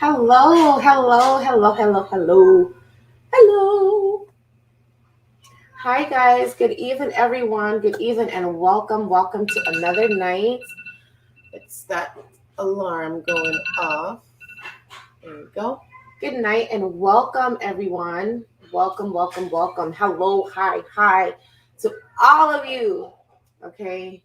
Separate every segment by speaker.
Speaker 1: Hello, hello, hello, hello, hello, hello. Hi, guys. Good evening, everyone. Good evening, and welcome to another night. It's that alarm going off. There we go. Good night, and welcome, everyone. Welcome. Hello, hi to all of you. Okay.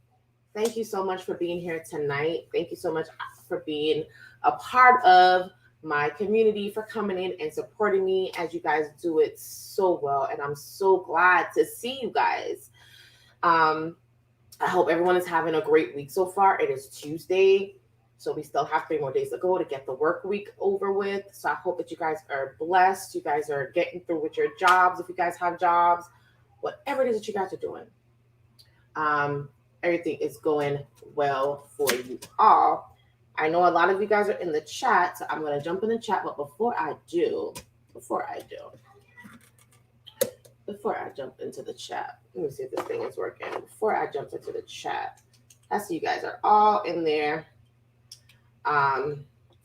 Speaker 1: Thank you so much for being here tonight. Thank you so much for being a part of my community, for coming in and supporting me as you guys do it so well. And I'm so glad to see you guys. Um, I hope everyone is having a great week so far. It is Tuesday, so we still have 3 more days to go to get the work week over with. So I hope that you guys are blessed. You guys are getting through with your jobs, if you guys have jobs, whatever it is that you guys are doing. Um, Everything is going well for you all. I know a lot of you guys are in the chat, so I'm going to jump in the chat. But before I jump into the chat, let me see if this thing is working. Before I jump into the chat, I see you guys are all in there,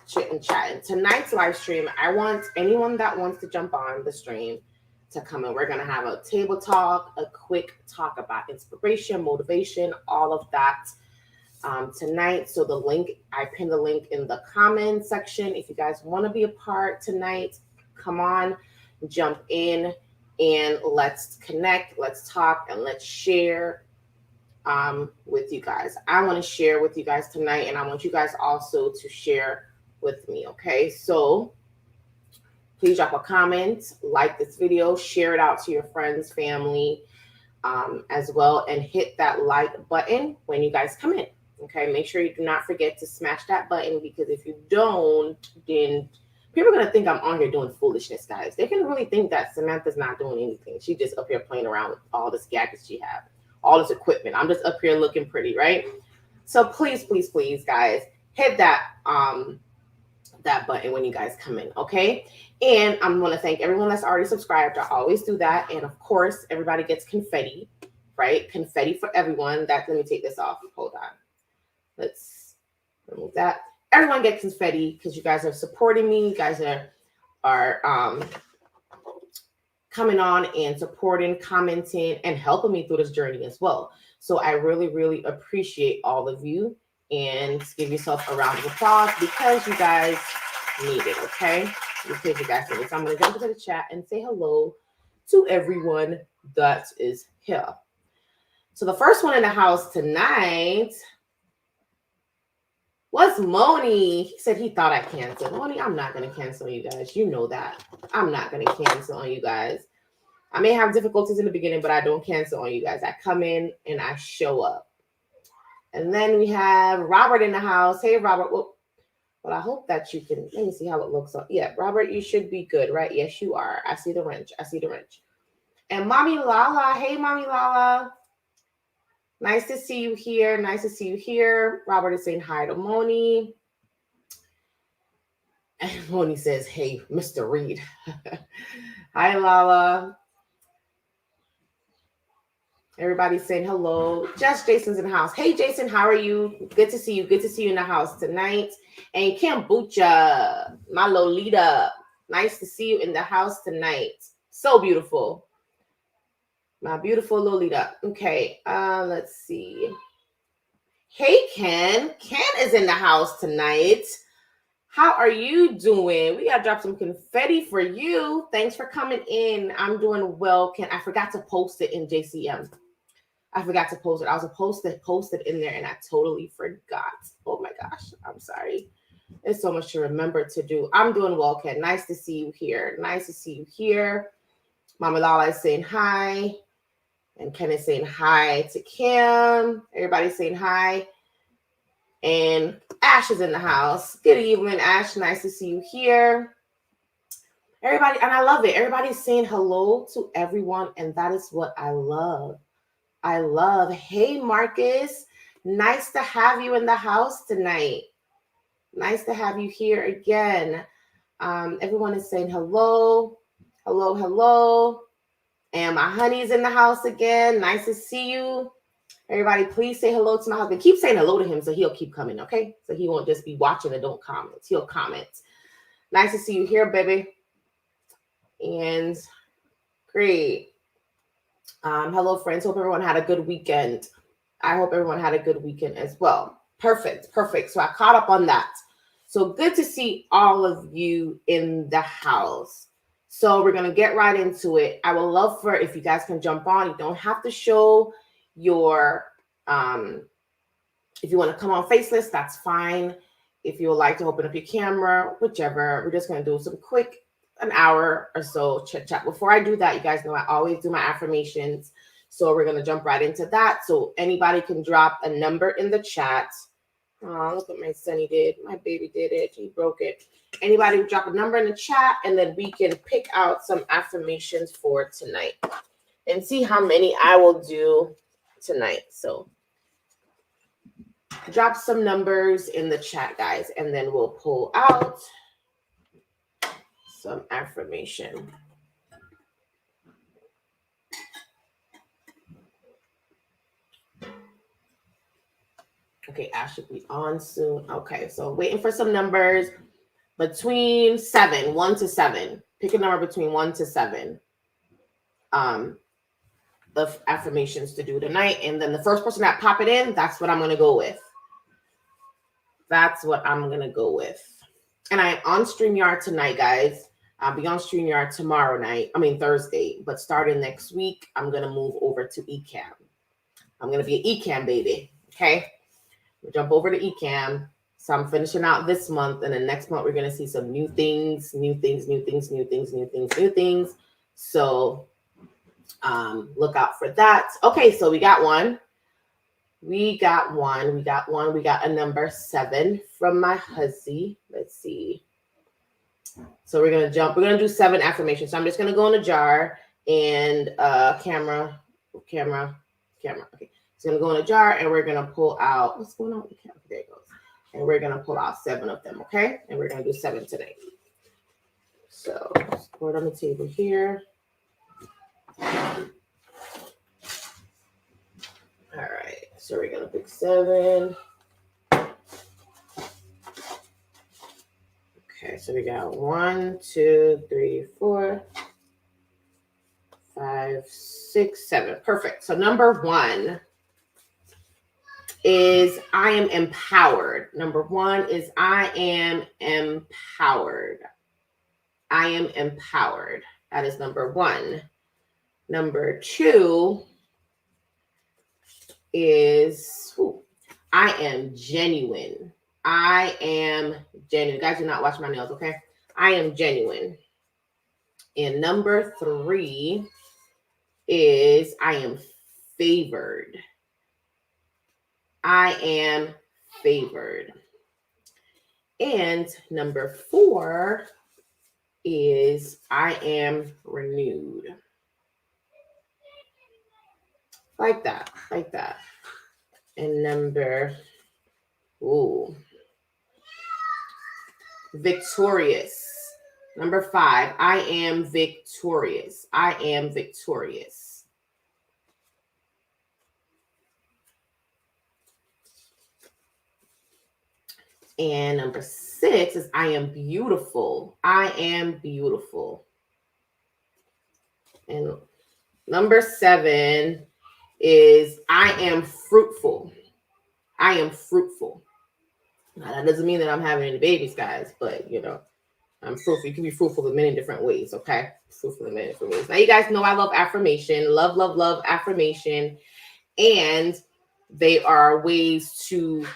Speaker 1: chit chatting. Tonight's live stream, I want anyone that wants to jump on the stream to come in. We're going to have a table talk, a quick talk about inspiration, motivation, all of that tonight. So I pinned the link in the comment section. If you guys want to be a part tonight, come on, jump in, and let's connect, let's talk, and let's share with you guys. I want to share with you guys tonight, and I want you guys also to share with me, okay? So please drop a comment, like this video, share it out to your friends, family, as well, and hit that like button when you guys come in. Okay, make sure you do not forget to smash that button, because if you don't, then people are going to think I'm on here doing foolishness, guys. They're going to really think that Samantha's not doing anything. She's just up here playing around with all this gadgets she has, all this equipment. I'm just up here looking pretty, right? So please, guys, hit that button when you guys come in, okay? And I'm going to thank everyone that's already subscribed. I always do that. And of course, everybody gets confetti, right? Confetti for everyone. Let me take this off. Hold on. Let's remove that. Everyone gets confetti because you guys are supporting me. You guys are coming on and supporting, commenting, and helping me through this journey as well. So I really, really appreciate all of you, and give yourself a round of applause because you guys need it, okay? Because you guys need it. So I'm going to jump into the chat and say hello to everyone that is here. So the first one in the house tonight was Moni. He said he thought I canceled. Moni, I'm not going to cancel on you guys. You know that. I'm not going to cancel on you guys. I may have difficulties in the beginning, but I don't cancel on you guys. I come in and I show up. And then we have Robert in the house. Hey, Robert. Well, I hope that you can. Let me see how it looks. Yeah, Robert, you should be good, right? Yes, you are. I see the wrench. And Mommy Lala. Hey, Mommy Lala. Nice to see you here. Robert is saying hi to Moni. And Moni says, hey, Mr. Reed. Hi, Lala. Everybody's saying hello. Just Jason's in the house. Hey, Jason, how are you? Good to see you. Good to see you in the house tonight. And Kombucha, my Lolita. Nice to see you in the house tonight. So beautiful. My beautiful Lolita. Okay, let's see. Hey, Ken. Ken is in the house tonight. How are you doing? We got to drop some confetti for you. Thanks for coming in. I'm doing well, Ken. I forgot to post it in JCM. I forgot to post it. I was supposed to post it in there, and I totally forgot. Oh, my gosh. I'm sorry. There's so much to remember to do. I'm doing well, Ken. Nice to see you here. Mama Lala is saying hi. And Ken is saying hi to Kim. Everybody's saying hi. And Ash is in the house. Good evening, Ash. Nice to see you here. Everybody, and I love it. Everybody's saying hello to everyone, and that is what I love. Hey, Marcus. Nice to have you in the house tonight. Nice to have you here again. Everyone is saying hello. Hello. And my honey's in the house again. Nice to see you. Everybody, please say hello to my husband. Keep saying hello to him so he'll keep coming, okay? So he won't just be watching and don't comment. He'll comment. Nice to see you here, baby. And great. Hello, friends. Hope everyone had a good weekend. I hope everyone had a good weekend as well. Perfect. So I caught up on that. So good to see all of you in the house. So we're going to get right into it. I would love for if you guys can jump on. You don't have to show your, if you want to come on faceless, that's fine. If you would like to open up your camera, whichever, we're just going to do some quick, an hour or so chit chat. Before I do that, you guys know I always do my affirmations. So we're going to jump right into that. So anybody can drop a number in the chat. Oh, look what my sonny did. My baby did it. He broke it. Anybody drop a number in the chat, and then we can pick out some affirmations for tonight and see how many I will do tonight. So drop some numbers in the chat, guys, and then we'll pull out some affirmation. Okay, I should be on soon. Okay, so waiting for some numbers between 1 to 7. Pick a number between 1 to 7 of affirmations to do tonight. And then the first person that pop it in, that's what I'm going to go with. That's what I'm going to go with. And I'm on Streamyard tonight, guys. I'll be on Streamyard tomorrow night. Thursday. But starting next week, I'm going to move over to Ecamm. I'm going to be an Ecamm baby. Okay? We'll jump over to Ecamm. So I'm finishing out this month. And then next month, we're going to see some new things. So look out for that. Okay, so we got one. We got a number 7 from my huzzy. Let's see. So we're going to do 7 affirmations. So I'm just going to go in a jar and camera. Okay. It's going to go in a jar and we're going to pull out, what's going on with the camera? There it goes. And we're going to pull out 7 of them. Okay. And we're going to do 7 today. So just pour it on the table here. All right. So we're going to pick 7. Okay, so we got 1, 2, 3, 4, 5, 6, 7. Perfect. So number 1 is I am empowered. Number 1 is I am empowered. I am empowered. That is number 1. Number 2 is I am genuine. I am genuine. Guys, do not watch my nails, okay? I am genuine. And number 3 is I am favored. I am favored. And number 4 is I am renewed. Like that. And number, victorious. Number 5, I am victorious. I am victorious. And number 6 is I am beautiful. I am beautiful. And number 7 is I am fruitful. I am fruitful. Now, that doesn't mean that I'm having any babies, guys, but I'm fruitful. You can be fruitful in many different ways, okay? Fruitful in many different ways. Now, you guys know I love affirmation. Love affirmation. And they are ways to,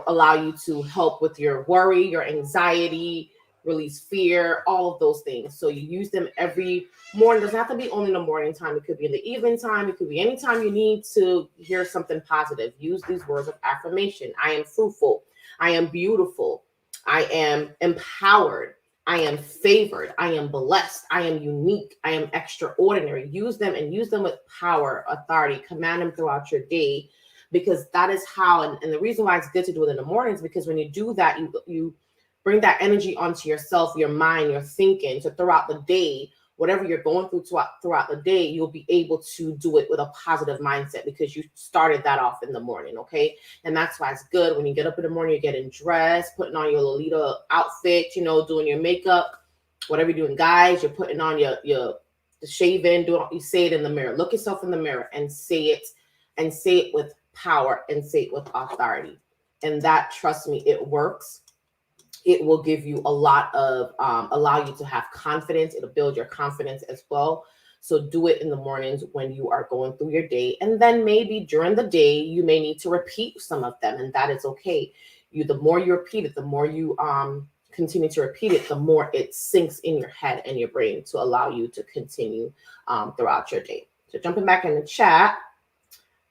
Speaker 1: allow you to help with your worry, your anxiety, release fear, all of those things. So you use them every morning. It doesn't have to be only in the morning time. It could be in the evening time. It could be anytime you need to hear something positive. Use these words of affirmation. I am fruitful. I am beautiful. I am empowered. I am favored. I am blessed. I am unique. I am extraordinary. Use them and use them with power, authority. Command them throughout your day, because that is how, and the reason why it's good to do it in the mornings, because when you do that, you bring that energy onto yourself, your mind, your thinking, to throughout the day whatever you're going through throughout the day, you'll be able to do it with a positive mindset because you started that off in the morning, okay? And that's why it's good when you get up in the morning, you're getting dressed, putting on your Lolita outfit, you know, doing your makeup, whatever you're doing, guys, you're putting on your shaving, you say it in the mirror. Look yourself in the mirror and say it with power and say it with authority. And that, trust me, it works. It will give you a lot of, allow you to have confidence. It'll build your confidence as well. So do it in the mornings when you are going through your day. And then maybe during the day, you may need to repeat some of them, and that is okay. The more you repeat it, the more you continue to repeat it, the more it sinks in your head and your brain to allow you to continue throughout your day. So jumping back in the chat.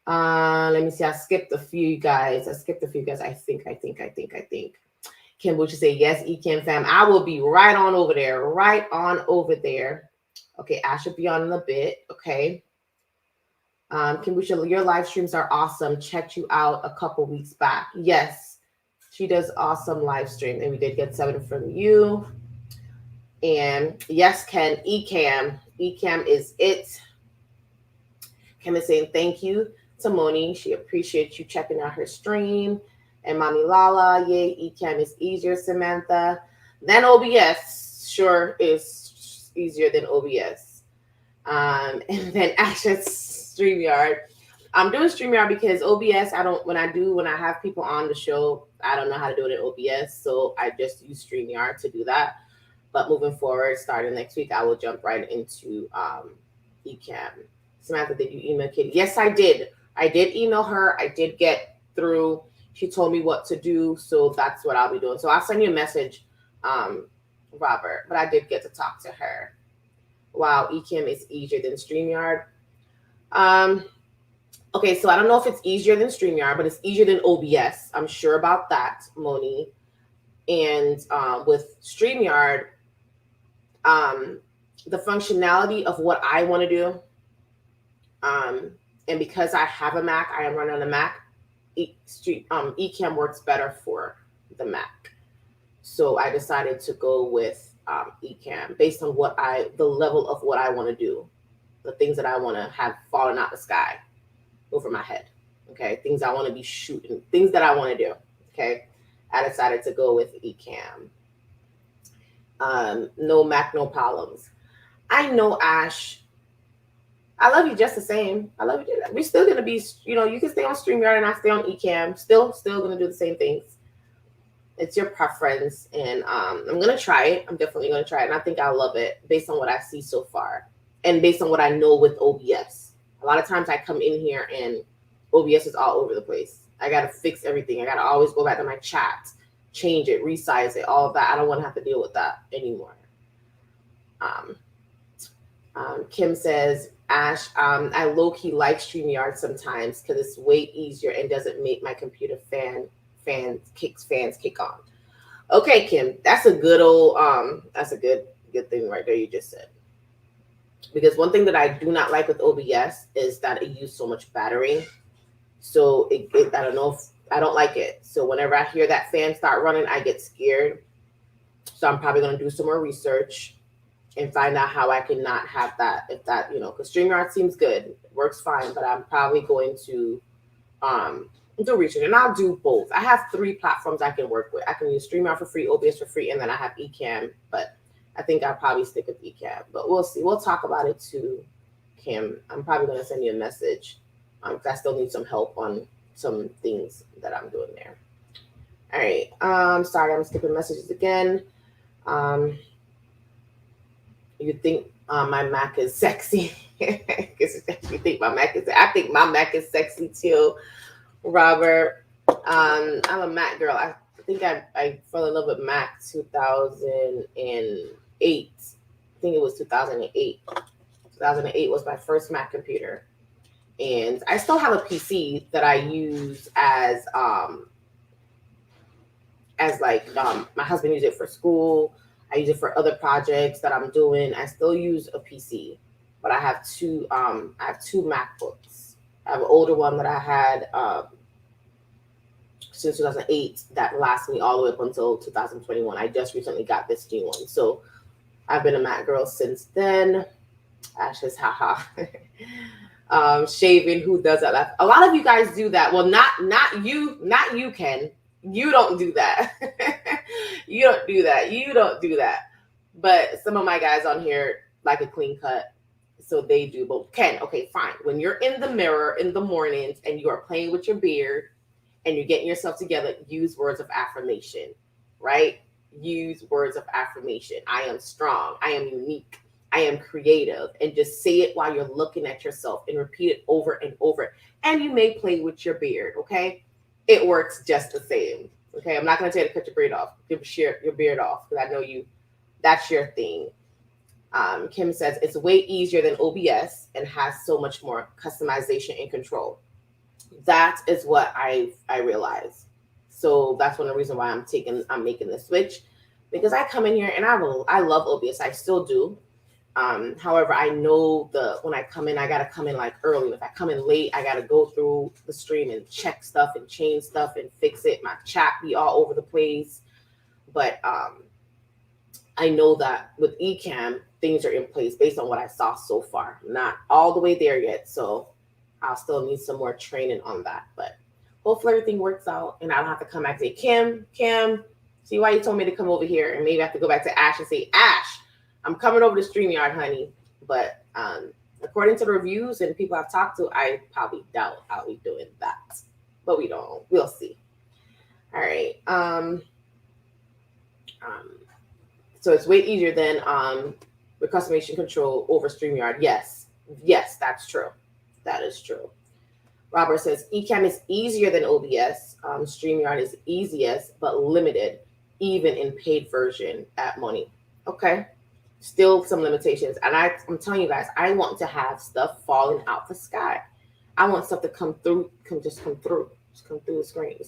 Speaker 1: Let me see. I skipped a few guys. I think. Kim Bucci say, yes, Ecan fam. I will be right on over there. Okay, I should be on in a bit. Okay. Kim Bucci, your live streams are awesome. Checked you out a couple weeks back. Yes, she does awesome live stream. And we did get 7 from you. And yes, Ken, Ecan is it. Kim is saying thank you to Moni. She appreciates you checking out her stream. And Mommy Lala, yay, Ecan is easier, Samantha. Than OBS, sure is easier than OBS. And then actually Streamyard. I'm doing Streamyard because OBS, when I have people on the show, I don't know how to do it in OBS. So I just use Streamyard to do that. But moving forward, starting next week, I will jump right into Ecan. Samantha, did you email Kitty? Yes, I did. I did email her. I did get through. She told me what to do, so that's what I'll be doing. So I'll send you a message, Robert, but I did get to talk to her. Wow, Ecan is easier than Streamyard. Okay, so I don't know if it's easier than Streamyard, but it's easier than OBS. I'm sure about that, Moni. And with Streamyard, the functionality of what I want to do, and because I have a Mac, I am running on a Mac, Ecan works better for the Mac. So I decided to go with Ecan based on the level of what I want to do, the things that I want to have falling out the sky over my head. Okay, things I want to be shooting, things that I want to do. Okay, I decided to go with Ecan. No Mac, no problems. I know, Ash. I love you just the same. I love you. We're still going to be, you can stay on StreamYard and I stay on Ecan. Still going to do the same things. It's your preference. And I'm going to try it. I'm definitely going to try it. And I think I'll love it based on what I see so far. And based on what I know with OBS. A lot of times I come in here and OBS is all over the place. I got to fix everything. I got to always go back to my chat, change it, resize it, all of that. I don't want to have to deal with that anymore. Kim says, Ash, I low-key like StreamYard sometimes because it's way easier and doesn't make my computer fans kick on. Okay, Kim, that's a good old that's a good thing right there you just said. Because one thing that I do not like with OBS is that it uses so much battery. So I don't like it. So whenever I hear that fan start running, I get scared. So I'm probably going to do some more research and find out how I can not have that, if that, because StreamYard seems good, it works fine, but I'm probably going to do research, and I'll do both. I have 3 platforms I can work with. I can use StreamYard for free, OBS for free, and then I have Ecan, but I think I'll probably stick with Ecan, but we'll see. We'll talk about it too, Kim. I'm probably going to send you a message because I still need some help on some things that I'm doing there. All right. Sorry, I'm skipping messages again. You think my Mac is sexy? You think my Mac is? I think my Mac is sexy too, Robert. I'm a Mac girl. I think I fell in love with Mac 2008. I think it was 2008. 2008 was my first Mac computer, and I still have a PC that I use as my husband used it for school. I use it for other projects that I'm doing. I still use a PC, but I have two MacBooks. I have an older one that I had since 2008 that lasts me all the way up until 2021. I just recently got this new one. So I've been a Mac girl since then. Ashes, haha. Shaving, who does that? A lot of you guys do that. Well, not you, Ken. You don't do that. You don't do that. You don't do that. But some of my guys on here like a clean cut, so they do. But Ken, okay, fine. When you're in the mirror in the mornings and you are playing with your beard and you're getting yourself together, use words of affirmation, right? Use words of affirmation. I am strong. I am unique. I am creative. And just say it while you're looking at yourself and repeat it over and over. And you may play with your beard, okay? It works just the same. Okay, I'm not going to tell you to cut your beard off. Your beard off, because I know that's your thing. Kim says it's way easier than OBS and has so much more customization and control. That is what I realize. So that's one of the reasons why I'm making the switch, because I come in here and I love OBS. I still do. However, I know when I come in, I gotta come in like early. If I come in late, I gotta go through the stream and check stuff and change stuff and fix it. My chat be all over the place. But I know that with Ecamm, things are in place based on what I saw so far. Not all the way there yet, so I'll still need some more training on that. But hopefully everything works out, and I don't have to come back and say, Kim, see why you told me to come over here, and maybe I have to go back to Ash and say, Ash, I'm coming over to StreamYard, honey. But according to the reviews and people I've talked to, I probably doubt I'll be doing that. But we'll see. All right. So it's way easier than the customization control over StreamYard. Yes, that's true. That is true. Robert says Ecamm is easier than OBS. StreamYard is easiest but limited, even in paid version at money. Okay, still some limitations. And I'm telling you guys, I want to have stuff falling out the sky. I want stuff to come through the screen,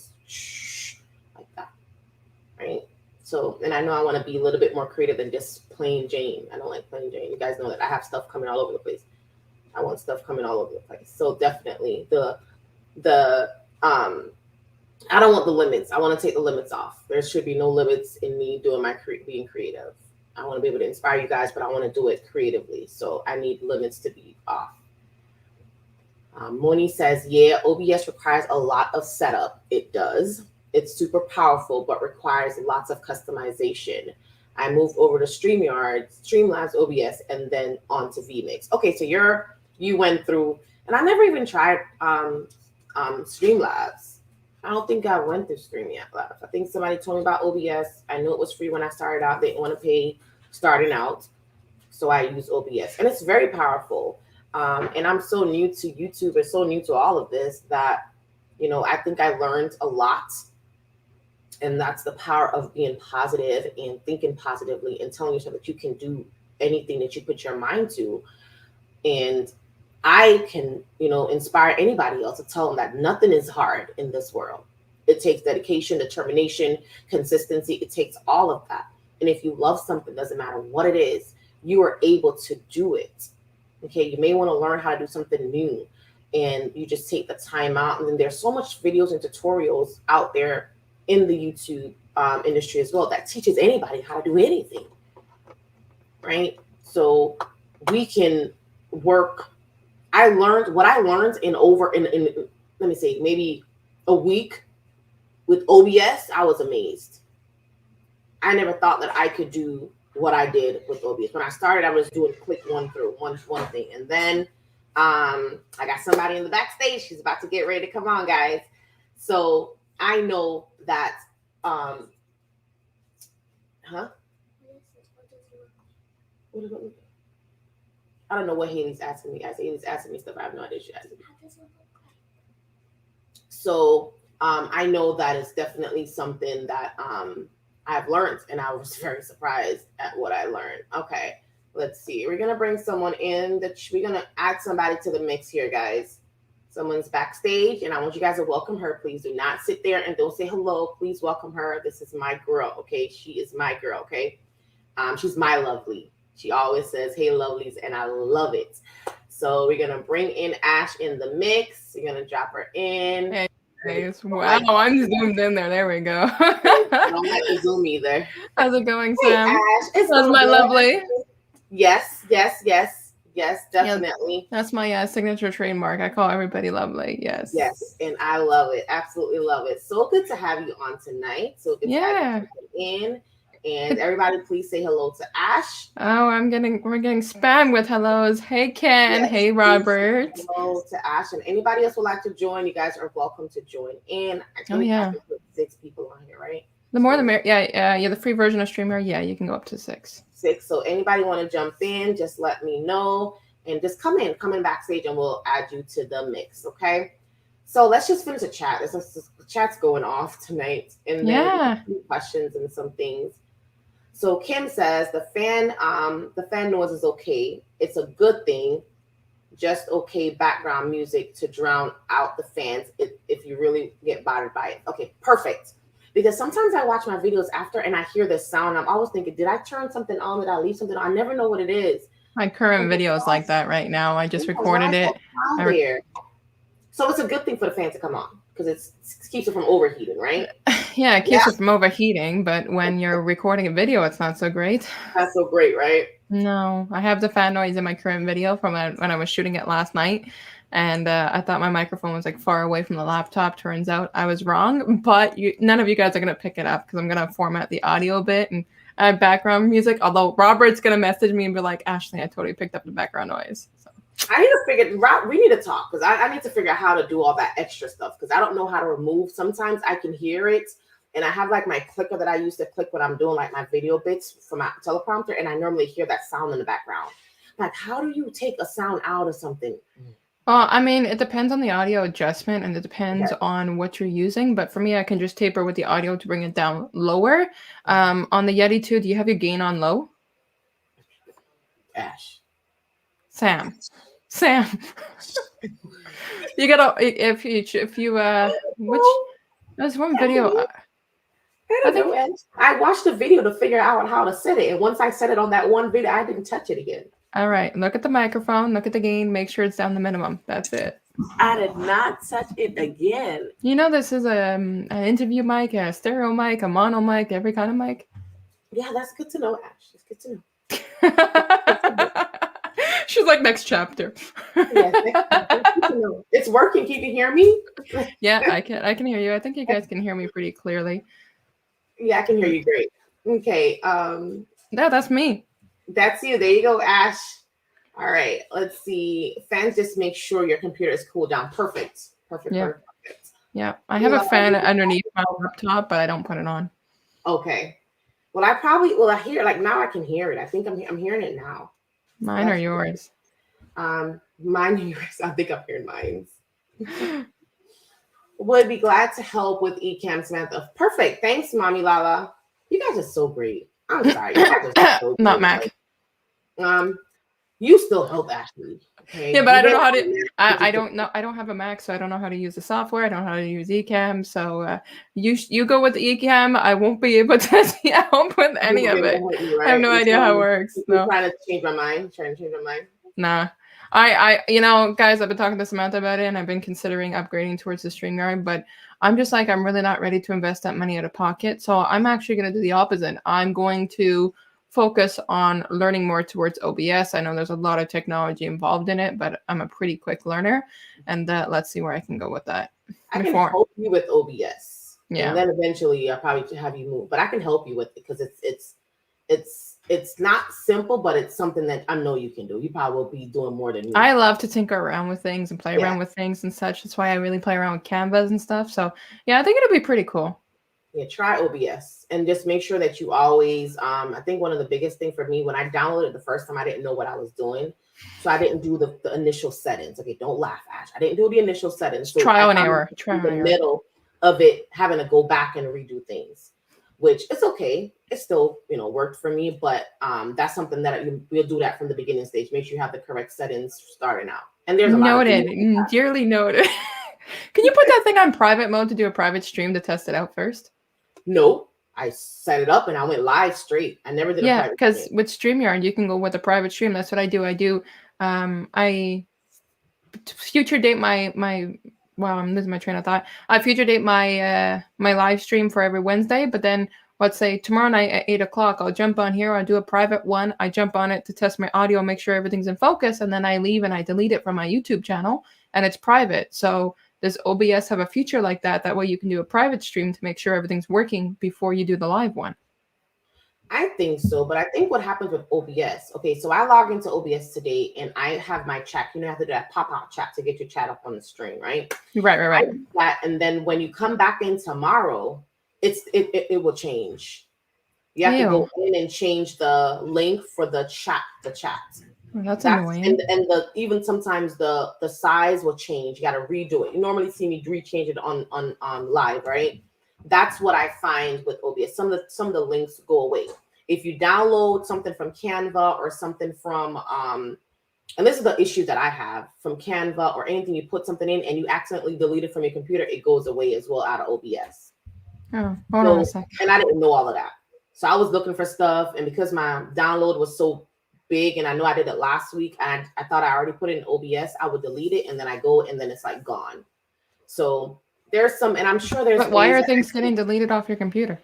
Speaker 1: like that, right? So, and I know I want to be a little bit more creative than just plain Jane. I don't like plain Jane. You guys know that I have stuff coming all over the place. I want stuff coming all over the place. So definitely I don't want the limits. I want to take the limits off. There should be no limits in me doing being creative. I want to be able to inspire you guys, but I want to do it creatively. So I need limits to be off. Moni says, yeah, OBS requires a lot of setup. It does. It's super powerful, but requires lots of customization. I moved over to StreamYard, Streamlabs, OBS, and then onto vMix. Okay, so you went through, and I never even tried Streamlabs. I don't think I went through Streamlabs. I think somebody told me about OBS. I knew it was free when I started out. They didn't want to pay starting out, so I use OBS, and it's very powerful. And I'm so new to YouTube and so new to all of this that, I think I learned a lot. And that's the power of being positive and thinking positively and telling yourself that you can do anything that you put your mind to. And I can, inspire anybody else to tell them that nothing is hard in this world. It takes dedication, determination, consistency. It takes all of that. And if you love something, doesn't matter what it is, you are able to do it. Okay, you may want to learn how to do something new, and you just take the time out. And then there's so much videos and tutorials out there in the YouTube industry as well that teaches anybody how to do anything, right? So we can work. I learned what I learned in let me say maybe a week with OBS. I was amazed. I never thought that I could do what I did with OBS. When I started, I was doing click one thing, and then I got somebody in the backstage. She's about to get ready to come on, guys. So I know that, I don't know what Haley's asking me. Haley's asking me stuff. I have no idea. She's asking me. So I know that it's definitely something that I've learned, and I was very surprised at what I learned. Okay, let's see. We're gonna bring someone in. We're gonna add somebody to the mix here, guys. Someone's backstage, and I want you guys to welcome her. Please do not sit there and don't say hello. Please welcome her. This is my girl, okay? She is my girl, okay? She's my lovely. She always says, hey, lovelies, and I love it. So we're going to bring in Ash in the mix. We're going to drop her in.
Speaker 2: Hey, face. Wow, I'm zoomed in there. There we go.
Speaker 1: I don't like to zoom either.
Speaker 2: How's it going,
Speaker 1: Hey,
Speaker 2: Sam?
Speaker 1: Ash. It's
Speaker 2: That's my
Speaker 1: good.
Speaker 2: lovely.
Speaker 1: Yes, definitely.
Speaker 2: Yeah, that's my signature trademark. I call everybody lovely. Yes.
Speaker 1: Yes, and I love it. Absolutely love it. So good to have you on tonight. So good to have you in. And everybody, please say hello to Ash.
Speaker 2: Oh, we're getting spammed with hellos. Hey, Ken.
Speaker 1: Yes,
Speaker 2: hey, Robert.
Speaker 1: Hello to Ash. And anybody else would like to join, you guys are welcome to join in. I think I can put 6 people on here, right?
Speaker 2: The more the merrier. Yeah. The free version of Streamyard, you can go up to 6.
Speaker 1: 6. So anybody want to jump in, just let me know. And just come in backstage, and we'll add you to the mix, okay? So let's just finish the chat. The chat's going off tonight. And then some questions and some things. So Kim says the fan noise is okay. It's a good thing. Just okay background music to drown out the fans if you really get bothered by it. Okay, perfect. Because sometimes I watch my videos after and I hear this sound. I'm always thinking, did I turn something on? Did I leave something on? I never know what it is.
Speaker 2: My current video is like that right now. I just recorded it.
Speaker 1: So it's a good thing for the fan to come on because it keeps it from overheating, right?
Speaker 2: Yeah, it keeps it from overheating. But when you're recording a video, it's not so great.
Speaker 1: Not so great, right?
Speaker 2: No, I have the fan noise in my current video from when I was shooting it last night. And I thought my microphone was like far away from the laptop. Turns out I was wrong. But none of you guys are going to pick it up because I'm going to format the audio bit and add background music. Although Robert's going to message me and be like, Ashley, I totally picked up the background noise. So.
Speaker 1: I need to figure, we need to talk because I need to figure out how to do all that extra stuff because I don't know how to remove. Sometimes I can hear it and I have like my clicker that I use to click when I'm doing like my video bits from my teleprompter and I normally hear that sound in the background. Like, how do you take a sound out of something?
Speaker 2: Well, I mean, it depends on the audio adjustment and it depends on what you're using. But for me, I can just taper with the audio to bring it down lower. On the Yeti 2, do you have your gain on low?
Speaker 1: Ash.
Speaker 2: Sam. You gotta, if you which, there's one video.
Speaker 1: I don't know. I watched the video to figure out how to set it. And once I set it on that one video, I didn't touch it again.
Speaker 2: All right. Look at the microphone. Look at the gain. Make sure it's down the minimum. That's it.
Speaker 1: I did not touch it again.
Speaker 2: You know, this is an interview mic, a stereo mic, a mono mic, every kind of mic.
Speaker 1: Yeah, that's good to know, Ash. That's good to know.
Speaker 2: She's like, next chapter.
Speaker 1: It's working. Can you hear me?
Speaker 2: Yeah, I can hear you. I think you guys can hear me pretty clearly.
Speaker 1: Yeah, I can hear you great. Okay.
Speaker 2: Yeah, that's me.
Speaker 1: That's you. There you go, Ash. All right. Let's see. Fans, just make sure your computer is cooled down. Perfect. Perfect.
Speaker 2: Yeah. I have a fan underneath my laptop, but I don't put it on.
Speaker 1: Okay. Well, I hear like now I can hear it. I think I'm hearing it now.
Speaker 2: Mine or yours?
Speaker 1: Mine or yours. I think I'm hearing mine. Would be glad to help with Ecamm, Samantha. Perfect. Thanks, Mommy Lala. You guys are so great. I'm sorry. You guys are so
Speaker 2: not Mac.
Speaker 1: You still help Ashley. Okay?
Speaker 2: Yeah, but I don't know how to. I don't know. I don't have a Mac, so I don't know how to use the software. I don't know how to use Ecamm. So you go with the Ecamm. I won't be able to help with any of it. I have no idea how it works. No.
Speaker 1: Trying to change my mind.
Speaker 2: Nah. I guys, I've been talking to Samantha about it and I've been considering upgrading towards the StreamYard, but I'm just like, I'm really not ready to invest that money out of pocket. So I'm actually going to do the opposite. I'm going to focus on learning more towards OBS. I know there's a lot of technology involved in it, but I'm a pretty quick learner and let's see where I can go with that.
Speaker 1: I can help you with OBS.
Speaker 2: Yeah.
Speaker 1: And then eventually I'll probably have you move, but I can help you with it because it's not simple, but it's something that I know you can do. You probably will be doing more than me.
Speaker 2: I love to tinker around with things and play around with things and such. That's why I really play around with Canvas and stuff. So yeah, I think it'll be pretty cool.
Speaker 1: Yeah, try OBS and just make sure that you always, I think one of the biggest thing for me, when I downloaded it the first time, I didn't know what I was doing. So I didn't do the initial settings. Okay, don't laugh, Ash. I didn't do the initial settings. So
Speaker 2: trial and error.
Speaker 1: In the middle of it, having to go back and redo things. Which it's okay. It still, worked for me, but that's something that we'll do that from the beginning stage. Make sure you have the correct settings starting out. And there's a lot of
Speaker 2: dearly noted. Can you put that thing on private mode to do a private stream to test it out first?
Speaker 1: No, I set it up and I went live straight. I never did.
Speaker 2: Yeah, because with StreamYard you can go with a private stream. That's what I do. I future date my wow, I'm losing my train of thought. I future date my my live stream for every Wednesday, but then let's say tomorrow night at 8 o'clock, I'll jump on here. I'll do a private one. I jump on it to test my audio, make sure everything's in focus, and then I leave and I delete it from my YouTube channel, and it's private. So does OBS have a feature like that? That way you can do a private stream to make sure everything's working before you do the live one.
Speaker 1: I think so, but I think what happens with OBS, okay, so I log into OBS today and I have my chat. You know, I have to do that pop-out chat to get your chat up on the stream, right?
Speaker 2: Right.
Speaker 1: I do that, and then when you come back in tomorrow, it will change. You have to go in and change the link for the chat.
Speaker 2: Well, that's annoying.
Speaker 1: And even sometimes the size will change. You got to redo it. You normally see me rechange it on live, right? That's what I find with OBS. Some of the links go away. If you download something from Canva or something from and this is the issue that I have from Canva or anything, you put something in and you accidentally delete it from your computer, it goes away as well out of OBS.
Speaker 2: Oh, hold on a second.
Speaker 1: And I didn't know all of that. So I was looking for stuff, and because my download was so big, and I know I did it last week, and I thought I already put it in OBS, I would delete it, and then I go, and then it's like gone. So there's some, and I'm sure there's.
Speaker 2: But why are things getting deleted off your computer?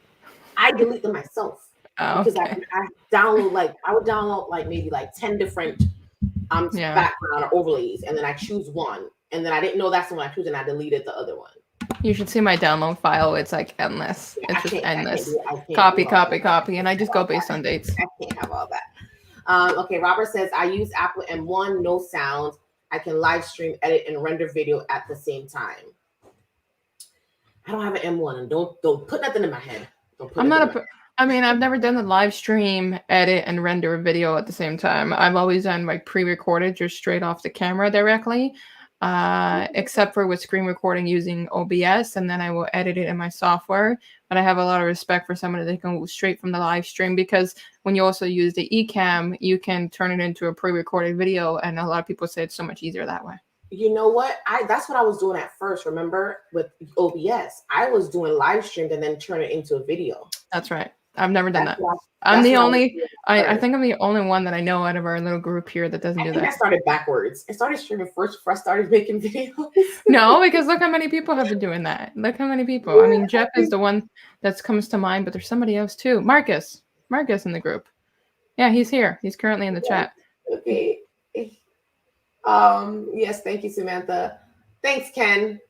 Speaker 1: I delete them myself.
Speaker 2: Oh,
Speaker 1: because
Speaker 2: okay.
Speaker 1: I would download maybe 10 different background or overlays, and then I choose one, and then I didn't know that's the one I choose, and I deleted the other one.
Speaker 2: You should see my download file. It's like endless. It's just endless. Copy, and I just go based on dates.
Speaker 1: I can't have all that. Okay, Robert says, I use Apple M1, no sound. I can live stream, edit, and render video at the same time. I don't have an M1, and don't put nothing in my head.
Speaker 2: I've never done the live stream, edit, and render a video at the same time. I've always done pre-recorded, just straight off the camera directly. Except for with screen recording using OBS, and then I will edit it in my software. But I have a lot of respect for somebody that can go straight from the live stream, because when you also use the eCam, you can turn it into a pre-recorded video, and a lot of people say it's so much easier that way.
Speaker 1: You know what? That's what I was doing at first. Remember, with OBS, I was doing live streamed and then turn it into a video.
Speaker 2: That's right. I've never done that. I'm the only. I think I'm the only one that I know out of our little group here that doesn't do that.
Speaker 1: I started backwards. I started streaming first before I started making videos.
Speaker 2: No, because look how many people have been doing that. Look how many people. I mean, Jeff is the one that comes to mind, but there's somebody else too. Marcus in the group. Yeah, he's here. He's currently in the chat.
Speaker 1: Okay. Yes, thank you, Samantha. Thanks, Ken.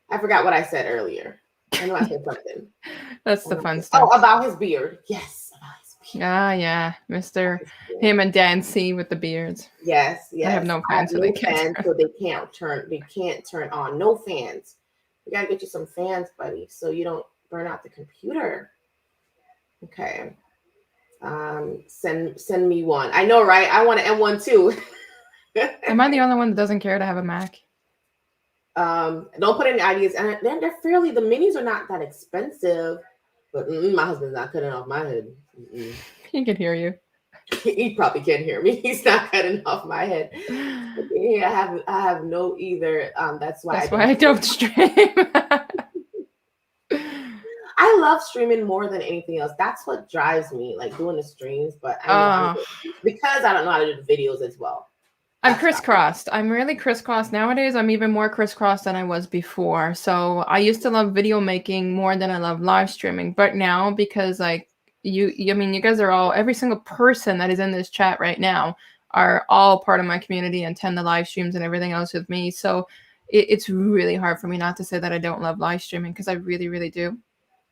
Speaker 1: I forgot what I said earlier. I know I said something.
Speaker 2: That's the fun stuff.
Speaker 1: Oh, about his beard. Yes, about his beard.
Speaker 2: Ah, yeah, him and Dancy with the beards.
Speaker 1: Yes.
Speaker 2: I have no fans, so they can't
Speaker 1: turn on. No fans. We gotta get you some fans, buddy, so you don't burn out the computer. Okay. Send me one. I know, right? I want an M1 too.
Speaker 2: Am I the only one that doesn't care to have a Mac?
Speaker 1: Don't put any ideas, and they're fairly. The minis are not that expensive, but my husband's not cutting off my head.
Speaker 2: He can hear you.
Speaker 1: He probably can't hear me. He's not cutting off my head. Yeah, I have no either. That's why I don't stream. I love streaming more than anything else. That's what drives me, like doing the streams. But because I don't know how to do the videos as well.
Speaker 2: I'm crisscrossed. I'm really crisscrossed nowadays. I'm even more crisscrossed than I was before. So I used to love video making more than I love live streaming. But now, because you guys are all, every single person that is in this chat right now are all part of my community and attend the live streams and everything else with me. So it's really hard for me not to say that I don't love live streaming, because I really, really do.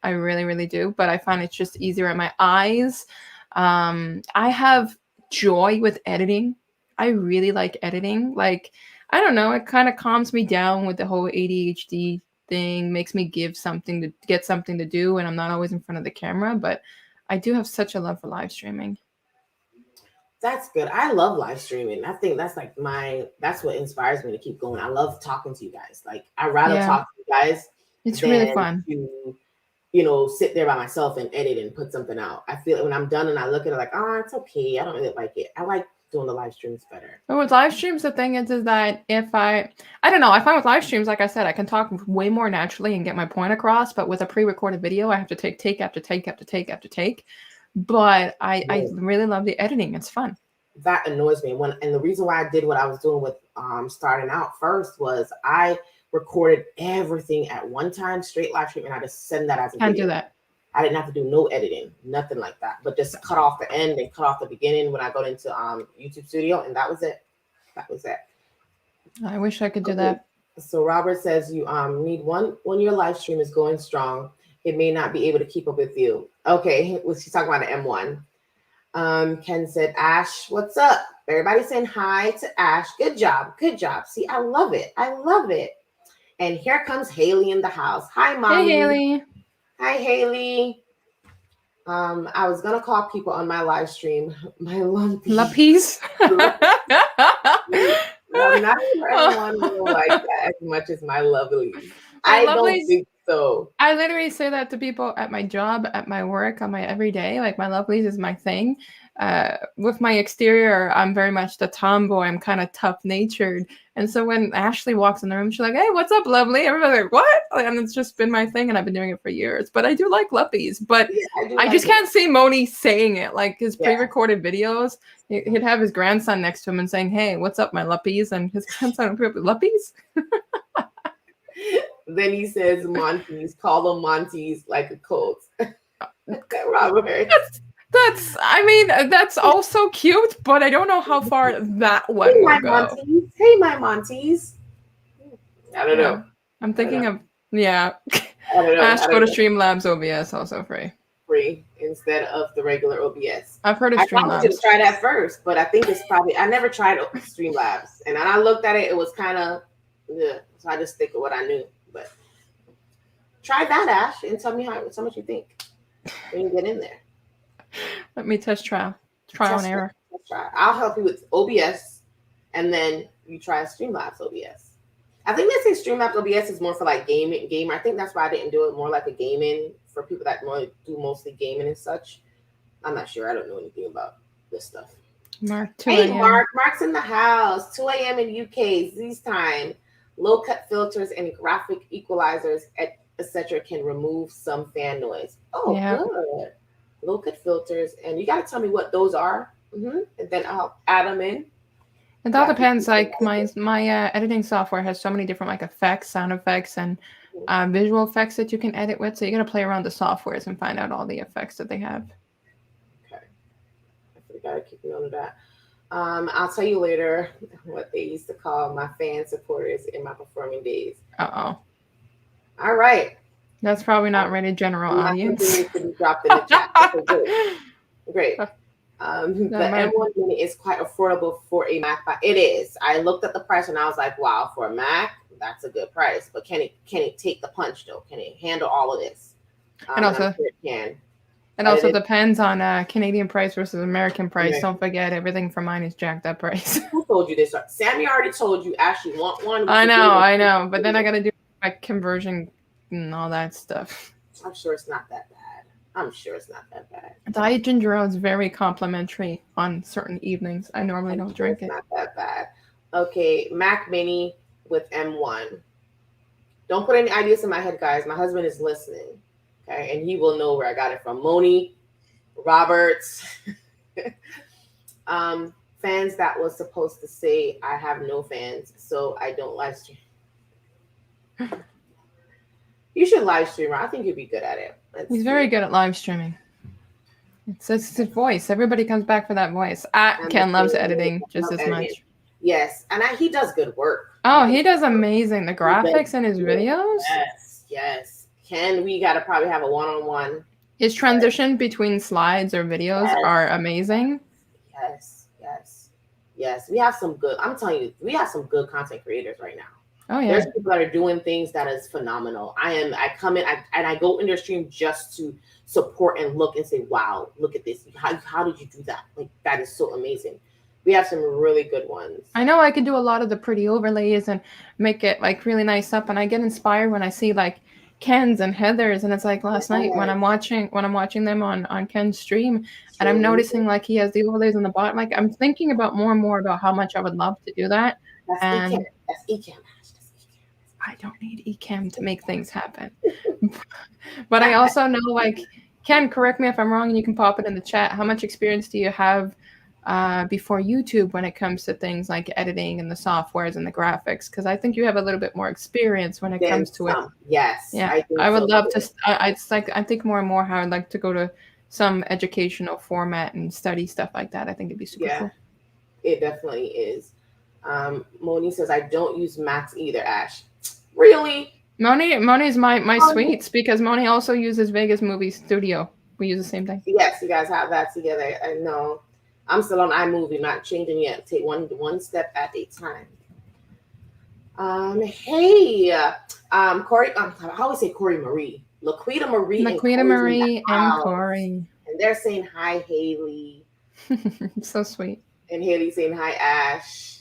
Speaker 2: I really, really do. But I find it's just easier on my eyes. I have joy with editing. I really like editing. Like, I don't know, it kind of calms me down with the whole ADHD thing, makes me get something to do, and I'm not always in front of the camera. But I do have such a love for live streaming.
Speaker 1: That's good. I love live streaming. I think that's that's what inspires me to keep going. I love talking to you guys. Like, I'd rather talk to you guys.
Speaker 2: It's really fun.
Speaker 1: To, sit there by myself and edit and put something out. I feel when I'm done and I look at it like, it's okay. I don't really like it. I like doing the live streams better.
Speaker 2: But with live streams, the thing is that if I don't know, I find with live streams, like I said, I can talk way more naturally and get my point across. But with a pre-recorded video, I have to take after take after take after take. But I really love the editing. It's fun. That
Speaker 1: annoys me. And the reason why I did what I was doing with starting out first was I recorded everything at one time, straight live stream, and I just send that as a
Speaker 2: Can't
Speaker 1: video.
Speaker 2: do that.
Speaker 1: I didn't have to do no editing, nothing like that, but just cut off the end and cut off the beginning when I got into YouTube Studio, and that was it. That was it.
Speaker 2: I wish I could do that.
Speaker 1: So Robert says you need one when your live stream is going strong, it may not be able to keep up with you. Okay, she's talking about the M1. Ken said, Ash, what's up? Everybody's saying hi to Ash. Good job. Good job. See, I love it. I love it. And here comes Haley in the house. Hi, Mommy.
Speaker 2: Hey, Haley.
Speaker 1: Hi, Haley. I was gonna call people on my live stream my lumpies. I'm not sure everyone will like that as much as my lovelies. I don't think so.
Speaker 2: I literally say that to people at my job, at my work, on my everyday. Like, my lovelies is my thing. With my exterior, I'm very much the tomboy. I'm kind of tough-natured. And so when Ashley walks in the room, she's like, hey, what's up, lovely? Everybody's like, what? And it's just been my thing, and I've been doing it for years. But I do like luppies. But yeah, I just can't see Moni saying it. Like, his pre-recorded videos, he'd have his grandson next to him and saying, hey, what's up, my luppies? And his grandson would be like, luppies?
Speaker 1: Then he says Monty's, call them Monty's like a cult. Robert.
Speaker 2: That's also cute, but I don't know how far that one will go.
Speaker 1: Monty's. Hey, my Monty's. I don't know.
Speaker 2: I'm thinking of, I don't know. Ash, go to Streamlabs OBS, also free.
Speaker 1: Free instead of the regular OBS.
Speaker 2: I've heard of Streamlabs.
Speaker 1: I wanted to try that first, but I think it's probably, I never tried Streamlabs. And when I looked at it, it was kind of, so I just stick with what I knew. But try that, Ash, and tell me how much you think when you get in there.
Speaker 2: Let me trial and error.
Speaker 1: I'll help you with OBS, and then you try Streamlabs OBS. I think they say Streamlabs OBS is more for like gamer. I think that's why I didn't do it more like a gaming for people that do mostly gaming and such. I'm not sure. I don't know anything about this stuff.
Speaker 2: Mark,
Speaker 1: hey, Mark's in the house. 2 a.m. in UK. Z's time. Low cut filters and graphic equalizers, etc. can remove some fan noise. Oh, yeah. Good. Low cut filters, and you got to tell me what those are, and then I'll add them in.
Speaker 2: It all depends. Like my editing software has so many different like effects, sound effects, and visual effects that you can edit with. So you're gonna play around the softwares and find out all the effects that they have.
Speaker 1: Okay, I gotta keep note of that. I'll tell you later what they used to call my fan supporters in my performing days.
Speaker 2: All
Speaker 1: right.
Speaker 2: That's probably not rated general audience.
Speaker 1: To be dropped in the chat. Okay, great. The M1 Mini is quite affordable for a Mac. It is. I looked at the price and I was like, wow, for a Mac, that's a good price. But can it take the punch though? Can it handle all of this?
Speaker 2: And also,
Speaker 1: sure it can.
Speaker 2: It also depends on Canadian price versus American price. Yeah. Don't forget, everything for mine is jacked up price.
Speaker 1: Who told you this? Sammy already told you. Actually, want one?
Speaker 2: I know. But then I got to do my conversion and all that stuff.
Speaker 1: I'm sure it's not that bad.
Speaker 2: Diet ginger ale is very complimentary on certain evenings. I normally don't drink it.
Speaker 1: Not that bad. Okay, Mac Mini with M1. Don't put any ideas in my head, guys. My husband is listening. Okay, and he will know where I got it from. Moni, Roberts, fans that was supposed to say I have no fans, so I don't live stream. You should live stream. I think you'd be good at it.
Speaker 2: He's very good at live streaming. It's his voice. Everybody comes back for that voice. Ken loves editing just as much.
Speaker 1: Yes, and he does good work.
Speaker 2: Oh, he does amazing. The graphics in his videos.
Speaker 1: Yes. Ken, we got to probably have a one-on-one.
Speaker 2: His transition between slides or videos are amazing.
Speaker 1: Yes. We have some good. I'm telling you, we have some good content creators right now.
Speaker 2: Oh yeah.
Speaker 1: There's people that are doing things that is phenomenal. I come in and I go in their stream just to support and look and say, wow, look at this. How did you do that? Like, that is so amazing. We have some really good ones.
Speaker 2: I know I can do a lot of the pretty overlays and make it like really nice up, and I get inspired when I see like Ken's and Heather's, and it's like last night when I'm watching them on Ken's stream, and I'm noticing like he has the overlays on the bottom. Like, I'm thinking about more and more about how much I would love to do that.
Speaker 1: That's Ecamm.
Speaker 2: I don't need Ecamm to make things happen. But I also know, like, Ken, correct me if I'm wrong, and you can pop it in the chat. How much experience do you have before YouTube when it comes to things like editing and the softwares and the graphics, because I think you have a little bit more experience when it
Speaker 1: Then
Speaker 2: comes to it.
Speaker 1: some. Yes,
Speaker 2: Yeah,
Speaker 1: I think
Speaker 2: I would
Speaker 1: so
Speaker 2: love
Speaker 1: too.
Speaker 2: to. It's like I think more and more how I'd like to go to some educational format and study stuff like that. I think it'd be super
Speaker 1: Yeah,
Speaker 2: cool.
Speaker 1: it definitely is. Moni says I don't use Macs either, Ash. Really?
Speaker 2: Moni's my
Speaker 1: Oh,
Speaker 2: sweets because Moni also uses Vegas Movie Studio. We use the same thing.
Speaker 1: yes, you guys have that together. I know. I'm still on iMovie, not changing yet. Take one step at a time. Hey, Corey. I always say Corey Marie, Laquita Marie, and
Speaker 2: Laquita
Speaker 1: Corey's in the
Speaker 2: Marie and
Speaker 1: house,
Speaker 2: Corey.
Speaker 1: and they're saying hi, Haley,
Speaker 2: So sweet.
Speaker 1: and Haley saying hi, Ash.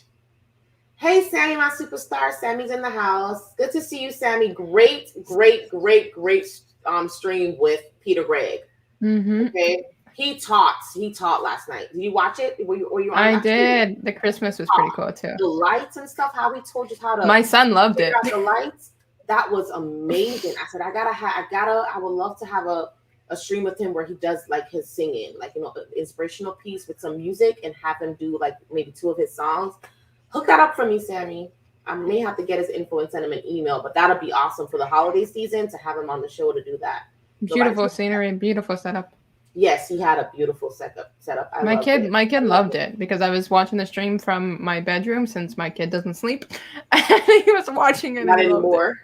Speaker 1: Hey, Sammy, my superstar. Sammy's in the house. Good to see you, Sammy. Great stream with Peter Gregg.
Speaker 2: Mm-hmm.
Speaker 1: Okay, he taught last night. Did you watch it? Were you on?
Speaker 2: I did. The Christmas was pretty cool too.
Speaker 1: The lights and stuff. How he told you how to.
Speaker 2: My son loved it.
Speaker 1: The lights. That was amazing. I said, I would love to have a stream with him where he does like his singing, like, an inspirational piece with some music, and have him do like maybe 2 of his songs. Hook that up for me, Sammy. I may have to get his info and send him an email, but that'll be awesome for the holiday season to have him on the show to do that.
Speaker 2: Beautiful scenery, beautiful setup.
Speaker 1: Yes, he had a beautiful setup.
Speaker 2: My kid loved it because I was watching the stream from my bedroom since my kid doesn't sleep. And he was watching it.
Speaker 1: Not anymore.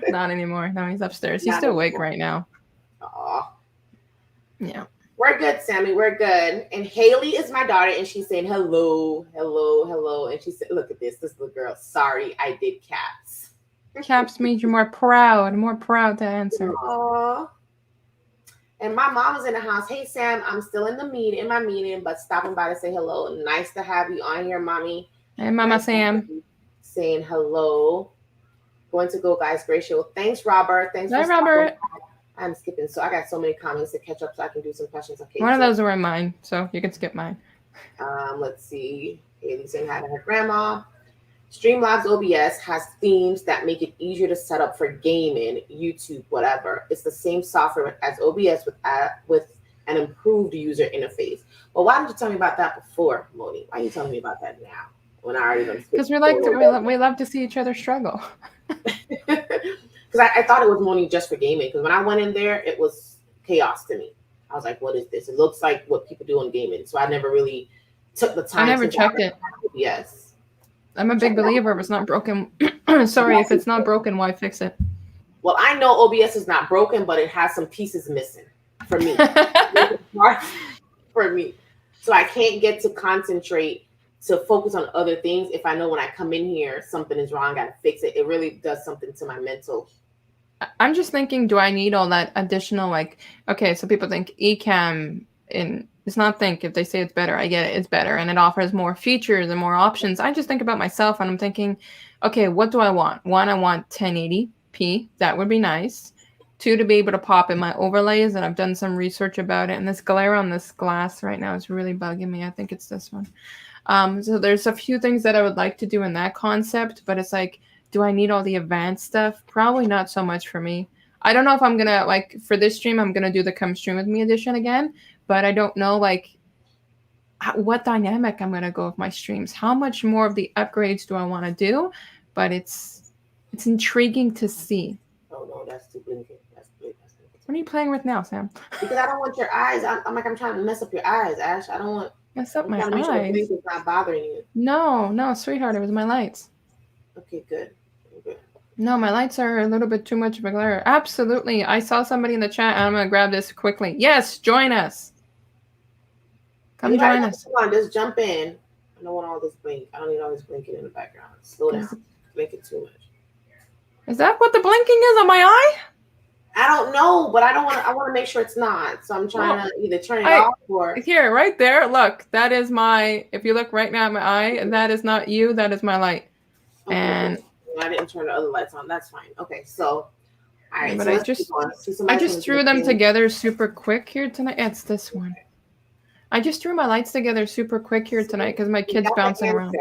Speaker 2: Not anymore. No, he's upstairs. He's still awake right now.
Speaker 1: Aw.
Speaker 2: Yeah.
Speaker 1: We're good, Sammy. We're good. And Haley is my daughter, and she's saying hello. And she said, look at this little girl. Sorry, I did caps.
Speaker 2: Caps made you more proud to answer.
Speaker 1: Aww. And my mom is in the house. Hey, Sam, I'm still in my meeting, but stopping by to say hello. Nice to have you on here, Mommy.
Speaker 2: Hey, Mama
Speaker 1: nice
Speaker 2: Sam.
Speaker 1: Saying hello. Going to go, guys. Great show. Thanks, Robert. Thanks
Speaker 2: for Robert.
Speaker 1: I'm skipping. So I got so many comments to catch up so I can do some questions. Okay.
Speaker 2: One of those were mine, so you can skip mine.
Speaker 1: Let's see. Haley saying hi to her grandma. Streamlabs OBS has themes that make it easier to set up for gaming, YouTube, whatever. It's the same software as OBS with an improved user interface. Well, why didn't you tell me about that before, Moni? Why are you telling me about that now? When I already done.
Speaker 2: Because we love to see each other struggle.
Speaker 1: Because I thought it was Moni just for gaming. Because when I went in there, it was chaos to me. I was like, what is this? It looks like what people do in gaming. So I never really took the time.
Speaker 2: I never checked it.
Speaker 1: Yes.
Speaker 2: I'm a big believer if it's not broken. Sorry, if it's not broken, why fix it?
Speaker 1: Well, I know OBS is not broken, but it has some pieces missing for me. For me. So I can't get to concentrate to focus on other things if I know when I come in here something is wrong, I gotta fix it. It really does something to my mental.
Speaker 2: I'm just thinking, do I need all that additional, like, okay, so people think Ecamm it's not think if they say it's better, I get it, it's better and it offers more features and more options. I just think about myself and I'm thinking, okay, what do I want? One, I want 1080p. That would be nice. 2, to be able to pop in my overlays, and I've done some research about it. And this glare on this glass right now is really bugging me. I think it's this one. So there's a few things that I would like to do in that concept, but it's like, do I need all the advanced stuff? Probably not so much for me. I don't know if I'm going to, like, for this stream, I'm going to do the Come Stream With Me edition again, but I don't know, like, what dynamic I'm going to go with my streams. How much more of the upgrades do I want to do? But it's intriguing to see.
Speaker 1: Oh, no, that's too blinking.
Speaker 2: What are you playing with now, Sam?
Speaker 1: Because I don't want your eyes. I'm trying to mess up your eyes, Ash. I don't want...
Speaker 2: Mess up my eyes.
Speaker 1: Make sure the is not bothering you.
Speaker 2: No, sweetheart, it was my lights.
Speaker 1: Okay, good.
Speaker 2: No, my lights are a little bit too much of a glare. Absolutely. I saw somebody in the chat, and I'm going to grab this quickly. Yes, join us. Come join us.
Speaker 1: Come on, just jump in. I don't want all this blink. I don't need all this blinking in the background. Slow down. Blinking too much.
Speaker 2: Is that what the blinking is on my eye?
Speaker 1: I don't know, but I want to make sure it's not. So I'm trying to either turn it off or...
Speaker 2: Here, right there. Look, that is my... If you look right now at my eye, that is not you. That is my light.
Speaker 1: Okay.
Speaker 2: And...
Speaker 1: I didn't turn the other lights on. That's fine. Okay, so... All right,
Speaker 2: but
Speaker 1: so
Speaker 2: I just threw them together super quick here tonight. Yeah, it's this one. I just threw my lights together super quick here tonight because my kid's bouncing around.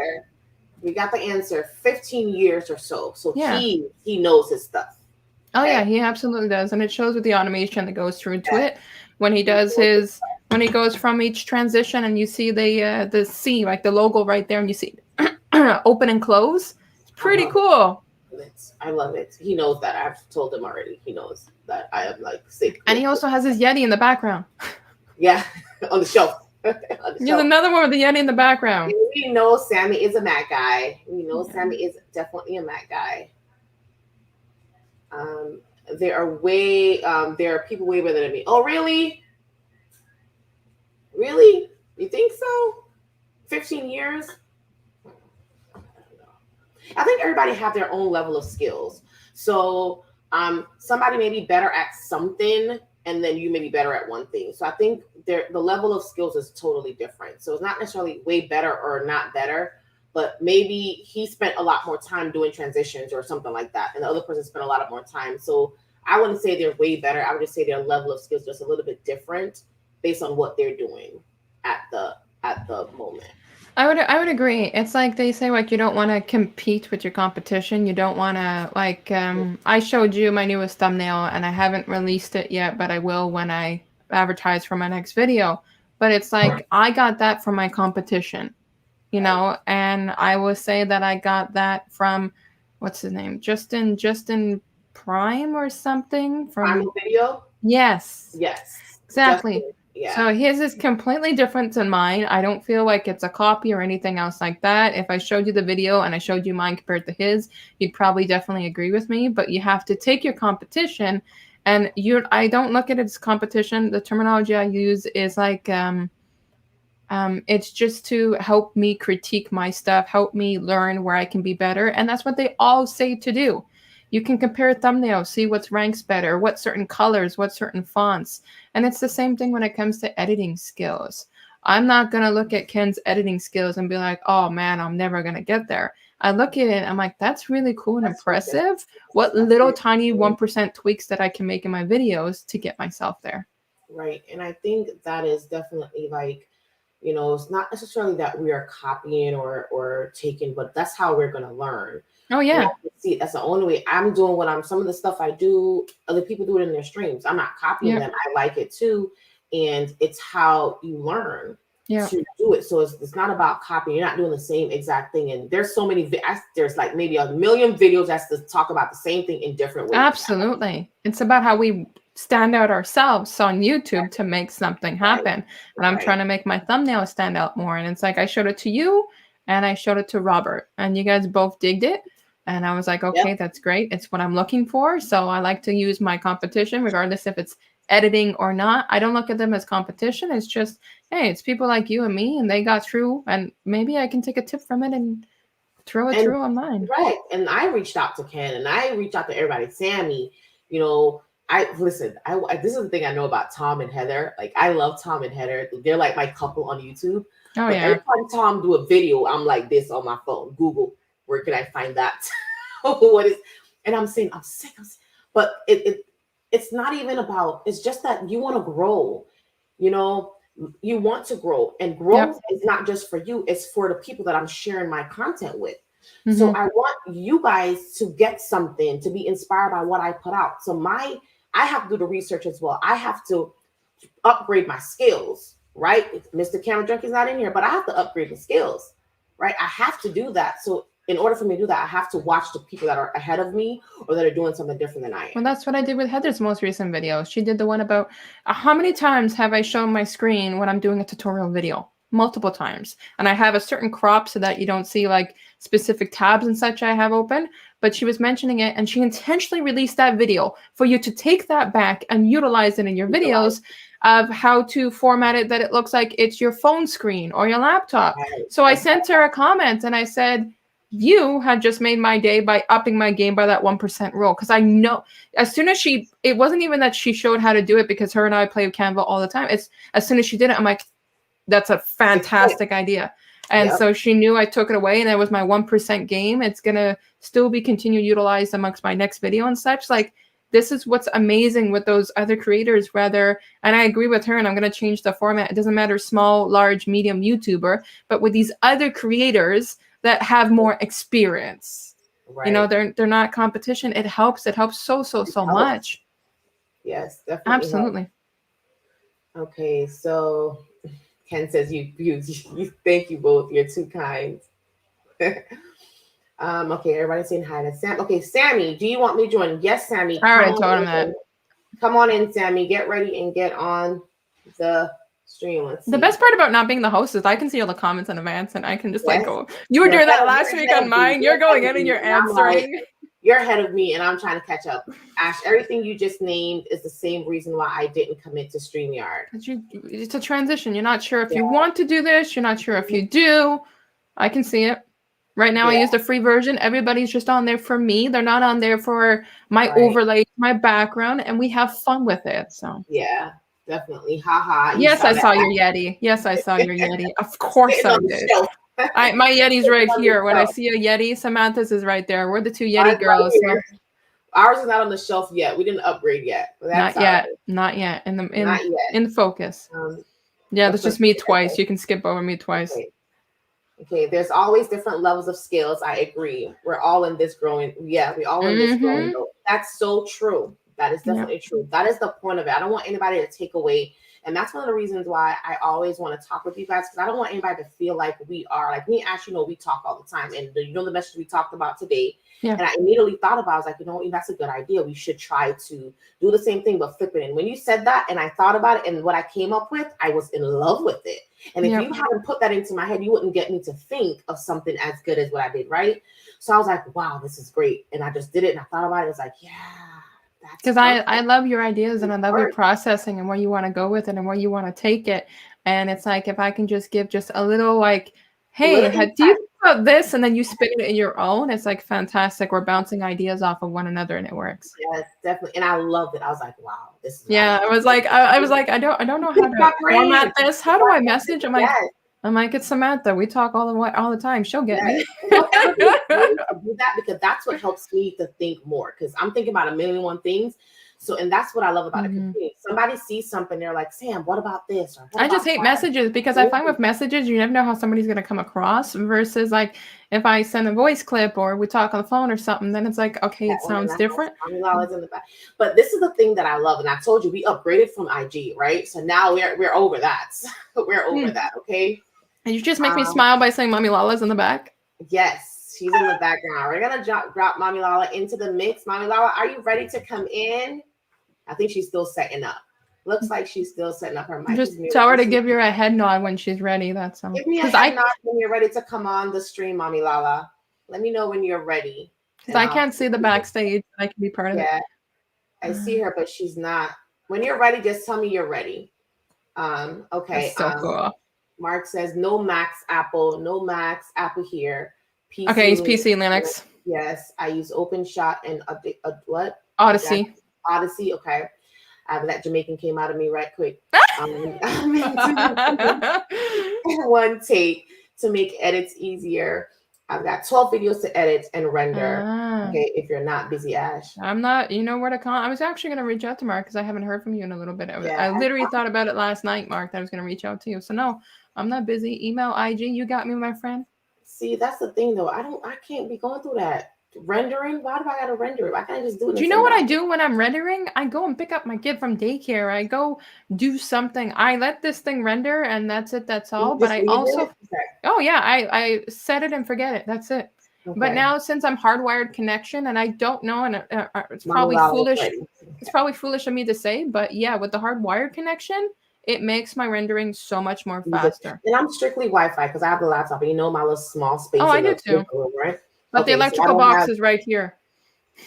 Speaker 1: We got the answer. 15 years or so. So
Speaker 2: yeah.
Speaker 1: He knows his stuff.
Speaker 2: Oh, yeah, he absolutely does. And it shows with the automation that goes through to it when he does his when he goes from each transition and you see the C, like the logo right there, and you see open and close. It's pretty cool.
Speaker 1: I love it. He knows that. I've told him already. He knows that I am like sick.
Speaker 2: And he also has his Yeti in the background.
Speaker 1: Yeah, on the shelf.
Speaker 2: There's another one with the Yeti in the background.
Speaker 1: We know Sammy is a Mac guy. We know Sammy is definitely a Mac guy. There are people way better than me. Oh, really? Really? You think so? 15 years? I think everybody have their own level of skills. So somebody may be better at something, and then you may be better at one thing. So I think the level of skills is totally different. So it's not necessarily way better or not better, but maybe he spent a lot more time doing transitions or something like that, and the other person spent a lot more time. So I wouldn't say they're way better. I would just say their level of skills is just a little bit different based on what they're doing at the moment.
Speaker 2: I would agree. It's like they say, like, you don't want to compete with your competition. You don't want to, like, I showed you my newest thumbnail and I haven't released it yet, but I will when I advertise for my next video. But it's like, I got that from my competition, you know, and I will say that I got that from, what's his name? Justin Prime or something from
Speaker 1: Prime Video?
Speaker 2: Yes. Exactly.
Speaker 1: Justin. Yeah.
Speaker 2: So his is completely different than mine. I don't feel like it's a copy or anything else like that. If I showed you the video and I showed you mine compared to his, you'd probably definitely agree with me. But you have to take your competition, and I don't look at it as competition. The terminology I use is like it's just to help me critique my stuff, help me learn where I can be better, and that's what they all say to do. You can compare thumbnails, see what ranks better, what certain colors, what certain fonts. And it's the same thing when it comes to editing skills. I'm not going to look at Ken's editing skills and be like, oh man, I'm never going to get there. I look at it and I'm like, that's really cool and impressive. What little tiny 1% tweaks that I can make in my videos to get myself there.
Speaker 1: Right. And I think that is definitely like, you know, it's not necessarily that we are copying or taking, but that's how we're going to learn.
Speaker 2: Oh yeah.
Speaker 1: See, that's the only way. I'm doing some of the stuff I do, other people do it in their streams. I'm not copying them. I like it too. And it's how you learn to do it. So it's not about copying. You're not doing the same exact thing. And there's so many, there's like maybe 1 million videos that's to talk about the same thing in different ways.
Speaker 2: Absolutely. It's about how we stand out ourselves on YouTube to make something happen. And I'm trying to make my thumbnail stand out more. And it's like, I showed it to you and I showed it to Robert, and you guys both digged it. And I was like, okay, that's great. It's what I'm looking for. So I like to use my competition, regardless if it's editing or not. I don't look at them as competition. It's just, hey, it's people like you and me, and they got through, and maybe I can take a tip from it and throw it through on mine.
Speaker 1: Right. And I reached out to Ken, and I reached out to everybody. Sammy, you know, this is the thing I know about Tom and Heather. Like, I love Tom and Heather. They're like my couple on YouTube.
Speaker 2: Oh,
Speaker 1: but
Speaker 2: yeah.
Speaker 1: every time Tom do a video, I'm like this on my phone. Google, where can I find that? What is? And I'm saying, I'm sick. But it's not even about. It's just that you want to grow. You know, you want to grow, and growth is not just for you. It's for the people that I'm sharing my content with. Mm-hmm. So I want you guys to get something, to be inspired by what I put out. So I have to do the research as well. I have to upgrade my skills. Right? Mr. Camera Junkie's not in here, but I have to upgrade the skills. Right? I have to do that. So in order for me to do that, I have to watch the people that are ahead of me or that are doing something different than I am.
Speaker 2: Well, that's what I did with Heather's most recent video. She did the one about how many times have I shown my screen when I'm doing a tutorial video? Multiple times. And I have a certain crop so that you don't see like specific tabs and such I have open. But she was mentioning it, and she intentionally released that video for you to take that back and utilize it in your videos of how to format it that it looks like it's your phone screen or your laptop. So I sent her a comment and I said, you had just made my day by upping my game by that 1% rule. Because I know as soon as it wasn't even that she showed how to do it, because her and I play with Canva all the time. It's as soon as she did it, I'm like, that's a fantastic idea. And so she knew I took it away, and it was my 1% game. It's going to still be continued utilized amongst my next video and such. Like, this is what's amazing with those other creators, and I agree with her, and I'm going to change the format. It doesn't matter, small, large, medium YouTuber, but with these other creators that have more experience. Right. You know, they're not competition. It helps so much.
Speaker 1: Yes, definitely.
Speaker 2: Absolutely.
Speaker 1: Okay, so Ken says you thank you both. You're too kind. Okay, everybody's saying hi to Sam. Okay, Sammy, do you want me to join? Yes, Sammy,
Speaker 2: I
Speaker 1: come
Speaker 2: already
Speaker 1: on
Speaker 2: told him
Speaker 1: in.
Speaker 2: that.
Speaker 1: Come on in, Sammy. Get ready and get on the stream. Let's
Speaker 2: The
Speaker 1: see.
Speaker 2: best part about not being the host is I can see all the comments in advance and I can just like
Speaker 1: Yes,
Speaker 2: go. You were
Speaker 1: you're
Speaker 2: doing
Speaker 1: ahead
Speaker 2: that
Speaker 1: of
Speaker 2: last week on
Speaker 1: me.
Speaker 2: mine.
Speaker 1: You're
Speaker 2: You're going
Speaker 1: ahead of
Speaker 2: in and
Speaker 1: me,
Speaker 2: you're
Speaker 1: and I'm like,
Speaker 2: answering.
Speaker 1: you're ahead of me, and I'm trying to catch up. Ash, everything you just named is the same reason why I didn't commit to Streamyard.
Speaker 2: It's a transition. You're not sure if
Speaker 1: Yeah,
Speaker 2: you want to do this. You're not sure if you do. I can see it. Right now, I
Speaker 1: yeah,
Speaker 2: use the free version. Everybody's just on there for me. They're not on there for my
Speaker 1: right.
Speaker 2: overlay, my background, and we have fun with it. So,
Speaker 1: Yeah, definitely. Haha, you
Speaker 2: yes,
Speaker 1: saw
Speaker 2: I
Speaker 1: that
Speaker 2: saw your Yeti. Yes, I saw your Yeti. Of course,
Speaker 1: sitting
Speaker 2: I
Speaker 1: on the
Speaker 2: did.
Speaker 1: shelf.
Speaker 2: My Yeti's right
Speaker 1: On the
Speaker 2: here. When I
Speaker 1: shelf.
Speaker 2: see a Yeti, Samantha's is right there. We're the two
Speaker 1: Mine's
Speaker 2: Yeti
Speaker 1: right
Speaker 2: girls. So.
Speaker 1: here. Ours is not on the shelf yet. We didn't upgrade yet, but that's
Speaker 2: Not
Speaker 1: all
Speaker 2: yet.
Speaker 1: right.
Speaker 2: Not yet.
Speaker 1: Not yet.
Speaker 2: In focus. Yeah,
Speaker 1: The
Speaker 2: that's just
Speaker 1: first
Speaker 2: me
Speaker 1: okay.
Speaker 2: twice. You can skip over me twice.
Speaker 1: Okay. Okay, there's always different levels of skills. I agree. We're all in this growing. Yeah, we all in this growing. That's so true. That is definitely true. That is the point of it. I don't want anybody to take away. And that's one of the reasons why I always want to talk with you guys, because I don't want anybody to feel like we are like me and Ash, we talk all the time. And the message we talked about today.
Speaker 2: Yeah.
Speaker 1: And I immediately thought about it. I was like, that's a good idea. We should try to do the same thing, but flip it. And when you said that and I thought about it and what I came up with, I was in love with it. And if you hadn't put that into my head, you wouldn't get me to think of something as good as what I did, right? So I was like, wow, this is great. And I just did it and I thought about it. It's like, yeah, that's
Speaker 2: because I love your ideas and I love your processing and where you want to go with it and where you want to take it. And it's like, if I can just give just a little like, hey, do you think about this? And then you spin it in your own. It's like fantastic. We're bouncing ideas off of one another and it works.
Speaker 1: Yes, definitely. And I loved it. I was like, wow, this is
Speaker 2: I was like, I don't know how to format this. How do I message? I'm like, it's Samantha. We talk all the time. She'll get me.
Speaker 1: Do that because that's what helps me to think more, because I'm thinking about a million and one things. So, and that's what I love about it. Somebody sees something, they're like, Sam, what about this? Or
Speaker 2: I just hate messages because I find with messages, you never know how somebody's going to come across versus like if I send a voice clip or we talk on the phone or something, then it's like, okay, it sounds different.
Speaker 1: But this is the thing that I love. And I told you, we upgraded from IG, right? So now we're over that. We're over that. Okay.
Speaker 2: And you just make me smile by saying Mommy Lala's in the back.
Speaker 1: Yes, she's in the background. We're going to drop Mommy Lala into the mix. Mommy Lala, are you ready to come in? I think she's still setting up. Looks like she's still setting up her mic.
Speaker 2: Just tell her to give you a head nod when she's ready. That's all.
Speaker 1: Give me a head nod when you're ready to come on the stream, Mommy Lala. Let me know when you're ready.
Speaker 2: Because I can't see the backstage. I can be part of it.
Speaker 1: Yeah, I see her, but she's not. When you're ready, just tell me you're ready. Okay.
Speaker 2: That's so cool.
Speaker 1: Mark says no Max Apple, no Max Apple here.
Speaker 2: PC okay, it's PC Linux.
Speaker 1: Yes, I use OpenShot and update what?
Speaker 2: Odyssey.
Speaker 1: Odyssey. Okay. That Jamaican came out of me right quick. One take to make edits easier. I've got 12 videos to edit and render. Okay, if you're not busy, Ash.
Speaker 2: I'm not. You know where to call. I was actually going to reach out to Mark because I haven't heard from you in a little bit. I literally thought about it last night, Mark, that I was going to reach out to you. So no, I'm not busy. Email, IG. You got me, my friend.
Speaker 1: See, that's the thing, though. I can't be going through that. Rendering? Why do I gotta render it? Why can't I just do it?
Speaker 2: Do you know what I do when I'm rendering? I go and pick up my kid from daycare. I go do something. I let this thing render and that's it. That's all. But I also, I set it and forget it. That's it. Okay. But now since I'm hardwired connection and I don't know, and it's probably foolish. It's probably foolish of me to say, but yeah, with the hardwired connection, it makes my rendering so much more faster.
Speaker 1: And I'm strictly Wi-Fi because I have the laptop, and my little small space.
Speaker 2: Oh, I do too.
Speaker 1: Room, right?
Speaker 2: But the electrical box is right here.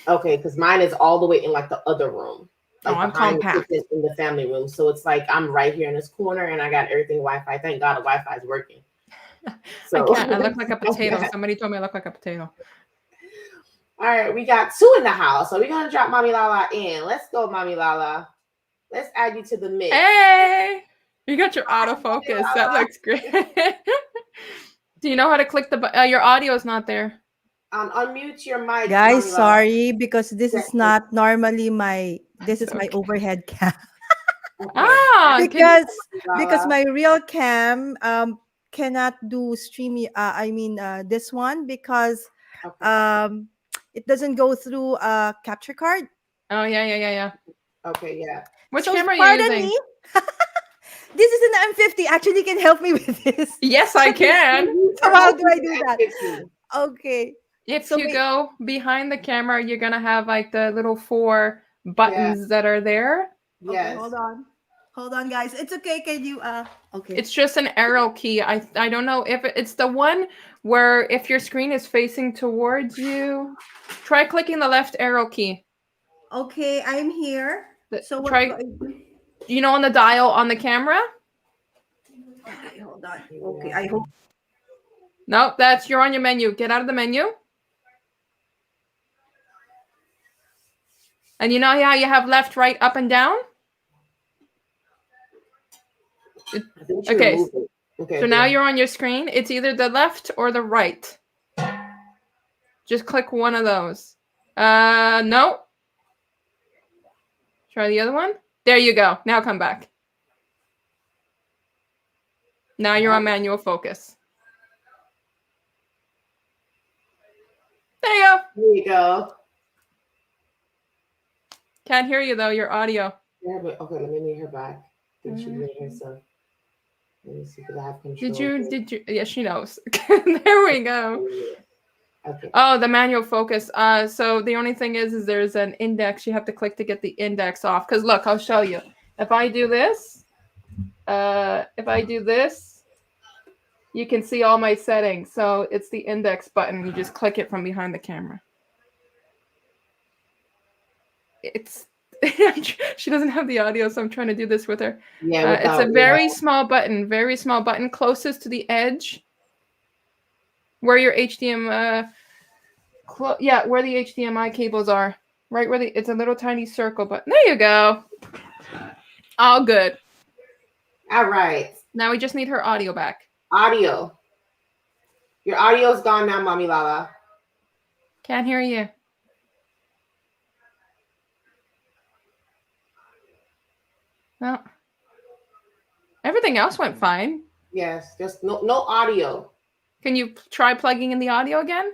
Speaker 1: Okay, because mine is all the way in like the other room. Like
Speaker 2: I'm compact.
Speaker 1: In the family room. So it's like I'm right here in this corner and I got everything Wi-Fi. Thank God the Wi-Fi is working.
Speaker 2: So I look like a potato. Somebody told me I look like a potato.
Speaker 1: All right, we got 2 in the house. So we're going to drop Mommy Lala in. Let's go, Mommy Lala. Let's add you to the mix.
Speaker 2: Hey! You got your autofocus. That looks great. Do you know how to click the your audio is not there.
Speaker 1: Unmute your mic.
Speaker 3: Guys, sorry, because this is not normally my overhead cam. because my real cam cannot do streamy this one because it doesn't go through a capture card.
Speaker 2: Oh yeah.
Speaker 1: Okay, yeah.
Speaker 2: Which camera are you using?
Speaker 3: this is an M50. Actually, you can help me with this.
Speaker 2: Yes, I can.
Speaker 3: So how do I do that? Okay.
Speaker 2: If
Speaker 3: So
Speaker 2: you
Speaker 3: wait.
Speaker 2: go behind the camera, you're gonna have like the little 4 buttons that are there.
Speaker 3: Okay,
Speaker 1: Yes.
Speaker 3: hold on, guys. It's okay. Can you okay.
Speaker 2: It's just an arrow key. I don't know if it's the one where if your screen is facing towards you, try clicking the left arrow key.
Speaker 3: Okay, I'm here. So what
Speaker 2: try,
Speaker 3: do I do?
Speaker 2: you know, on the dial on the camera?
Speaker 3: Okay, hold on. Okay, I hope.
Speaker 2: No, you're on your menu. Get out of the menu. And you know how you have left, right, up, and down? Okay. So now you're on your screen. It's either the left or the right. Just click one of those. No. Try the other one. There you go. Now come back. Now you're on manual focus. There you go.
Speaker 1: There you go.
Speaker 2: Can't hear you though. Your audio.
Speaker 1: Yeah, but okay, let me make her back. I think she did hear some. Let me see, because I have control.
Speaker 2: Did you? Yeah, she knows. There we go.
Speaker 1: Okay.
Speaker 2: Oh, the manual focus. So the only thing is there's an index. You have to click to get the index off. Because look, I'll show you. If I do this, you can see all my settings. So it's the index button. You just click it from behind the camera. It's she doesn't have the audio, so I'm trying to do this with her.
Speaker 1: Yeah,
Speaker 2: it's a very small button, closest to the edge where your HDMI, where the HDMI cables are, right where it's a little tiny circle. But there you go. All good.
Speaker 1: All right.
Speaker 2: Now we just need her audio back.
Speaker 1: Audio. Your audio's gone now, Mommy Lala.
Speaker 2: Can't hear you. Well, everything else went fine.
Speaker 1: Yes, just no audio.
Speaker 2: Can you try plugging in the audio again?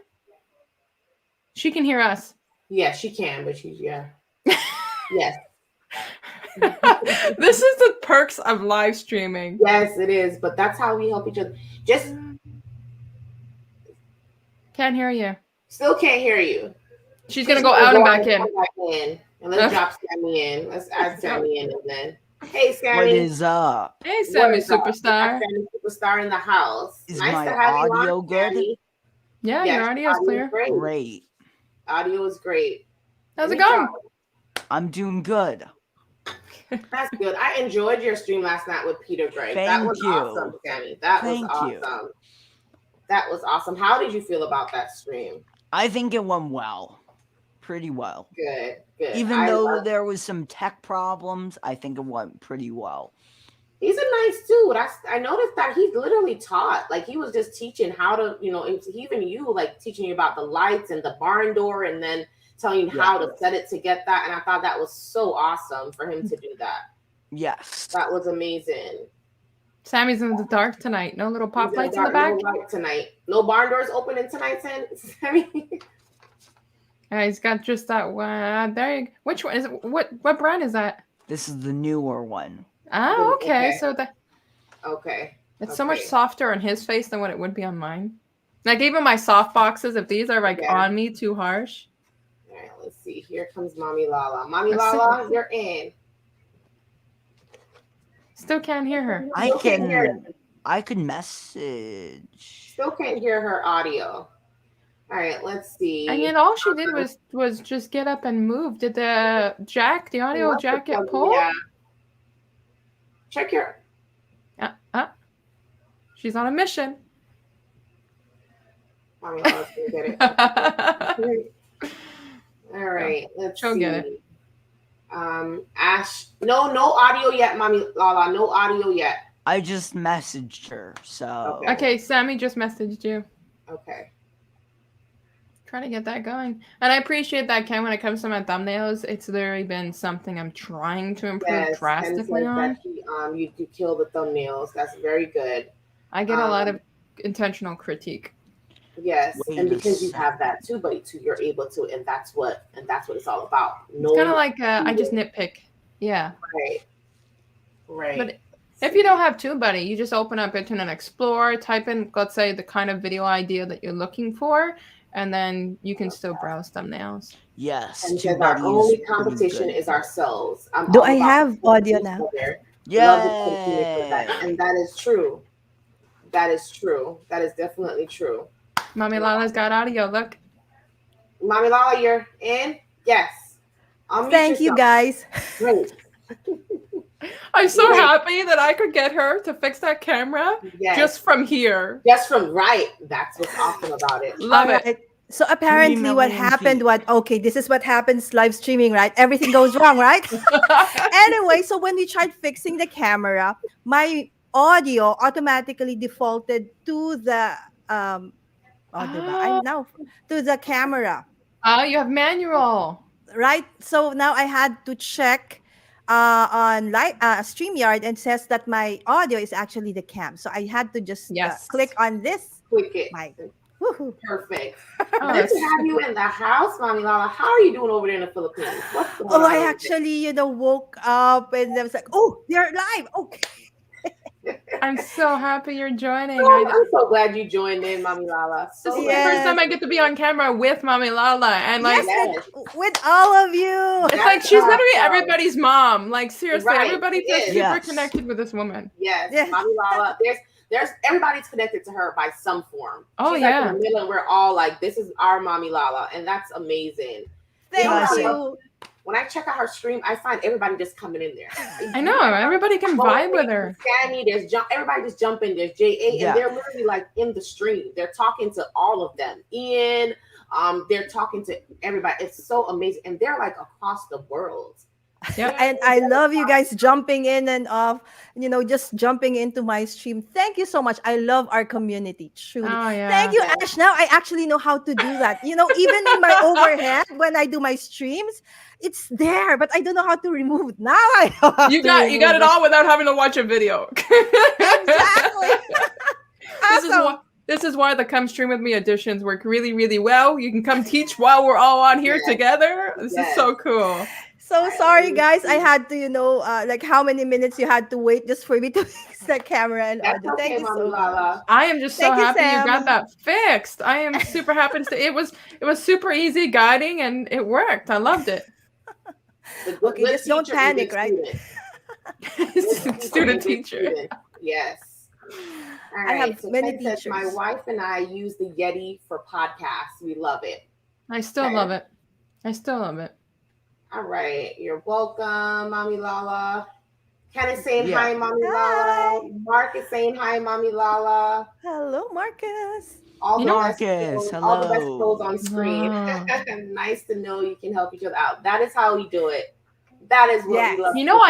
Speaker 2: She can hear us.
Speaker 1: Yeah, she can, but she's yes.
Speaker 2: This is the perks of live streaming.
Speaker 1: Yes, it is, but that's how we help each other. Just
Speaker 2: can't hear you.
Speaker 1: Still can't hear you.
Speaker 2: She's gonna go out and back in.
Speaker 1: And let's drop Sammy in. Let's add Sammy in and then. Hey, Sammy.
Speaker 4: What is up?
Speaker 2: Hey, Sammy Superstar.
Speaker 1: Sammy Superstar in the house.
Speaker 4: Is
Speaker 1: nice
Speaker 4: my
Speaker 1: to have
Speaker 4: audio
Speaker 1: you on,
Speaker 4: good?
Speaker 1: Sammy.
Speaker 2: Yeah, yes, your audio is clear.
Speaker 4: Great.
Speaker 1: Audio is great.
Speaker 2: How's it going?
Speaker 4: I'm doing good.
Speaker 1: That's good. I enjoyed your stream last night with Peter Gray. That was awesome, Sammy. That was awesome. That was awesome. How did you feel about that stream?
Speaker 4: I think it went well. Pretty well.
Speaker 1: Good.
Speaker 4: Even though there was some tech problems, I think it went pretty well.
Speaker 1: He's a nice dude. I noticed that he literally taught. Like, he was just teaching how to, even you, like, teaching you about the lights and the barn door and then telling you how to set it to get that. And I thought that was so awesome for him to do that.
Speaker 4: Yes.
Speaker 1: That was amazing.
Speaker 2: Sammy's in the dark tonight. No little pop lights in the back?
Speaker 1: No light tonight. No barn doors opening tonight, Sammy?
Speaker 2: He's got just that one. There you go. Which one is it? What brand is that?
Speaker 4: This is the newer one.
Speaker 2: Oh, okay. So it's so much softer on his face than what it would be on mine. I gave him my soft boxes. If these are like on me too harsh.
Speaker 1: All right, let's see. Here comes Mommy Lala. Mommy Lala, you're in.
Speaker 2: Still can't hear her.
Speaker 4: I could message.
Speaker 1: Still can't hear her audio. All right, let's see.
Speaker 2: And yet all she did was just get up and move. Did the audio jack get pulled?
Speaker 1: Yeah. Check your.
Speaker 2: She's on a mission.
Speaker 1: Mommy, let's get it. All right, let's see.
Speaker 2: Get it.
Speaker 1: Ash, no audio yet, Mommy Lala. No audio yet.
Speaker 4: I just messaged her, so.
Speaker 2: Okay, Sammy just messaged you.
Speaker 1: Okay.
Speaker 2: Trying to get that going. And I appreciate that, Ken, when it comes to my thumbnails. It's literally been something I'm trying to improve drastically on.
Speaker 1: You kill the thumbnails. That's very good.
Speaker 2: I get a lot of intentional critique.
Speaker 1: Yes, and because you have that too, but you're able to, and that's what it's all about.
Speaker 2: It's kind of like I just nitpick. Yeah.
Speaker 1: Right.
Speaker 2: But If you don't have TubeBuddy, you just open up Internet Explorer, type in, let's say, the kind of video idea that you're looking for, and then you can still browse thumbnails.
Speaker 4: Yes.
Speaker 1: And because our
Speaker 4: TubeBuddy
Speaker 1: only
Speaker 4: is pretty
Speaker 1: competition
Speaker 4: good.
Speaker 1: is ourselves. I'm
Speaker 3: Do
Speaker 1: all
Speaker 3: I
Speaker 1: about
Speaker 3: have audio
Speaker 1: each
Speaker 3: now?
Speaker 1: other.
Speaker 4: Yay!
Speaker 1: Love to continue with that. And that is true. That is true. That is definitely true.
Speaker 2: Mommy Lala's got audio. Look.
Speaker 1: Mommy Lala, you're in? Yes. Unmute
Speaker 3: Thank you,
Speaker 1: yourself.
Speaker 3: guys.
Speaker 1: Great.
Speaker 2: I'm so
Speaker 1: Great.
Speaker 2: happy that I could get her to fix that camera
Speaker 1: Yes.
Speaker 2: just from here.
Speaker 1: Just from right. That's what's awesome about it.
Speaker 2: Love
Speaker 3: All
Speaker 2: it.
Speaker 3: right. So apparently what happened, this is what happens live streaming, right? Everything goes wrong, right? Anyway, so when we tried fixing the camera, my audio automatically defaulted to the I'm now to the camera,
Speaker 2: Oh, you have manual.
Speaker 3: right? So now I had to check on Streamyard, and says that my audio is actually the cam. So I had to just
Speaker 2: Yes.
Speaker 3: click on this.
Speaker 1: Click it.
Speaker 3: My woohoo.
Speaker 1: Perfect.
Speaker 2: Oh,
Speaker 1: Good
Speaker 2: that's-
Speaker 1: to have you in the house, Mommy Lala. How are you doing over there in the Philippines? What's going
Speaker 3: Oh,
Speaker 1: on?
Speaker 3: I actually, woke up and I was like, oh, they're live. Okay.
Speaker 2: I'm so happy you're joining.
Speaker 1: Oh, I'm so glad you joined in, Mommy Lala.
Speaker 2: This
Speaker 1: So
Speaker 2: is the
Speaker 3: Yes.
Speaker 2: first time I get to be on camera with Mommy Lala, and like,
Speaker 3: Yes, with all of you.
Speaker 2: it's like she's literally
Speaker 1: awesome.
Speaker 2: everybody's mom. Like seriously,
Speaker 1: Right,
Speaker 2: everybody
Speaker 1: she
Speaker 2: feels
Speaker 1: is.
Speaker 2: super
Speaker 4: Yes.
Speaker 2: connected with this woman.
Speaker 1: Yes,
Speaker 3: Yes.
Speaker 1: Mommy Lala. There's everybody's connected to her by some form.
Speaker 2: Oh,
Speaker 1: She's like
Speaker 2: yeah.
Speaker 1: in the middle, and we're all like, this is our Mommy Lala, and that's amazing.
Speaker 3: Thank
Speaker 1: You know what I
Speaker 3: you.
Speaker 1: love? When I check out her stream, I find everybody just coming in there.
Speaker 2: I know everybody can vibe with her.
Speaker 1: Sammy, everybody just jumping. There's JA,
Speaker 4: Yeah.
Speaker 1: and they're literally like in the stream. They're talking to all of them. Ian, they're talking to everybody. It's so amazing, and they're like across the world.
Speaker 2: Yep.
Speaker 3: And I love you guys jumping in and off, just jumping into my stream. Thank you so much. I love our community, truly.
Speaker 2: Oh yeah.
Speaker 3: Thank you,
Speaker 1: Yeah.
Speaker 3: Ash. Now I actually know how to do that. Even in my overhead when I do my streams, it's there, but I don't know how to remove it. Now I know how
Speaker 2: You
Speaker 3: to
Speaker 2: got
Speaker 3: remove
Speaker 2: it all without having to watch a video.
Speaker 3: Exactly.
Speaker 2: This is why the come stream with me editions work really, really well. You can come teach while we're all on here
Speaker 1: Yes.
Speaker 2: together. This is so cool.
Speaker 3: So sorry, guys. I had to, like how many minutes you had to wait just for me to fix the camera and
Speaker 1: That's
Speaker 3: audio.
Speaker 1: okay,
Speaker 3: Thank you
Speaker 1: Mommy
Speaker 3: so much.
Speaker 1: Lala.
Speaker 2: I am just so
Speaker 3: Thank you,
Speaker 2: happy you got
Speaker 3: Sam.
Speaker 2: that fixed. I am super happy to it was super easy guiding and it worked. I loved it.
Speaker 1: The good-
Speaker 3: Okay,
Speaker 1: good
Speaker 3: just don't
Speaker 1: teacher is a
Speaker 3: panic, right?
Speaker 1: student.
Speaker 2: Student teacher.
Speaker 1: Yes. All
Speaker 3: I have
Speaker 1: right. So
Speaker 3: many
Speaker 1: Ken says, my
Speaker 3: teachers.
Speaker 1: wife and I use the Yeti for podcasts. We love it.
Speaker 2: I still
Speaker 1: Okay.
Speaker 2: love it. I still love it.
Speaker 1: All right. You're welcome, Mommy Lala. Ken is saying
Speaker 4: Yeah.
Speaker 1: hi, Mommy
Speaker 3: Hi.
Speaker 1: Lala. Mark is saying hi, Mommy
Speaker 3: Oh,
Speaker 1: Lala.
Speaker 3: Hello, Marcus.
Speaker 1: All the
Speaker 4: Marcus,
Speaker 1: best clothes, all the best
Speaker 4: hello.
Speaker 1: clothes on screen.
Speaker 2: Wow.
Speaker 1: Nice to know you can help each other out. That is how we do it. That is what
Speaker 3: Yes.
Speaker 1: we love.
Speaker 2: You know,
Speaker 1: to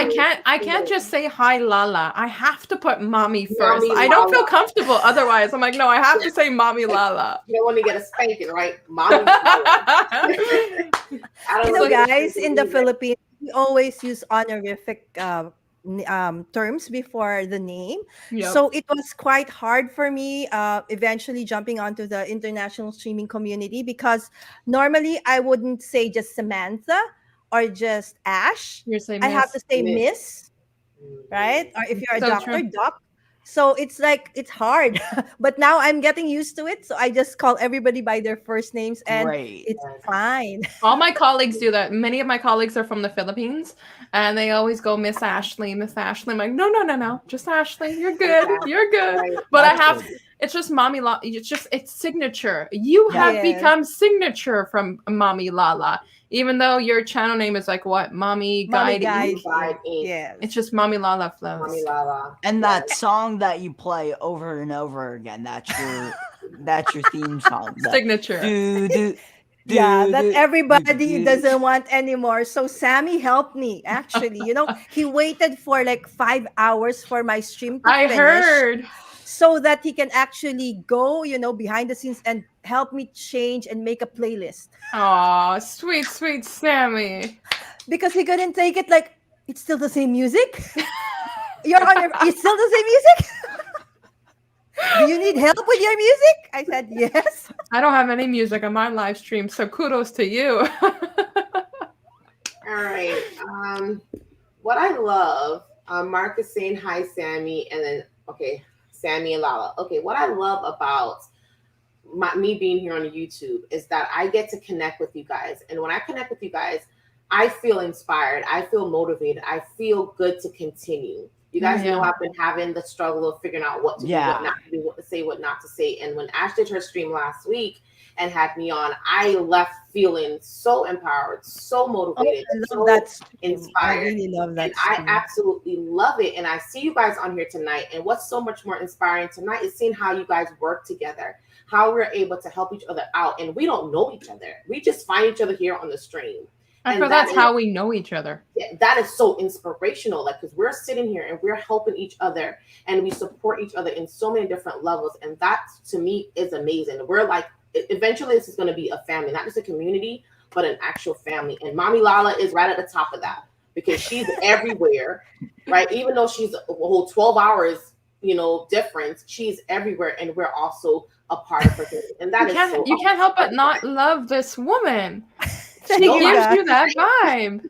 Speaker 2: I
Speaker 1: do.
Speaker 2: can't just say hi Lala. I have to put mommy first.
Speaker 1: Mommy
Speaker 2: I don't feel
Speaker 1: Lala.
Speaker 2: comfortable otherwise. I'm like, no, I have to say mommy Lala.
Speaker 1: You don't want to get a spanking, right? Mommy Lala. I don't know
Speaker 3: Guys, in the
Speaker 1: either.
Speaker 3: Philippines, we always use honorific terms before the name.
Speaker 2: Yep.
Speaker 3: So it was quite hard for me eventually jumping onto the international streaming community, because normally I wouldn't say just Samantha or just Ash.
Speaker 2: You're saying
Speaker 3: I have to say
Speaker 1: Miss.
Speaker 3: Miss, right? Or if you're a
Speaker 2: So
Speaker 3: doctor,
Speaker 2: true.
Speaker 3: doc. So it's like it's hard. But now I'm getting used to it. So I just call everybody by their first names, and
Speaker 4: Great.
Speaker 3: it's fine.
Speaker 2: All my colleagues do that. Many of my colleagues are from the Philippines, and they always go Miss Ashley, Miss Ashley. I'm like, no, just Ashley. You're good. You're good.
Speaker 1: Right.
Speaker 2: But I
Speaker 4: That's
Speaker 2: have.
Speaker 4: good.
Speaker 2: It's just Mommy Lala. It's signature. You have
Speaker 3: Yeah.
Speaker 2: become signature from Mommy Lala, even though your channel name is like what? Mommy
Speaker 3: Mommy
Speaker 2: Guide.
Speaker 3: Guide.
Speaker 1: Side Inc.
Speaker 3: Yes.
Speaker 2: It's just Mommy Lala flows.
Speaker 1: Mommy Lala.
Speaker 4: And
Speaker 1: Yes.
Speaker 4: that song that you play over and over again, that's your theme song. The
Speaker 2: Signature.
Speaker 4: do, do,
Speaker 3: Yeah,
Speaker 4: do,
Speaker 3: that
Speaker 4: do,
Speaker 3: everybody
Speaker 4: do.
Speaker 3: doesn't want anymore. So Sammy helped me actually. He waited for like 5 hours for my stream to
Speaker 2: I
Speaker 3: finish,
Speaker 2: heard.
Speaker 3: so that he can actually go, behind the scenes and help me change and make a playlist,
Speaker 2: Aw, sweet, sweet Sammy.
Speaker 3: because he couldn't take it. Like, it's still the same music. It's still the same music. Do you need help with your music? I said yes.
Speaker 2: I don't have any music on my live stream, so kudos to you.
Speaker 1: All right. What I love Mark is saying hi, Sammy, and then okay, Sammy and Lala. Okay, what I love about me being here on YouTube is that I get to connect with you guys, and when I connect with you guys, I feel inspired. I feel motivated. I feel good to continue. You guys know I've been having the struggle of figuring out what to do, what not to do, what to say, what not to say. And when Ash did her stream last week and had me on, I left feeling so empowered, so motivated, so inspired.
Speaker 3: I really love that.
Speaker 1: And I absolutely love it. And I see you guys on here tonight. And what's so much more inspiring tonight is seeing how you guys work together, how we're able to help each other out. And we don't know each other. We just find each other here on the stream.
Speaker 2: I feel that's how we know each other.
Speaker 1: Yeah, that is so inspirational. Like, because we're sitting here and we're helping each other and we support each other in so many different levels. And that, to me, is amazing. We're like, eventually this is going to be a family, not just a community, but an actual family. And Mommy Lala is right at the top of that because she's everywhere, right? Even though she's a whole 12 hours, difference, she's everywhere. And we're also a part of her. And that
Speaker 2: you can't help but not love this woman. She gives you that vibe.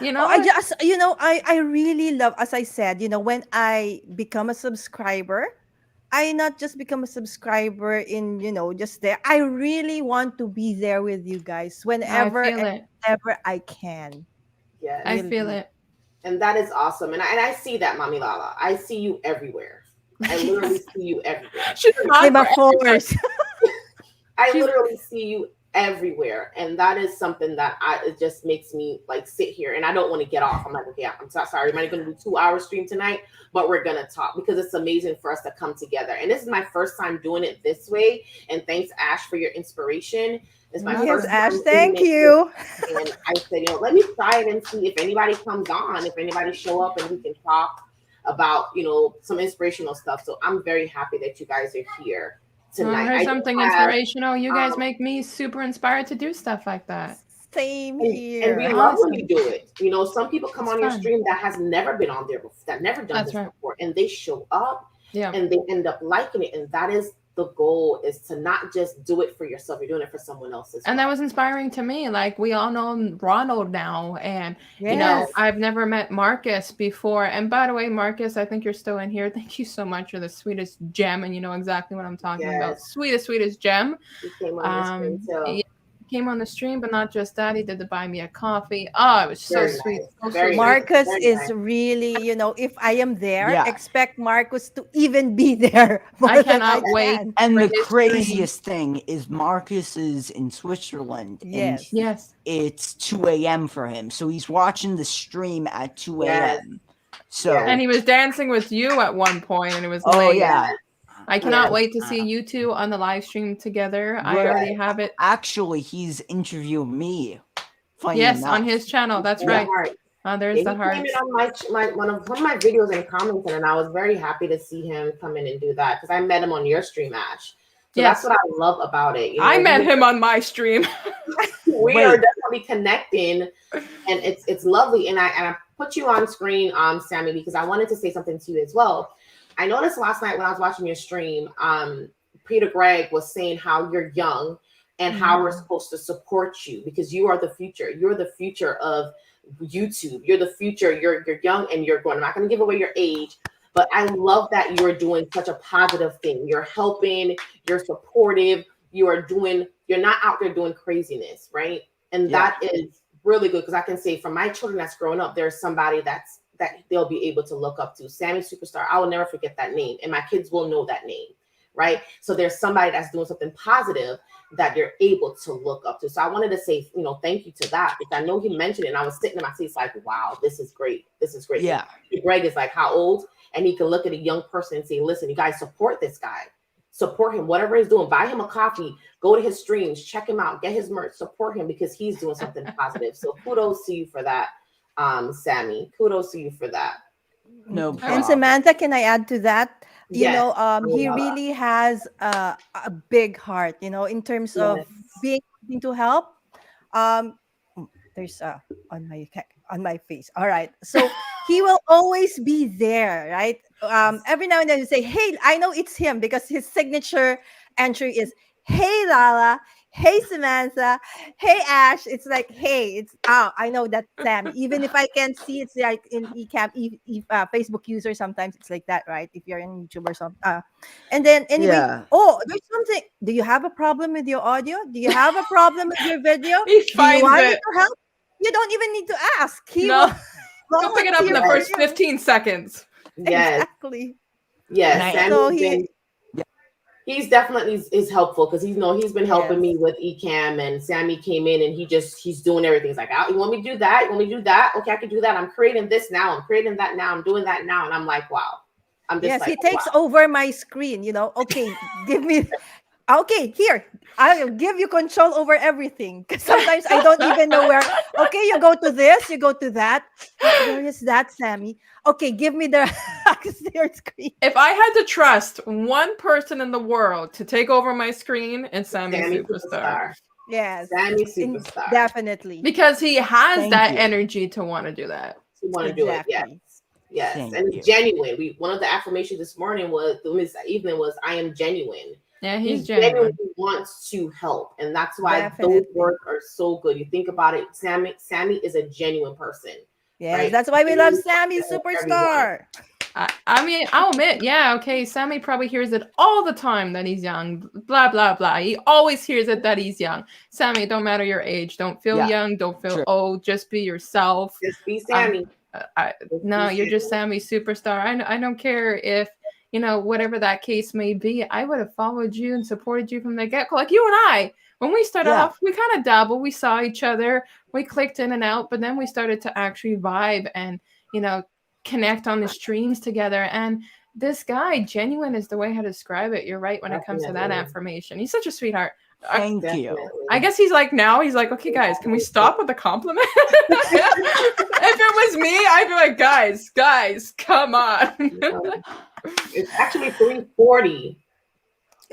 Speaker 3: I really love, as I said, when I become a subscriber, I not just become a subscriber in, just there. I really want to be there with you guys whenever I can.
Speaker 1: Yeah,
Speaker 2: I feel it.
Speaker 1: And that is awesome. And I see that, Mommy Lala. I see you everywhere. I literally see you everywhere. I literally see you everywhere, and that is something that it just makes me like sit here and I don't want to get off. I'm like, okay, I'm so sorry, am I going to do 2-hour stream tonight, but we're gonna talk because it's amazing for us to come together. And this is my first time doing it this way, and thanks, Ash, for your inspiration. It's my first
Speaker 3: time. Ash, thank you.
Speaker 1: And I said, let me try it and see if anybody comes on, if anybody show up, and we can talk about some inspirational stuff. So I'm very happy that you guys are here tonight.
Speaker 2: Here's something inspirational. You guys make me super inspired to do stuff like that.
Speaker 3: Same here.
Speaker 1: And we love when you do it. Some people come on your stream that has never been on there before, that never done this before, and they show up and they end up liking it. And that is the goal, is to not just do it for yourself, you're doing it for someone else as well.
Speaker 2: And that was inspiring to me. Like, we all know Ronald now, and I've never met Marcus before. And by the way, Marcus, I think you're still in here. Thank you so much. You're the sweetest gem, and you know exactly what I'm talking about. Sweetest gem.
Speaker 1: He came on the stream too.
Speaker 2: Came on the stream, but not just that, he did the buy me a coffee. Oh, it was so sweet.
Speaker 3: Marcus is really, if I am there, expect Marcus to even be there.
Speaker 2: I cannot wait.
Speaker 4: And the craziest thing is Marcus is in Switzerland.
Speaker 3: Yes.
Speaker 4: It's 2 a.m. for him. So he's watching the stream at 2 a.m. So
Speaker 2: and he was dancing with you at one point, and it was I cannot wait to see you two on the live stream together. I already have it.
Speaker 4: Actually, he's interviewing me.
Speaker 2: On his channel. That's right. There's the heart.
Speaker 1: He came in on one of my videos and commented, and I was very happy to see him come in and do that because I met him on your stream, Ash. So that's what I love about it.
Speaker 2: I met him on my stream.
Speaker 1: We are definitely connecting, and it's lovely. And I put you on screen, Sammy, because I wanted to say something to you as well. I noticed last night when I was watching your stream, Peter Gregg was saying how you're young and how we're supposed to support you because you are the future. You're the future of YouTube. You're the future. You're young and you're going. I'm not going to give away your age, but I love that you're doing such a positive thing. You're helping. You're supportive. You're not out there doing craziness, right? And that is really good because I can say from my children that's growing up, there's somebody that they'll be able to look up to. Sammy Superstar, I will never forget that name, and my kids will know that name, right? So there's somebody that's doing something positive that you're able to look up to. So I wanted to say, thank you to that, because I know he mentioned it, and I was sitting in my seat like, wow, this is great. This is great.
Speaker 4: Yeah.
Speaker 1: Greg is like, how old? And he can look at a young person and say, listen, you guys support this guy. Support him, whatever he's doing. Buy him a coffee. Go to his streams. Check him out. Get his merch. Support him because he's doing something positive. So kudos to you for that. Sammy, kudos to you for that.
Speaker 4: No problem.
Speaker 3: And Samantha, can I add to that? He really has a big heart, in terms of being willing to help. There's on my face. All right. So he will always be there, right? Every now and then you say, hey, I know it's him because his signature entry is, hey, Lala, Hey Samantha, hey Ash. It's like, hey, it's I know that Sam. Even if I can't see, it's like in Facebook user. Sometimes it's like that, right? If you're in YouTube or something. And then anyway,
Speaker 4: Yeah.
Speaker 3: oh, there's something. Do you have a problem with your audio? Do you have a problem with your video?
Speaker 2: He
Speaker 3: Do you
Speaker 2: finds
Speaker 3: want me
Speaker 2: it.
Speaker 3: to help? You don't even need to ask. He will
Speaker 2: No, he'll pick it up in
Speaker 3: volunteer
Speaker 2: the
Speaker 3: for
Speaker 2: first
Speaker 3: you.
Speaker 2: 15 seconds.
Speaker 1: Yes,
Speaker 3: Exactly.
Speaker 1: yes.
Speaker 4: And I
Speaker 1: Sammy's
Speaker 3: So
Speaker 1: been
Speaker 4: yeah,
Speaker 1: he's definitely is helpful because he's been helping
Speaker 3: yes.
Speaker 1: me with Ecamm, and Sammy came in and he's doing everything. He's like, you want me to do that? You want me to do that? Okay, I can do that. I'm creating this now. I'm creating that now. I'm doing that now. And I'm like, wow. I'm just
Speaker 3: Yes,
Speaker 1: like,
Speaker 3: he takes
Speaker 1: wow.
Speaker 3: over my screen, Okay, give me okay, here. I'll give you control over everything. Because sometimes I don't even know where. Okay, you go to this, you go to that. Where is that, Sammy? Okay, give me the access to your screen.
Speaker 2: If I had to trust one person in the world to take over my screen, it's Sammy
Speaker 1: Sammy
Speaker 2: Superstar.
Speaker 1: Superstar.
Speaker 3: Yes.
Speaker 1: Sammy Superstar.
Speaker 3: Definitely.
Speaker 2: Because he has
Speaker 4: Thank
Speaker 2: that
Speaker 4: you.
Speaker 2: energy to want to do that.
Speaker 1: You want to do it. Yes.
Speaker 3: Exactly.
Speaker 1: Yes.
Speaker 4: Thank
Speaker 1: And
Speaker 4: you.
Speaker 1: it's genuine. One of the affirmations this morning was this evening was I am genuine.
Speaker 2: Yeah,
Speaker 1: He
Speaker 2: he's genuine.
Speaker 1: wants to help. And that's why
Speaker 3: Definitely.
Speaker 1: those words are so good. You think about it, Sammy is a genuine person.
Speaker 3: Yes,
Speaker 1: Right?
Speaker 3: that's why we love Sammy
Speaker 1: Everyone.
Speaker 3: Superstar.
Speaker 2: I mean, I'll admit, yeah, okay, Sammy probably hears it all the time that he's young, blah, blah, blah. He always hears it that he's young. Sammy, don't matter your age. Don't feel
Speaker 4: Yeah,
Speaker 2: young. Don't feel
Speaker 4: true.
Speaker 2: old. Just be yourself.
Speaker 1: Just be Sammy.
Speaker 2: No, you're just Sammy Superstar. I don't care if, whatever that case may be. I would have followed you and supported you from the get-go. Like you and I, when we started
Speaker 4: Yeah.
Speaker 2: off, we kind of dabbled. We saw each other. We clicked in and out, but then we started to actually vibe and, connect on the streams together. And this guy, genuine is the way how to describe it. You're right when it comes to that
Speaker 1: Definitely.
Speaker 2: affirmation. He's such a sweetheart.
Speaker 4: Thank you.
Speaker 1: Definitely.
Speaker 2: I guess he's like, okay, guys, can we stop with the compliment? If it was me, I'd be like, guys, come on.
Speaker 1: It's actually 3:40.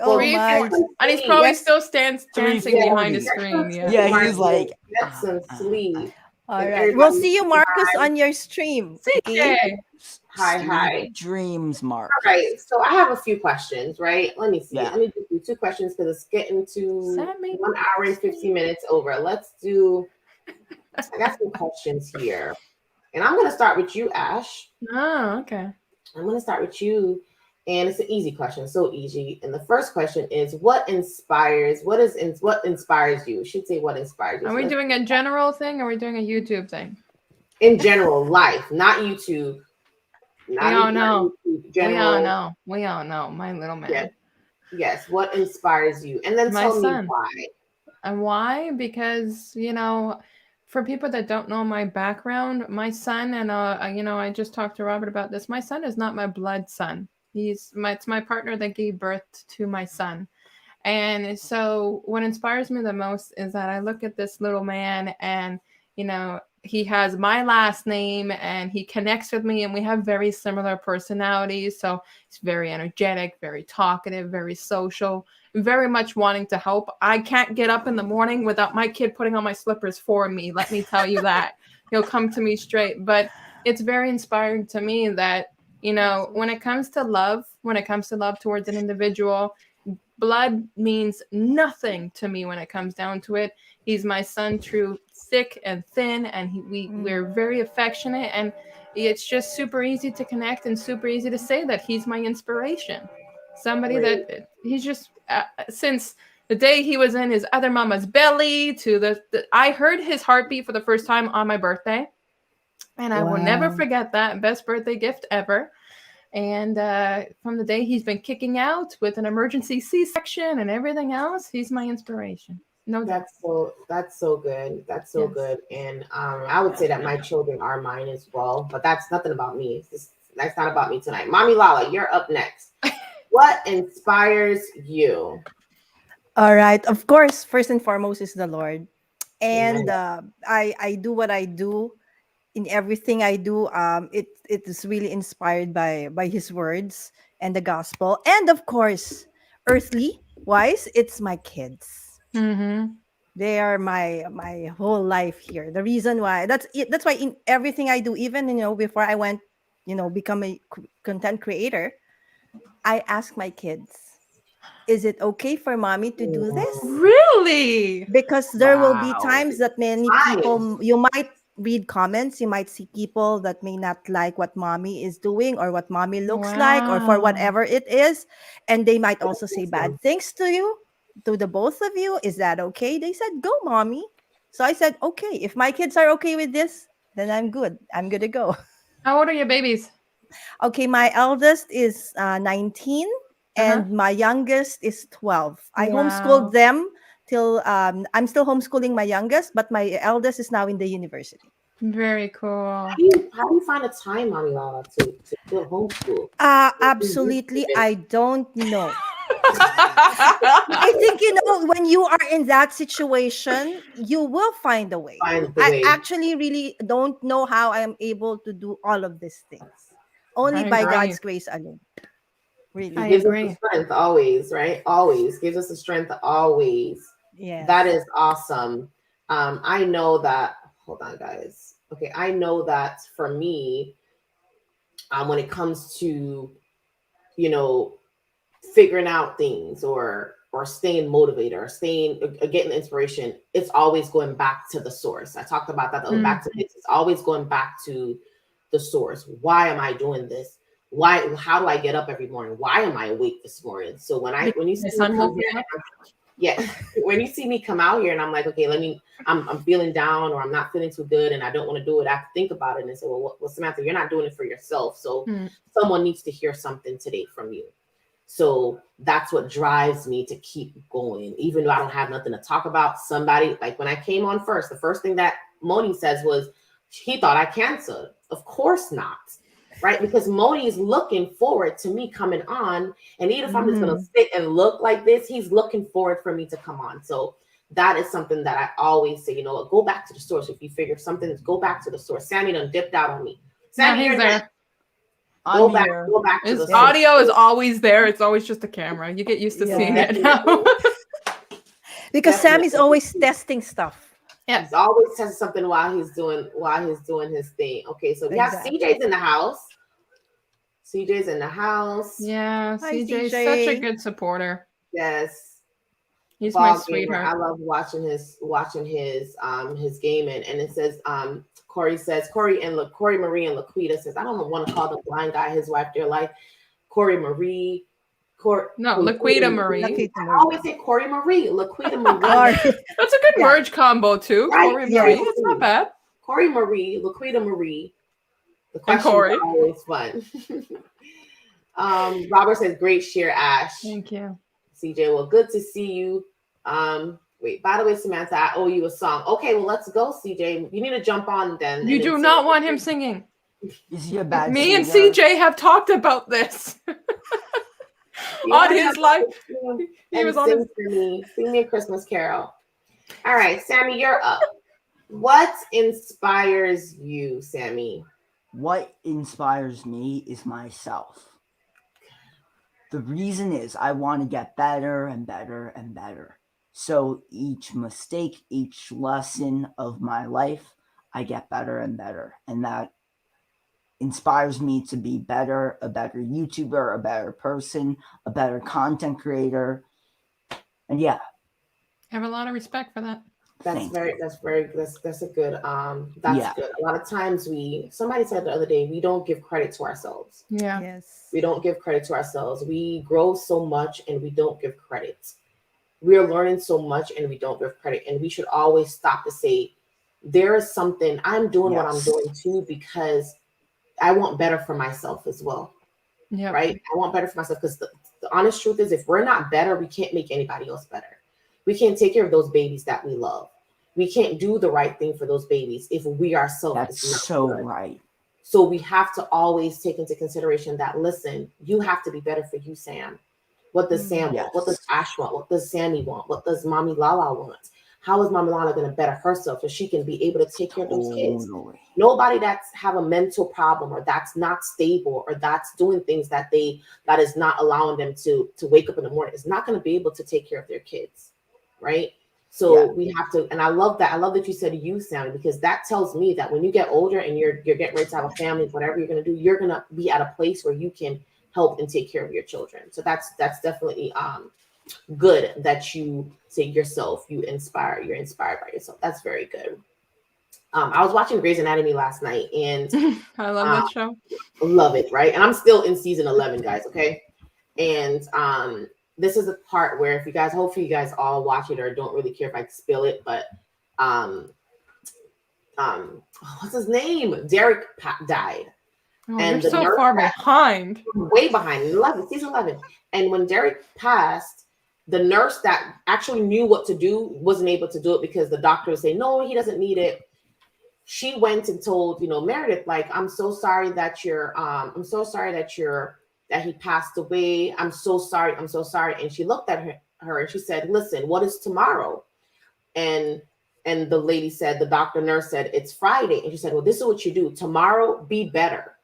Speaker 3: Oh
Speaker 2: Three,
Speaker 3: my.
Speaker 2: four. And he's probably
Speaker 3: Yes.
Speaker 2: still dancing
Speaker 4: 3:40.
Speaker 2: behind the screen. Yeah.
Speaker 4: Yeah, he's like,
Speaker 1: Get some sleep.
Speaker 3: All
Speaker 1: And
Speaker 3: right. We'll
Speaker 1: everybody
Speaker 3: see you,
Speaker 1: say
Speaker 3: Marcus,
Speaker 1: hi.
Speaker 3: on your stream.
Speaker 2: CJ.
Speaker 1: Hi,
Speaker 4: "Sweet
Speaker 1: hi.
Speaker 4: dreams, Mark."
Speaker 1: All right, so I have a few questions, right? Let me see.
Speaker 4: Yeah.
Speaker 1: Let me do 2 questions because it's getting to
Speaker 2: Sammy.
Speaker 1: 1 hour and 15 minutes over. Let's do. I got some questions here, and I'm gonna start with you, Ash.
Speaker 2: Oh, okay.
Speaker 1: I'm gonna start with you, and it's an easy question, so easy. And the first question is, what inspires you? Should say what inspires you.
Speaker 2: Are
Speaker 1: So
Speaker 2: we
Speaker 1: let's-
Speaker 2: doing a general thing or are we doing a YouTube thing?
Speaker 1: in general life, not YouTube?
Speaker 2: We all know.
Speaker 1: YouTube, general.
Speaker 2: We all know. My little man.
Speaker 1: Yeah. Yes. What inspires you? And then
Speaker 2: My
Speaker 1: tell
Speaker 2: son.
Speaker 1: me why.
Speaker 2: And why? Because, for people that don't know my background, my son, and, I just talked to Robert about this. My son is not my blood son. It's my partner that gave birth to my son. And so what inspires me the most is that I look at this little man and, he has my last name and he connects with me and we have very similar personalities. So he's very energetic, very talkative, very social, very much wanting to help. I can't get up in the morning without my kid putting on my slippers for me. Let me tell you that. He'll come to me straight. But it's very inspiring to me that, when it comes to love towards an individual, blood means nothing to me when it comes down to it. He's my son through thick and thin, and we're very affectionate, and it's just super easy to connect and super easy to say that he's my inspiration. Somebody that he's just since the day he was in his other mama's belly to I heard his heartbeat for the first time on my birthday, and I will never forget that. Best birthday gift ever. And from the day he's been kicking out with an emergency C-section and everything else, he's my inspiration. No doubt.
Speaker 1: That's so good. That's so
Speaker 2: Yes.
Speaker 1: good. And I would say that my children are mine as well, but that's nothing about me. That's not about me tonight. Mommy Lala, you're up next. What inspires you?
Speaker 3: All right. Of course, first and foremost is the Lord. And I do what I do in everything I do. It is really inspired by his words and the gospel. And of course, earthly wise, it's my kids.
Speaker 2: Mm-hmm.
Speaker 3: They are my whole life here. The reason why that's why in everything I do, even before I went, become a content creator, I ask my kids, is it okay for mommy to do this?
Speaker 2: Really?
Speaker 3: Because there will be
Speaker 4: Wow.
Speaker 3: times that many people, you might read comments, you might see people that may not like what mommy is doing or what mommy looks like or for
Speaker 2: Wow.
Speaker 3: whatever it is, and they might also say bad things to you, to the both of you. Is that okay? They said, go mommy. So I said, okay, if my kids are okay with this, then I'm good to go.
Speaker 2: How old are your babies?
Speaker 3: Okay, my eldest is 19
Speaker 2: Uh-huh.
Speaker 3: and my youngest is 12. I
Speaker 2: Wow.
Speaker 3: homeschooled them till I'm still homeschooling my youngest, but my eldest is now in the university.
Speaker 2: Very cool.
Speaker 1: How do you find a time, Mommy Lala, to still homeschool?
Speaker 3: Absolutely, I don't know. I think, when you are in that situation, you will find a way.
Speaker 1: Find the
Speaker 3: I
Speaker 1: way.
Speaker 3: actually really don't know how I am able to do all of these things. Only
Speaker 2: I
Speaker 3: by
Speaker 2: agree.
Speaker 3: God's grace alone. Really.
Speaker 2: I
Speaker 1: He gives us
Speaker 2: agree.
Speaker 1: the strength always, right? Always gives us the strength always.
Speaker 3: Yes.
Speaker 1: That is awesome. I know that. Hold on, guys. Okay, I know that for me, when it comes to, figuring out things or staying motivated or getting inspiration, it's always going back to the source. I talked about that. Back to it's always going back to the source. Why am I doing this? How do I get up every morning? Why am I awake this morning? So when you see me come here, when you see me come out here and I'm like, okay, I'm feeling down or I'm not feeling too good and I don't want to do it, I have to think about it and say, well, Samantha, you're not doing it for yourself. So someone needs to hear something today from you. So that's what drives me to keep going, even though I don't have nothing to talk about. Somebody, like when I came on first, the first thing that Moni says was, he thought I canceled. Of course not, right? Because Moni is looking forward to me coming on. And even if I'm just going to sit and look like this, he's looking forward for me to come on. So that is something that I always say, go back to the source. If you figure something, go back to the source. Sammy done dipped out on me. Sammy, you're there. Go back to
Speaker 2: His
Speaker 1: the
Speaker 2: audio is always there. It's always just a camera. You get used to seeing it now.
Speaker 3: Because Sammy's always testing stuff.
Speaker 2: Yeah.
Speaker 1: He's always testing something while he's doing his thing. Okay, so we have CJ's in the house. CJ's in the house.
Speaker 2: Yeah,
Speaker 3: Hi,
Speaker 2: CJ's
Speaker 3: CJ.
Speaker 2: such a good supporter.
Speaker 1: Yes.
Speaker 2: He's
Speaker 1: Ball
Speaker 2: my sweetheart.
Speaker 1: gamer. I love watching his game and it says Corey Marie and Laquita says, I don't want to call the blind guy his wife dear life. Corey Marie.
Speaker 2: Laquita Marie.
Speaker 1: I always say Corey Marie, Laquita Marie.
Speaker 2: That's a good merge combo too.
Speaker 1: Right?
Speaker 2: Corey Marie. It's not bad.
Speaker 1: Corey Marie, Laquita Marie. The question is always fun. Robert says, great share, Ash.
Speaker 2: Thank you.
Speaker 1: CJ, well, good to see you. Wait, by the way, Samantha, I owe you a song. Okay, well, let's go, CJ. You need to jump on then.
Speaker 2: You do not want him singing.
Speaker 4: Is he a bad
Speaker 2: Me and
Speaker 4: singer?
Speaker 2: CJ have talked about this. On his life. He was on his...
Speaker 1: Sing me a Christmas carol. All right, Sammy, you're up. What inspires you, Sammy?
Speaker 4: What inspires me is myself. The reason is I want to get better and better and better. So each mistake, each lesson of my life, I get better and better. And that inspires me to be better, a better YouTuber, a better person, a better content creator. And yeah.
Speaker 2: I have a lot of respect for that.
Speaker 1: That's a good, that's good. A lot of times somebody said the other day, we don't give credit to ourselves.
Speaker 2: Yeah.
Speaker 3: Yes.
Speaker 1: We don't give credit to ourselves. We grow so much and we don't give credit. We are learning so much and we don't give credit. And we should always stop to say, there is something I'm doing what I'm doing too, because I want better for myself as well.
Speaker 2: Yeah.
Speaker 1: Right. I want better for myself because the honest truth is if we're not better, we can't make anybody else better. We can't take care of those babies that we love. We can't do the right thing for those babies if we ourselves.
Speaker 4: That's so good. Right.
Speaker 1: So we have to always take into consideration that, listen, you have to be better for you, Sam. What does Sam want? What does Ash want? What does Sammy want? What does Mommy Lala want? How is Mommy Lala going to better herself so she can be able to take care of those kids? Nobody that's have a mental problem or that's not stable or that's doing things that is not allowing them to wake up in the morning is not going to be able to take care of their kids. Right. So we have to, and I love that. I love that you said you, Sammy, because that tells me that when you get older and you're getting ready to have a family, whatever you're going to do, you're going to be at a place where you can help and take care of your children. So that's definitely good that you say yourself, you're inspired by yourself. That's very good. I was watching Grey's Anatomy last night, and
Speaker 2: I love that show.
Speaker 1: Love it, right? And I'm still in season 11, guys. Okay, and this is a part where, if you guys, hopefully you guys all watch it or don't really care if I spill it, but what's his name? Derek died.
Speaker 2: Oh,
Speaker 1: and
Speaker 2: you're so far behind.
Speaker 1: Way behind. Season 11. And when Derek passed, the nurse that actually knew what to do wasn't able to do it because the doctor would say, no, he doesn't need it. She went and told, Meredith, like, I'm so sorry that he passed away. I'm so sorry. And she looked at her and she said, listen, what is tomorrow? And the lady said, the nurse said, it's Friday. And she said, well, this is what you do. Tomorrow, be better.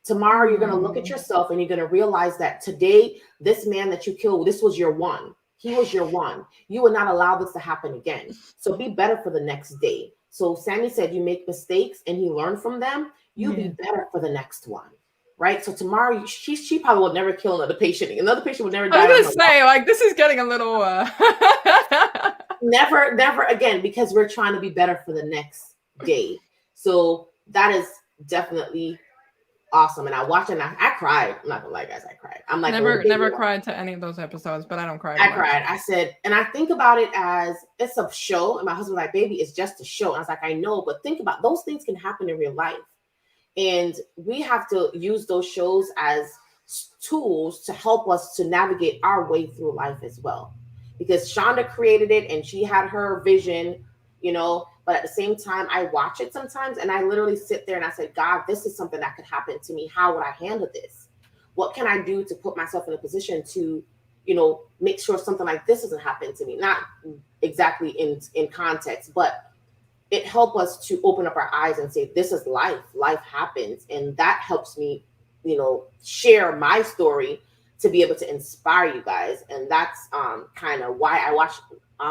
Speaker 1: Tomorrow, you're going to look at yourself and you're going to realize that today, this man that you killed, this was your one. He was your one. You would not allow this to happen again. So be better for the next day. So Sammy said, you make mistakes and he learned from them. You be better for the next one. Right. So tomorrow, she probably would never kill another patient. Another patient would never die.
Speaker 2: I was going to say, like, this is getting a little...
Speaker 1: Never again, because we're trying to be better for the next day. So that is definitely awesome. And I watched it and I cried. I'm not gonna lie, guys, I cried. I'm like,
Speaker 2: never cried to any of those episodes, but I don't cry.
Speaker 1: I cried. I said, and I think about it as it's a show. And my husband was like, baby, it's just a show. And I was like, I know, but think about those things can happen in real life. And we have to use those shows as tools to help us to navigate our way through life as well. Because Shonda created it and she had her vision, but at the same time, I watch it sometimes and I literally sit there and I say, God, this is something that could happen to me. How would I handle this? What can I do to put myself in a position to, make sure something like this doesn't happen to me? Not exactly in context, but it helped us to open up our eyes and say, this is life. Life happens. And that helps me, share my story to be able to inspire you guys. And that's kind of why I watch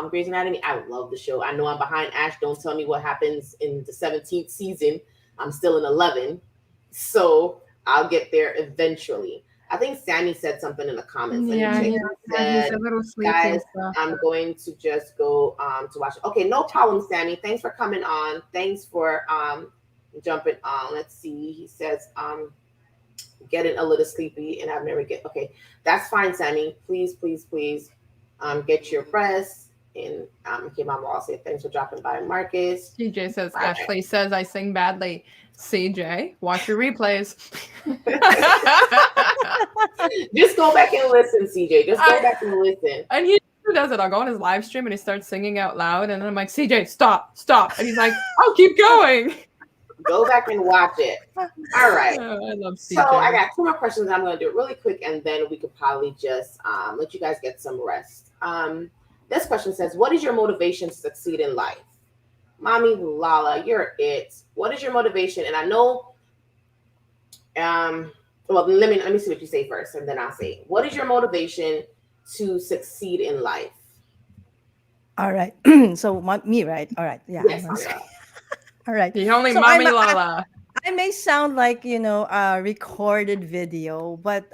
Speaker 1: Grey's Anatomy. I love the show. I know I'm behind Ash. Don't tell me what happens in the 17th season. I'm still in 11. So I'll get there eventually. I think Sammy said something in the comments.
Speaker 2: Yeah,
Speaker 1: he's a little sleepy. Guys, I'm going to just go to watch it. Okay, no problem, Sammy. Thanks for coming on. Thanks for jumping on. Let's see. He says, getting a little sleepy and I've never okay, that's fine, Sammy. Please get your rest. And okay, Mama all say thanks for dropping by, Marcus.
Speaker 2: CJ says, Ashley says I sing badly. CJ, watch your replays.
Speaker 1: Just go back and listen, CJ. Just go back and listen.
Speaker 2: And he does it. I'll go on his live stream and he starts singing out loud and then I'm like, CJ, stop. And he's like, I'll keep going.
Speaker 1: Go back and watch it. All right.
Speaker 2: Oh, I love CJ.
Speaker 1: So I got 2 more questions. I'm going to do it really quick, and then we could probably just let you guys get some rest. This question says, what is your motivation to succeed in life? Mommy Lala, you're it. What is your motivation? And I know, well, let me see what you say first, and then I'll say, what is your motivation to succeed in life?
Speaker 3: All right. So me, right? All right. Yeah.
Speaker 1: Yes,
Speaker 3: all right.
Speaker 2: The only so Mommy Lala.
Speaker 3: I may sound like, a recorded video, but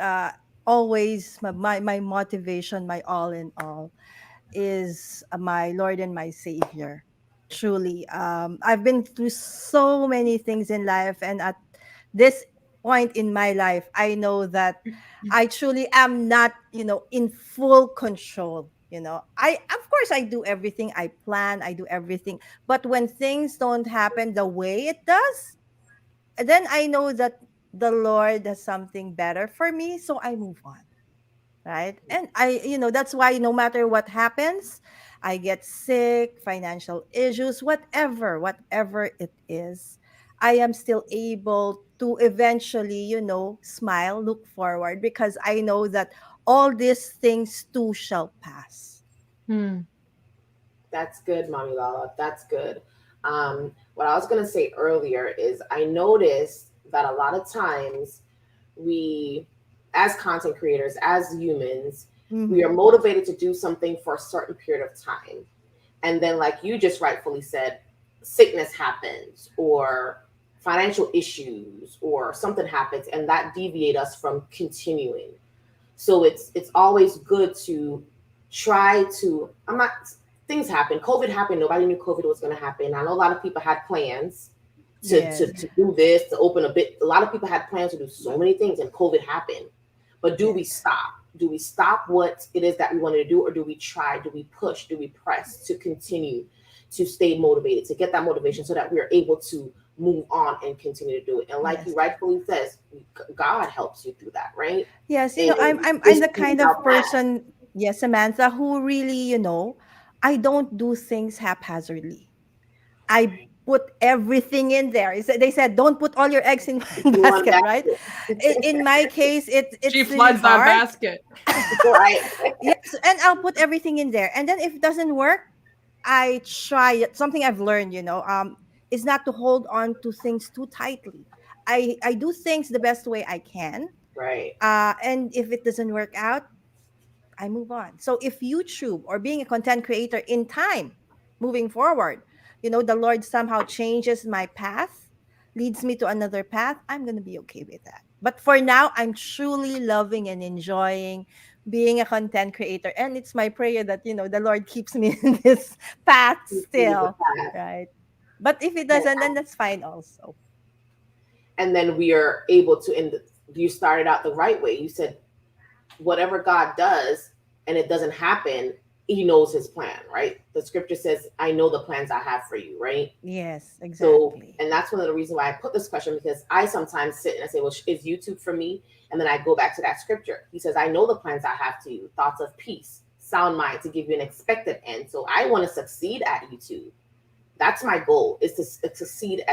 Speaker 3: always my motivation, my all in all is my Lord and my Savior. Truly. I've been through so many things in life. And at this point in my life, I know that I truly am not, in full control. Of course I do everything, I plan, I do everything, but when things don't happen the way it does, then I know that the Lord has something better for me, so I move on, right? And that's why no matter what happens, I get sick, financial issues, whatever it is, I am still able to eventually, smile, look forward, because I know that all these things too shall pass.
Speaker 1: That's good, Mommy Lala. That's good. What I was going to say earlier is I noticed that a lot of times we, as content creators, as humans, we are motivated to do something for a certain period of time. And then, like you just rightfully said, sickness happens or financial issues or something happens, and that deviate us from continuing. So it's always good to try to, things happen. COVID happened. Nobody knew COVID was going to happen. I know a lot of people had plans to do this, to open a bit. A lot of people had plans to do so many things, and COVID happened. But do we stop? Do we stop what it is that we wanted to do, or do we try? Do we push? Do we press to continue to stay motivated, to get that motivation so that we are able to move on and continue to do it? And like you rightfully says, God helps you through that, right?
Speaker 3: Yes, you know, I'm the kind of person, yes, Samantha, who really, you know, I don't do things haphazardly. I put everything in there. They said, don't put all your eggs in one basket, right? In my case, it's
Speaker 2: she floods that basket.
Speaker 1: Right.
Speaker 3: Yes, and I'll put everything in there. And then if it doesn't work, I try it. Something I've learned, you know, is not to hold on to things too tightly. I do things the best way I can.
Speaker 1: Right.
Speaker 3: And if it doesn't work out, I move on. So if YouTube or being a content creator in time, moving forward, you know, the Lord somehow changes my path, leads me to another path, I'm going to be okay with that. But for now, I'm truly loving and enjoying being a content creator. And it's my prayer that, you know, the Lord keeps me in this path still, right? But if it doesn't, then that's fine also.
Speaker 1: And then we are able to, you started out the right way. You said, whatever God does and it doesn't happen, he knows his plan, right? The scripture says, I know the plans I have for you, right?
Speaker 3: Yes, exactly.
Speaker 1: So, and that's one of the reasons why I put this question, because I sometimes sit and I say, well, is YouTube for me? And then I go back to that scripture. He says, I know the plans I have to you, thoughts of peace, sound mind, to give you an expected end. So I want to succeed at YouTube. That's my goal, is to succeed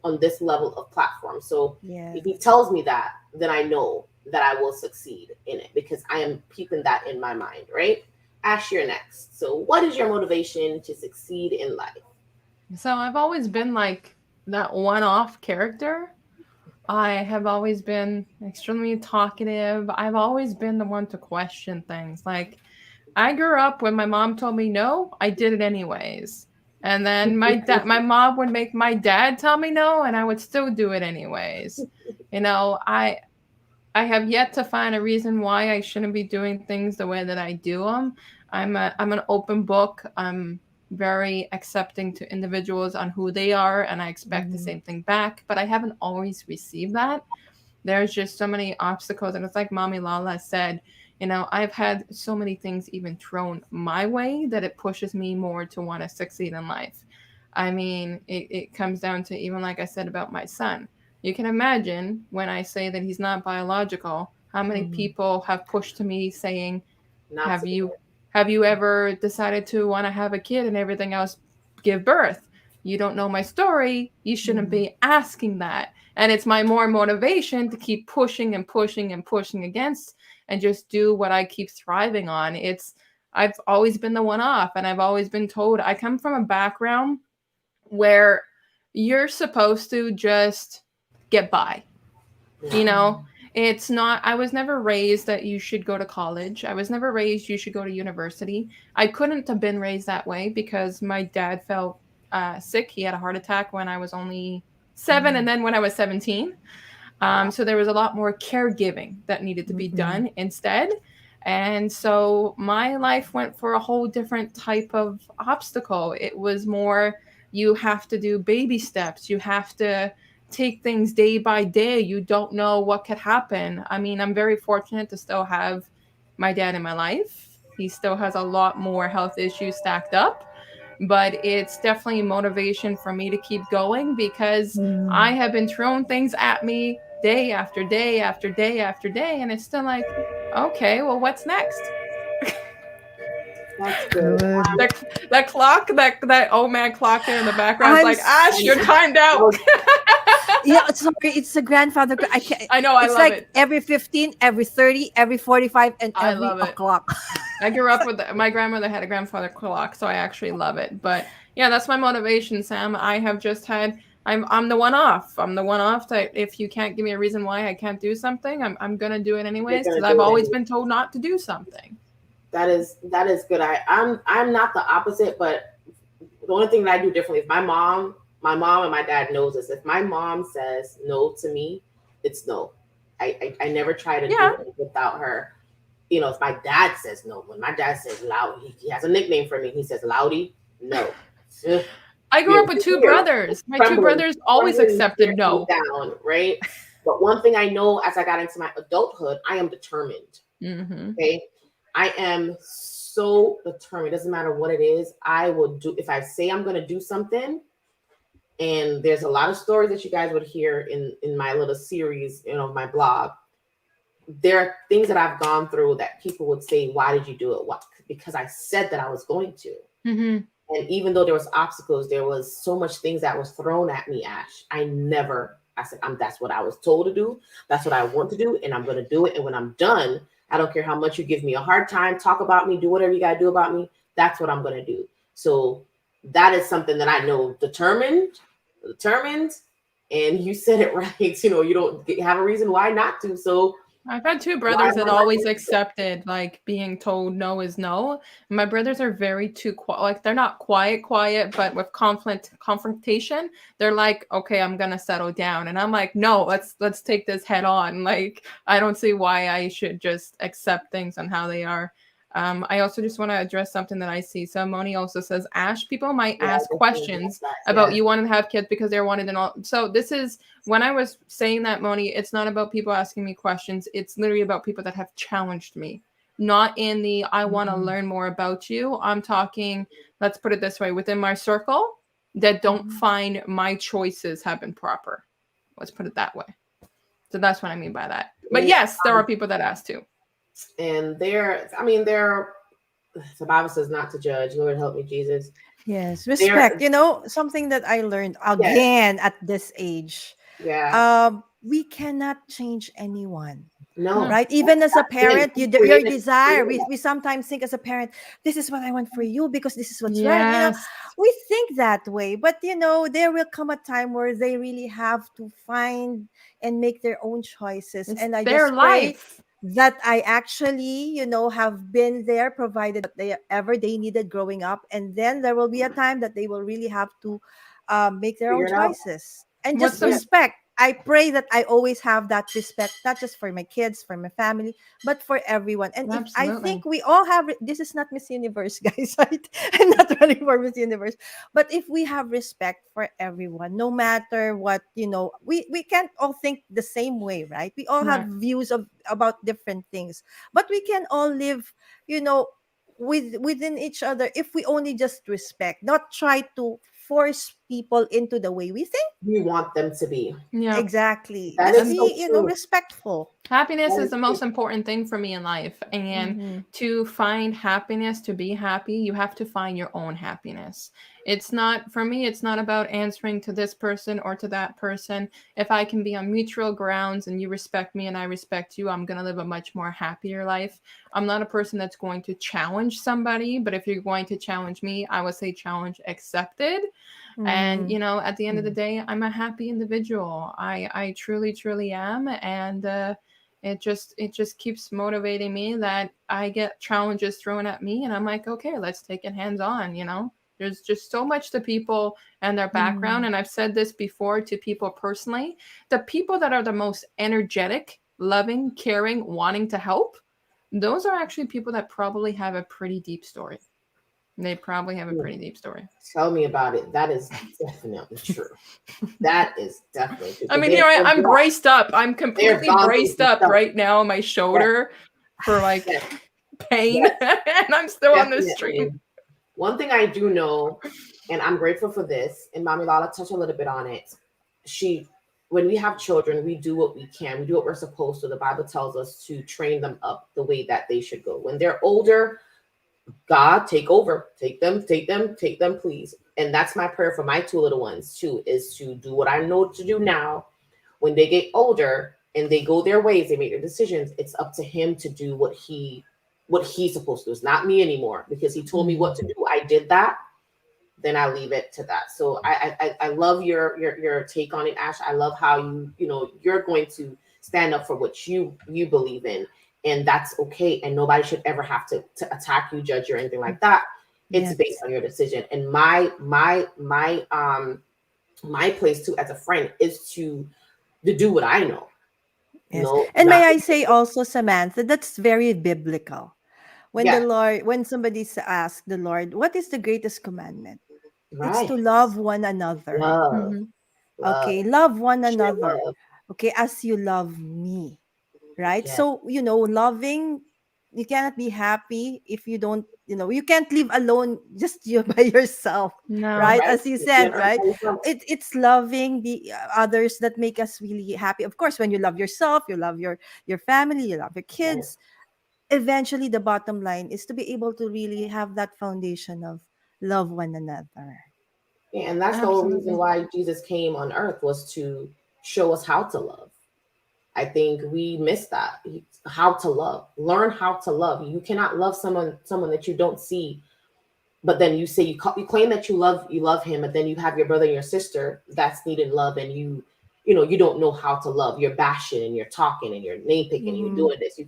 Speaker 1: on this level of platform. So if he tells me that, then I know that I will succeed in it, because I am keeping that in my mind, right? Ash, you're next. So what is your motivation to succeed in life?
Speaker 2: So I've always been like that one-off character. I have always been extremely talkative. I've always been the one to question things. Like, I grew up when my mom told me no, I did it anyways. And then my mom would make my dad tell me no, and I would still do it anyways. You know, I have yet to find a reason why I shouldn't be doing things the way that I do them. I'm an open book. I'm very accepting to individuals on who they are, and I expect the same thing back. But I haven't always received that. There's just so many obstacles, and it's like Mommy Lala said, you know, I've had so many things even thrown my way that it pushes me more to want to succeed in life. I mean, it comes down to, even like I said about my son. You can imagine when I say that he's not biological, how many people have pushed to me saying, have you ever decided to want to have a kid and everything else, give birth? You don't know my story. You shouldn't be asking that. And it's my more motivation to keep pushing and pushing and pushing against, and just do what I keep thriving on. I've always been the one off, and I've always been told, I come from a background where you're supposed to just get by. You know, it's not, I was never raised that you should go to college. I was never raised you should go to university. I couldn't have been raised that way because my dad felt sick. He had a heart attack when I was only 7, and then when I was 17. So there was a lot more caregiving that needed to be done instead. And so my life went for a whole different type of obstacle. It was more, you have to do baby steps. You have to take things day by day. You don't know what could happen. I mean, I'm very fortunate to still have my dad in my life. He still has a lot more health issues stacked up, but it's definitely motivation for me to keep going, because I have been thrown things at me day after day after day after day, and it's still like, okay, well, what's next?
Speaker 1: That's good.
Speaker 2: That clock, that old man clock there in the background is like, Ash, you're timed out.
Speaker 3: Yeah, sorry, it's a grandfather.
Speaker 2: I know,
Speaker 3: it's
Speaker 2: love
Speaker 3: like
Speaker 2: it.
Speaker 3: Every 15, every 30, every 45, and every o'clock.
Speaker 2: I grew up with my grandmother had a grandfather clock, so I actually love it. But yeah, that's my motivation, Sam. I have just had, I'm the one off. I'm the one off that if you can't give me a reason why I can't do something, I'm gonna do it anyways, because I've always been told not to do something.
Speaker 1: That is good. I'm not the opposite, but the only thing that I do differently is my mom and my dad knows this. If my mom says no to me, it's no. I never try to do it without her you know, if my dad says no, when my dad says loud, he has a nickname for me. He says Loudy. No. Ugh.
Speaker 2: I grew up with two brothers. My two brothers always accepted no.
Speaker 1: Down, right? But one thing I know as I got into my adulthood, I am determined. Okay. I am so determined. It doesn't matter what it is. I will do, if I say I'm going to do something, and there's a lot of stories that you guys would hear in my little series, you know, my blog. There are things that I've gone through that people would say, why did you do it? What? Because I said that I was going to. And even though there was obstacles, there was so much things that was thrown at me, Ash. I said, that's what I was told to do. That's what I want to do. And I'm going to do it. And when I'm done, I don't care how much you give me a hard time, talk about me, do whatever you got to do about me. That's what I'm going to do. So that is something that I know, determined. And you said it right. You know, you don't have a reason why not to. So
Speaker 2: I've had two brothers that always accepted like being told no is no. My brothers are very like they're not quiet, but with confrontation, they're like, okay, I'm gonna settle down. And I'm like, no, let's take this head on. Like, I don't see why I should just accept things on how they are. I also just want to address something that I see. So Moni also says, Ash, people might ask questions about you wanting to have kids because they're wanted and all. So this is, when I was saying that, Moni, it's not about people asking me questions. It's literally about people that have challenged me. Not in the, I want to learn more about you. I'm talking, let's put it this way, within my circle that don't find my choices have been proper. Let's put it that way. So that's what I mean by that. But yes, there are people that ask too.
Speaker 1: And the Bible says not to judge. Lord, help me, Jesus.
Speaker 3: Yes, respect. You know, something that I learned again at this age.
Speaker 1: Yeah.
Speaker 3: We cannot change anyone.
Speaker 1: No.
Speaker 3: Right? Even as a parent, your desire, we sometimes think as a parent, this is what I want for you because this is what's right. You know, we think that way. But, you know, there will come a time where they really have to find and make their own choices.
Speaker 2: It's
Speaker 3: and I
Speaker 2: their
Speaker 3: just
Speaker 2: life.
Speaker 3: That I actually, you know, have been there, provided that they needed growing up. And then there will be a time that they will really have to make their own choices. And just respect. I pray that I always have that respect, not just for my kids, for my family, but for everyone. And if, I think we all have, this is not Miss Universe, guys, right? I'm not running for Miss Universe. But if we have respect for everyone, no matter what, you know, we can't all think the same way, right? We all have views about different things, but we can all live, you know, within each other if we only just respect, not try to force people into the way we think
Speaker 1: we want them to be.
Speaker 2: Yeah,
Speaker 3: exactly.
Speaker 1: That
Speaker 3: Just
Speaker 1: is
Speaker 3: be,
Speaker 1: so
Speaker 3: you know, respectful.
Speaker 2: Happiness is the most important thing for me in life. And to find happiness, to be happy, you have to find your own happiness. It's not, for me, it's not about answering to this person or to that person. If I can be on mutual grounds and you respect me and I respect you, I'm going to live a much more happier life. I'm not a person that's going to challenge somebody, but if you're going to challenge me, I would say challenge accepted. And, you know, at the end of the day, I'm a happy individual. I truly, truly am. And it just keeps motivating me that I get challenges thrown at me and I'm like, okay, let's take it hands on. You know, there's just so much to people and their background. And I've said this before to people personally, the people that are the most energetic, loving, caring, wanting to help, those are actually people that probably have a pretty deep story. They probably have a pretty deep story.
Speaker 1: Tell me about it. That is definitely true. That is definitely true.
Speaker 2: I mean, here I'm braced up. I'm completely braced up right now on my shoulder for like pain. And I'm still on this stream.
Speaker 1: One thing I do know, and I'm grateful for this, and Mami Lala touched a little bit on it. When we have children, we do what we can. We do what we're supposed to. The Bible tells us to train them up the way that they should go. When they're older, God, take over, take them, please. And that's my prayer for my two little ones too, is to do what I know to do now. When they get older and they go their ways, they make their decisions, it's up to him to do what he's supposed to do. It's not me anymore because he told me what to do. I did that. Then I leave it to that. So I love your take on it, Ash. I love how you're going to stand up for what you believe in. And that's okay. And nobody should ever have to attack you, judge you, or anything like that. It's based on your decision. And my place too, as a friend, is to do what I know.
Speaker 3: Yes.
Speaker 1: No,
Speaker 3: And may
Speaker 1: not
Speaker 3: I say also, Samantha, that's very biblical. When the
Speaker 1: yes,
Speaker 3: Lord, when somebody asks the Lord, what is the greatest commandment? It's
Speaker 1: right.
Speaker 3: to love one another.
Speaker 1: Love,
Speaker 2: Mm-hmm.
Speaker 1: love,
Speaker 3: Okay, love one
Speaker 1: share
Speaker 3: another.
Speaker 1: love.
Speaker 3: Okay, as you love me, right?
Speaker 1: Yes,
Speaker 3: So, loving, you cannot be happy if you don't, you can't live alone just you by yourself,
Speaker 2: No.
Speaker 3: right?
Speaker 1: right.
Speaker 3: As you
Speaker 1: You can't
Speaker 3: said, right?
Speaker 1: understand yourself.
Speaker 3: It's loving the others that make us really happy. Of course, when you love yourself, you love your family, you love your
Speaker 1: Right.
Speaker 3: kids. Eventually, the bottom line is to be able to really have that foundation of love one another.
Speaker 1: Yeah, and that's the whole reason
Speaker 2: Absolutely.
Speaker 1: why Jesus came on earth was to show us how to love. I think we miss that. How to love. Learn how to love. You cannot love someone that you don't see, but then you say you claim that you love him, but then you have your brother and your sister that's needing love, and you don't know how to love. You're bashing and you're talking and you're name picking and you're
Speaker 3: Mm-hmm.
Speaker 1: doing this.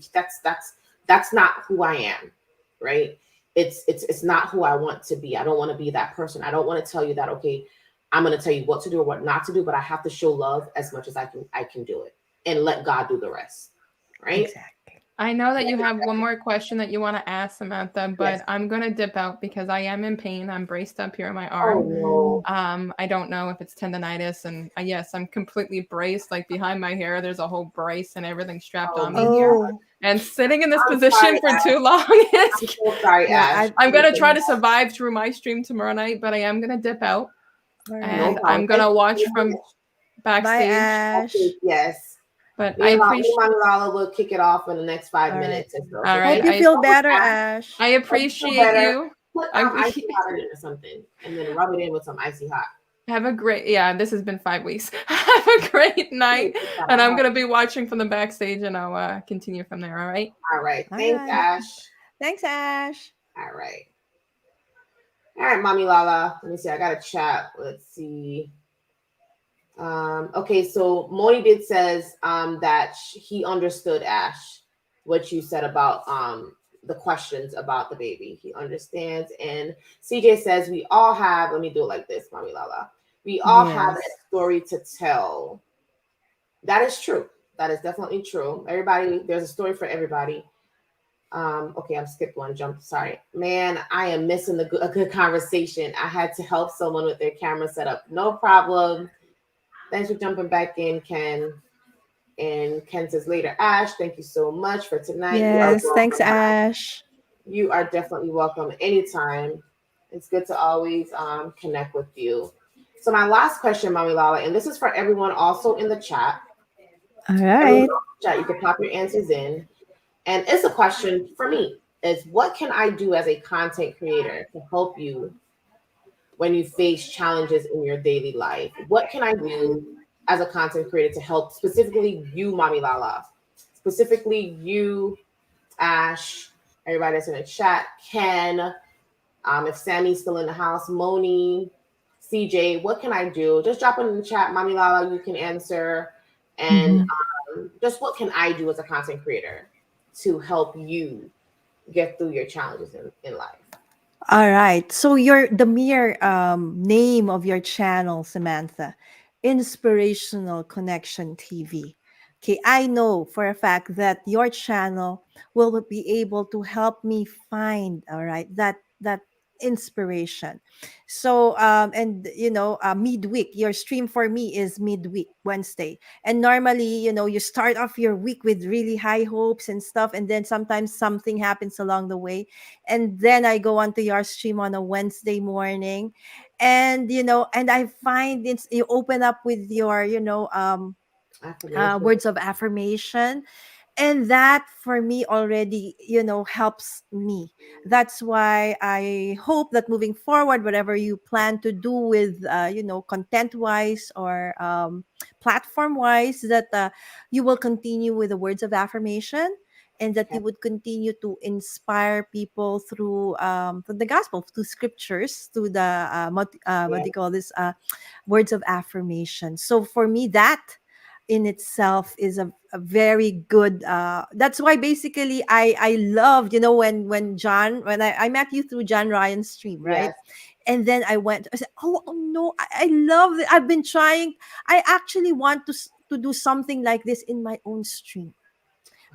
Speaker 1: That's not who I am, right? It's not who I want to be. I don't want to be that person. I don't want to tell you that, okay, I'm going to tell you what to do or what not to do, but I have to show love as much as I can do it, and let God do the rest, right?
Speaker 3: Exactly.
Speaker 2: I know that you have one more question that you want to ask, Samantha,
Speaker 1: Yes.
Speaker 2: but I'm going to dip out because I am in pain. I'm braced up here in my
Speaker 1: Oh
Speaker 2: arm.
Speaker 1: no.
Speaker 2: I don't know if it's tendonitis, and yes, I'm completely braced. Like behind my hair, there's a whole brace and everything strapped
Speaker 1: Oh
Speaker 2: on
Speaker 1: my
Speaker 2: me here.
Speaker 1: God.
Speaker 3: Oh,
Speaker 2: And sitting in this
Speaker 1: I'm
Speaker 2: position
Speaker 1: sorry,
Speaker 2: for
Speaker 1: Ash.
Speaker 2: too long
Speaker 1: I'm
Speaker 2: is.
Speaker 1: so sorry,
Speaker 3: yeah.
Speaker 1: Ash.
Speaker 2: I'm gonna try to survive through my stream tomorrow night, but I am gonna dip out,
Speaker 3: All
Speaker 1: No
Speaker 2: and
Speaker 3: right.
Speaker 1: problem.
Speaker 2: I'm
Speaker 1: Thank
Speaker 2: gonna
Speaker 1: you
Speaker 2: watch
Speaker 1: so
Speaker 2: from
Speaker 1: much.
Speaker 3: Bye,
Speaker 2: backstage.
Speaker 3: Ash.
Speaker 1: Yes.
Speaker 2: But
Speaker 1: Me
Speaker 2: I
Speaker 1: and
Speaker 2: appreciate.
Speaker 1: Lala will kick it off in the next five
Speaker 3: All right.
Speaker 1: minutes or so.
Speaker 2: All
Speaker 1: So
Speaker 2: right,
Speaker 3: Hope
Speaker 1: thank
Speaker 3: you
Speaker 1: you
Speaker 2: I
Speaker 3: feel
Speaker 1: so much,
Speaker 3: better,
Speaker 1: Ash.
Speaker 3: Ash.
Speaker 2: I
Speaker 1: Hope you feel
Speaker 2: appreciate
Speaker 1: better.
Speaker 2: you.
Speaker 1: Put
Speaker 2: I
Speaker 1: icy water in or something, and then rub it in with some icy hot.
Speaker 2: have a great. Yeah, this has been 5 weeks. Have a great night, and I'm gonna be watching from the backstage, and I'll continue from there. All right.
Speaker 1: All right.
Speaker 3: All
Speaker 1: Thanks,
Speaker 3: right.
Speaker 1: Ash.
Speaker 3: Thanks, Ash.
Speaker 1: All right. All right, Mommy Lala. Let me see. I got a chat. Let's see. Okay, so Moni did says that he understood, Ash, what you said about the questions about the baby. He understands. And CJ says we all have, let me do it like this, Mommy Lala. We all have a
Speaker 3: Yes.
Speaker 1: story to tell. That is true. That is definitely true. Everybody, there's a story for everybody. Okay, I'm skipped one jump. Sorry, man. I am missing a good conversation. I had to help someone with their camera setup. No problem. Thanks for jumping back in, Ken. And Ken says later, Ash, thank you so much for tonight. You are
Speaker 3: Yes. Thanks,
Speaker 1: welcome.
Speaker 3: Ash.
Speaker 1: You are definitely welcome anytime. It's good to always connect with you. So my last question, Mami Lala, and this is for everyone also in the chat.
Speaker 3: All
Speaker 1: Everyone
Speaker 3: right.
Speaker 1: in the chat, you can pop your answers in. And it's a question for me. Is what can I do as a content creator to help you when you face challenges in your daily life? What can I do as a content creator to help specifically you, Mommy Lala? Specifically you, Ash, everybody that's in the chat, Ken, if Sammy's still in the house, Moni, CJ, what can I do? Just drop it in the chat, Mommy Lala, you can answer. And
Speaker 3: Mhm.
Speaker 1: just what can I do as a content creator to help you get through your challenges in life?
Speaker 3: All right. So your the mere name of your channel, Samantha, Inspirational Connection TV. Okay, I know for a fact that your channel will be able to help me find, all right, that inspiration. So and midweek, your stream for me is midweek Wednesday. And normally, you start off your week with really high hopes and stuff, and then sometimes something happens along the way, and then I go onto your stream on a Wednesday morning, and I find it's, you open up with your
Speaker 1: Affirmation.
Speaker 3: words of affirmation, and that for me already helps me. That's why I hope that moving forward, whatever you plan to do with content wise or platform wise, that you will continue with the words of affirmation, and that
Speaker 1: Okay.
Speaker 3: you would continue to inspire people through the gospel, through scriptures, through the what
Speaker 1: Yeah.
Speaker 3: do you call this, words of affirmation. So for me, that in itself is a very good, that's why basically I loved, when I met you through John Ryan's stream, right?
Speaker 1: Yes.
Speaker 3: And then I said, oh no, I love it. I've been trying. I actually want to do something like this in my own stream.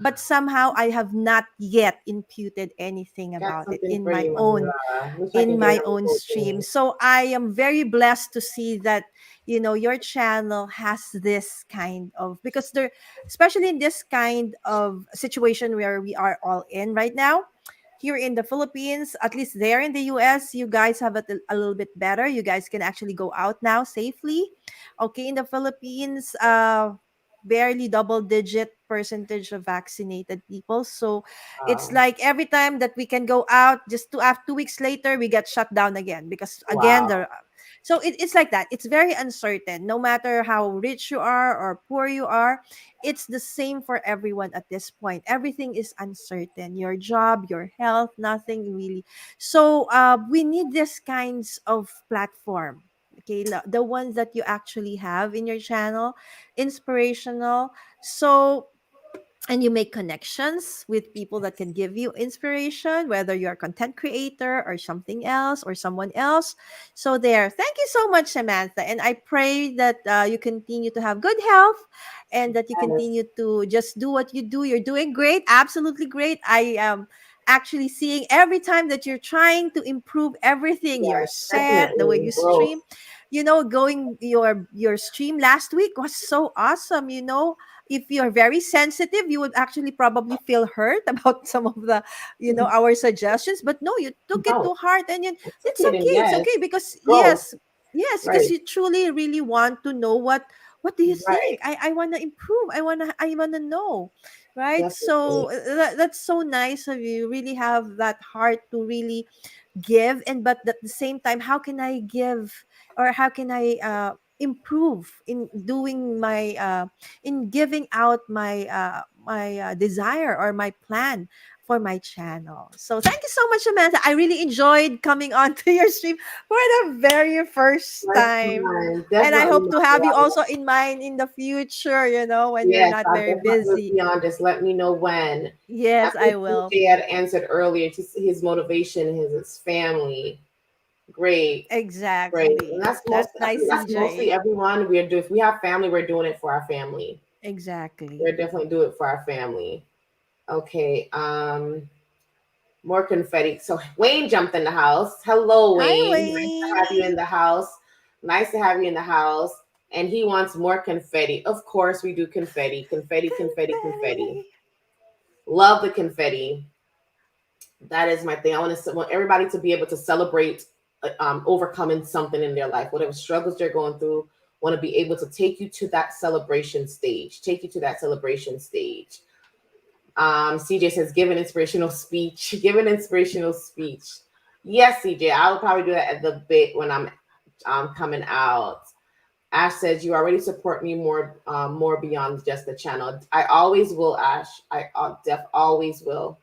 Speaker 3: But somehow I have not yet imputed anything
Speaker 1: Got
Speaker 3: about it
Speaker 1: something for you, Manila. Wish I
Speaker 3: in
Speaker 1: could get
Speaker 3: my
Speaker 1: it on
Speaker 3: own stream.
Speaker 1: coaching.
Speaker 3: So I am very blessed to see that, your channel has this kind of, because there, especially in this kind of situation where we are all in right now, here in the Philippines, at least there in the US, you guys have it a little bit better. You guys can actually go out now safely. Okay, in the Philippines, barely double digit percentage of vaccinated people. So it's
Speaker 1: Um,
Speaker 3: like every time that we can go out, just after 2 weeks later, we get shut down again, because again,
Speaker 1: wow.
Speaker 3: so it's like that. It's very uncertain. No matter how rich you are or poor you are, it's the same for everyone at this point. Everything is uncertain. Your job, your health, nothing really. So we need this kinds of platform. Okay, the ones that you actually have in your channel, inspirational. So, and you make connections with people that can give you inspiration, whether you're a content creator or something else or someone else. So there, thank you so much, Samantha, and I pray that you continue to have good health, and that you
Speaker 1: Yes,
Speaker 3: continue to just do what you do. You're doing great, absolutely great. I am actually seeing every time that you're trying to improve everything, your
Speaker 1: yes,
Speaker 3: set, the way
Speaker 1: definitely.
Speaker 3: you
Speaker 1: Growth.
Speaker 3: stream. Going your stream last week was so awesome. If you're very sensitive, you would actually probably feel hurt about some of the, our suggestions. But no, you took it
Speaker 1: No,
Speaker 3: to heart, and
Speaker 1: I took
Speaker 3: it's
Speaker 1: it and
Speaker 3: okay. It's
Speaker 1: yes,
Speaker 3: okay, because
Speaker 1: growth.
Speaker 3: yes, because
Speaker 1: Right,
Speaker 3: you truly really want to know what do you
Speaker 1: right.
Speaker 3: think. I want to improve. I want to know, right?
Speaker 1: Definitely.
Speaker 3: So that's so nice of you. You really have that heart to really give, and but at the same time, how can I give, or how can I improve in doing my in giving out my desire or my plan for my channel. So thank you so much, Amanda. I really enjoyed coming on to your stream for the very first
Speaker 1: First
Speaker 3: time,
Speaker 1: time,
Speaker 3: and I
Speaker 1: definitely,
Speaker 3: hope to have you
Speaker 1: Manila.
Speaker 3: also in mind in the future, when you're
Speaker 1: Yes,
Speaker 3: not
Speaker 1: I
Speaker 3: very
Speaker 1: definitely will
Speaker 3: busy.
Speaker 1: be on. Just let me know when. I
Speaker 3: Yes, I
Speaker 1: think
Speaker 3: will.
Speaker 1: CJ had answered earlier to his motivation, his family. Great, great. And
Speaker 3: Exactly.
Speaker 1: that's most.
Speaker 3: That's
Speaker 1: I think
Speaker 3: nice,
Speaker 1: that's mostly
Speaker 3: CJ.
Speaker 1: everyone. If we have family, we're doing it for our family.
Speaker 3: Exactly.
Speaker 1: We're definitely do it for our family. Okay. More confetti. So Wayne jumped in the house. Hello,
Speaker 3: Hi,
Speaker 1: Wayne. Nice to
Speaker 3: Wayne.
Speaker 1: have you in the house. Nice to have you in the house. And he wants more confetti. Of course, we do confetti. Confetti, confetti, confetti.
Speaker 3: Confetti.
Speaker 1: Love the confetti. That is my thing. Want everybody to be able to celebrate overcoming something in their life, whatever struggles they're going through. Want to be able to take you to that celebration stage. Take you to that celebration stage. CJ says, give an inspirational speech. Give an inspirational speech. Yes, CJ, I will probably do that at the bit when I'm coming out. Ash says, you already support me more beyond just the channel. I always will, Ash. I always will.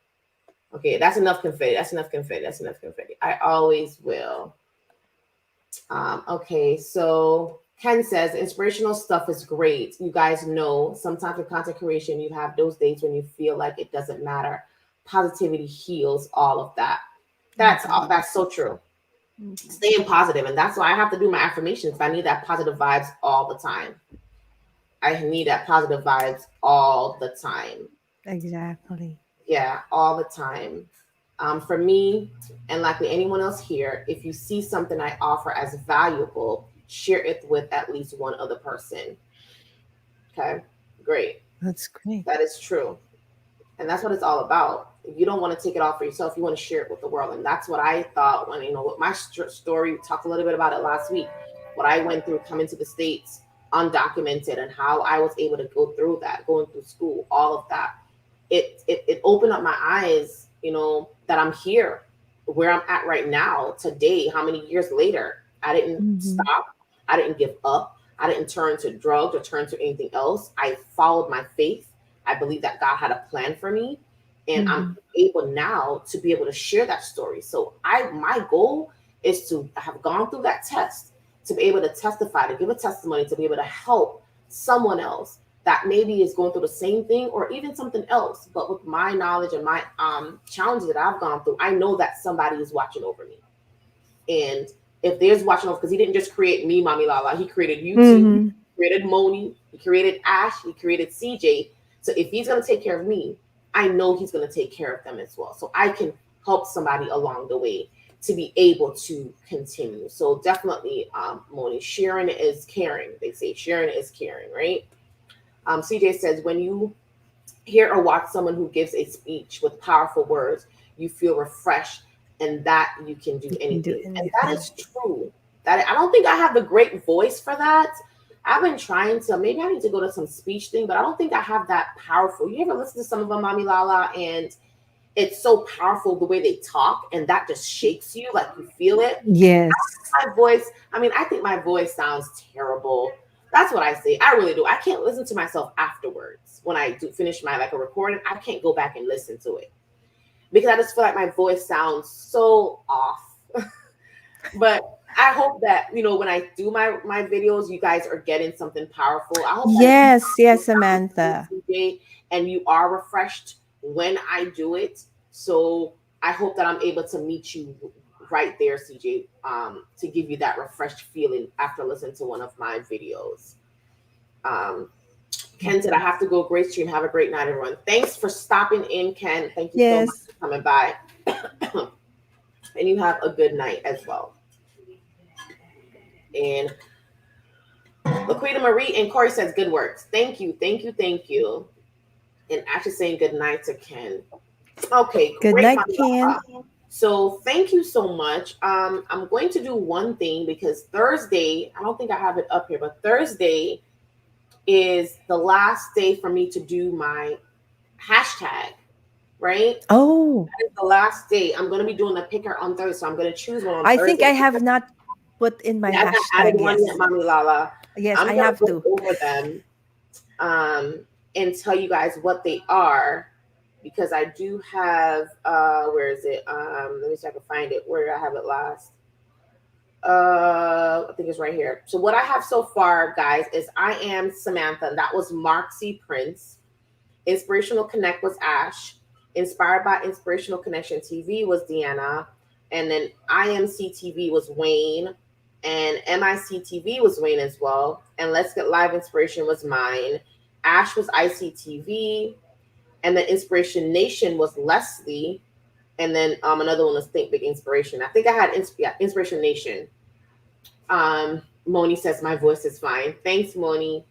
Speaker 1: Okay, that's enough confetti. That's enough confetti. That's enough confetti. I always will. Okay, so Ken says inspirational stuff is great. You guys know sometimes with content creation, you have those days when you feel like it doesn't matter. Positivity heals all of that. That's so true. Staying positive, and that's why I have to do my affirmations. I need that positive vibes all the time. I need that positive vibes all the time.
Speaker 3: Exactly.
Speaker 1: Yeah, all the time. For me, and likely anyone else here, if you see something I offer as valuable, share it with at least one other person. Okay, great.
Speaker 3: That's great.
Speaker 1: That is true. And that's what it's all about. You don't want to take it all for yourself. You want to share it with the world. And that's what I thought when, with my story, we talked a little bit about it last week, what I went through coming to the States undocumented and how I was able to go through that, going through school, all of that. It opened up my eyes, that I'm here where I'm at right now today. How many years later? I didn't stop. I didn't give up. I didn't turn to drugs or turn to anything else. I followed my faith. I believe that God had a plan for me, and I'm able now to be able to share that story. So my goal is to have gone through that test, to be able to testify, to give a testimony, to be able to help someone else that maybe is going through the same thing or even something else. But with my knowledge and my challenges that I've gone through, I know that somebody is watching over me. And if there's watching over, because he didn't just create me, Mommy Lala, he created you too, he created Moni, He created Ash, he created CJ. So if he's going to take care of me, I know he's going to take care of them as well. So I can help somebody along the way to be able to continue. So definitely, Moni, sharing is caring. They say sharing is caring, right? CJ says, when you hear or watch someone who gives a speech with powerful words, you feel refreshed and that you can do anything. And that is true. That I don't think I have the great voice for that. I've been trying to, maybe I need to go to some speech thing, but I don't think I have that powerful. You ever listen to some of them, Mami Lala, and it's so powerful the way they talk, and that just shakes you, like you feel it.
Speaker 3: Yes.
Speaker 1: My voice, I mean, I think my voice sounds terrible. That's what I say. I really do. I can't listen to myself afterwards when I do finish my like a recording. I can't go back and listen to it because I just feel like my voice sounds so off. But I hope that, you know, when I do my videos, you guys are getting something powerful. I hope
Speaker 3: yes, Samantha.
Speaker 1: And you are refreshed when I do it. So I hope that I'm able to meet you right there, CJ, to give you that refreshed feeling after listening to one of my videos. Ken said, I have to go. Great stream. Have a great night, everyone. Thanks for stopping in, Ken. Thank you so much for coming by. And you have a good night as well. And Laquita Marie and Corey says, good works. Thank you. Thank you. Thank you. And actually saying good night to Ken. Okay.
Speaker 3: Good night, Ken.
Speaker 1: So thank you so much. I'm going to do one thing because Thursday, I don't think I have it up here, but Thursday is the last day for me to do my hashtag, right?
Speaker 3: Oh.
Speaker 1: That is the last day. I'm going to be doing the picker on Thursday. So I'm going to choose one on
Speaker 3: I
Speaker 1: Thursday.
Speaker 3: think I have not put in my hashtag.
Speaker 1: I added one yet, Mami Lala.
Speaker 3: Yes,
Speaker 1: I
Speaker 3: have to
Speaker 1: go over them and tell you guys what they are. Because I do have, where is it? Let me see if I can find it. Where did I have it last? I think it's right here. So what I have so far, guys, is I Am Samantha. And that was Mark C. Prince. Inspirational Connect was Ash. Inspired by Inspirational Connection TV was Deanna. And then IMCTV was Wayne. And MICTV was Wayne as well. And Let's Get Live Inspiration was mine. Ash was ICTV. And then Inspiration Nation was Leslie. And then another one was Think Big Inspiration. I think I had Inspiration Nation. Moni says my voice is fine. Thanks, Moni.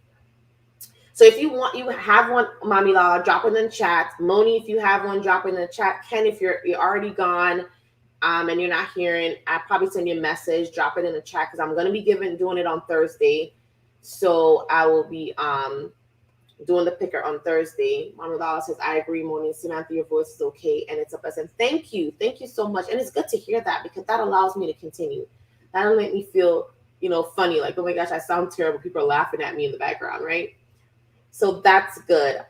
Speaker 1: So if you have one, Mami Lala, drop it in the chat. Moni, if you have one, drop it in the chat. Ken, if you're already gone and you're not hearing, I'll probably send you a message. Drop it in the chat because I'm going to be doing it on Thursday. So I will be doing the picker on Thursday. Mama Lala says, I agree, Moni. Samantha, your voice is okay. And it's a blessing. Thank you. Thank you so much. And it's good to hear that because that allows me to continue. That'll make me feel, funny. Like, oh my gosh, I sound terrible. People are laughing at me in the background, right? So that's good.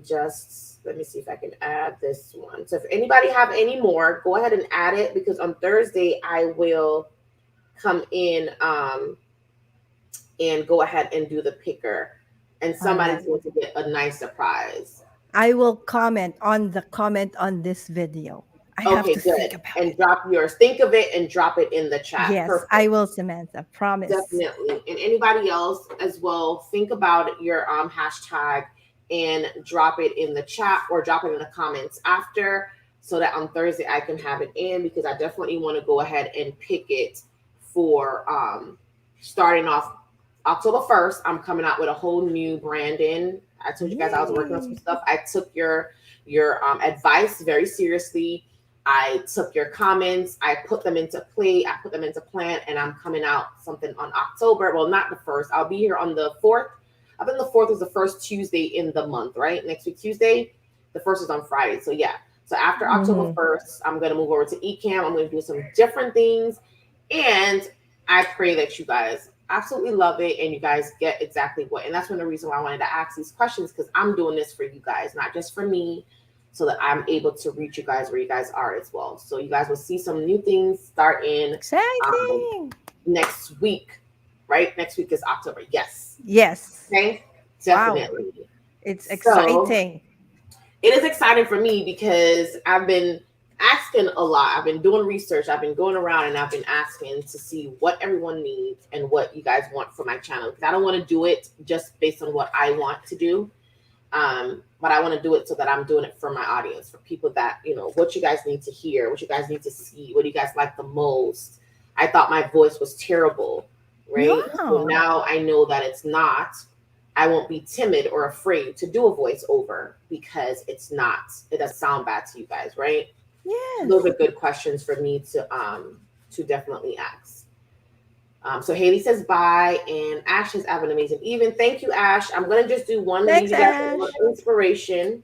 Speaker 1: Just let me see if I can add this one. So if anybody have any more, go ahead and add it because on Thursday I will come in and go ahead and do the picker. And somebody's going to get a nice surprise.
Speaker 3: I will comment on this video. I have to think about
Speaker 1: and drop yours. Think of it and drop it in the chat.
Speaker 3: Yes, perfect. I will, Samantha. Promise.
Speaker 1: Definitely. And anybody else as well, think about your hashtag and drop it in the chat or drop it in the comments after so that on Thursday I can have it in because I definitely want to go ahead and pick it for starting off October 1st. I'm coming out with a whole new branding. I told you guys I was working on some stuff. I took your advice very seriously. I took your comments. I put them into play. I put them into plan, and I'm coming out something on October. Well, not the 1st. I'll be here on the 4th. I think the 4th is the first Tuesday in the month, right? Next week, Tuesday. The 1st is on Friday. So, yeah. So, after October 1st, I'm going to move over to Ecamm. I'm going to do some different things. And I pray that you guys absolutely love it and you guys get exactly what. And that's one of the reasons why I wanted to ask these questions because I'm doing this for you guys, not just for me, so that I'm able to reach you guys where you guys are as well. So you guys will see some new things starting next week, right? Next week is October. Yes. Okay. Definitely.
Speaker 3: Wow. It's exciting.
Speaker 1: So, it is exciting for me because I've been asking a lot. I've been doing research. I've been going around and I've been asking to see what everyone needs and what you guys want for my channel. Because I don't want to do it just based on what I want to do. But I want to do it so that I'm doing it for my audience, for people that, you know, what you guys need to hear, what you guys need to see, what do you guys like the most. I thought my voice was terrible, right?
Speaker 3: Wow.
Speaker 1: So now I know that it's not. I won't be timid or afraid to do a voiceover because it doesn't sound bad to you guys, right?
Speaker 3: Yes.
Speaker 1: Those are good questions for me to definitely ask. So Haley says bye, and Ash is having an amazing evening. Thank you, Ash. I'm gonna just do one
Speaker 3: Thanks,
Speaker 1: inspiration,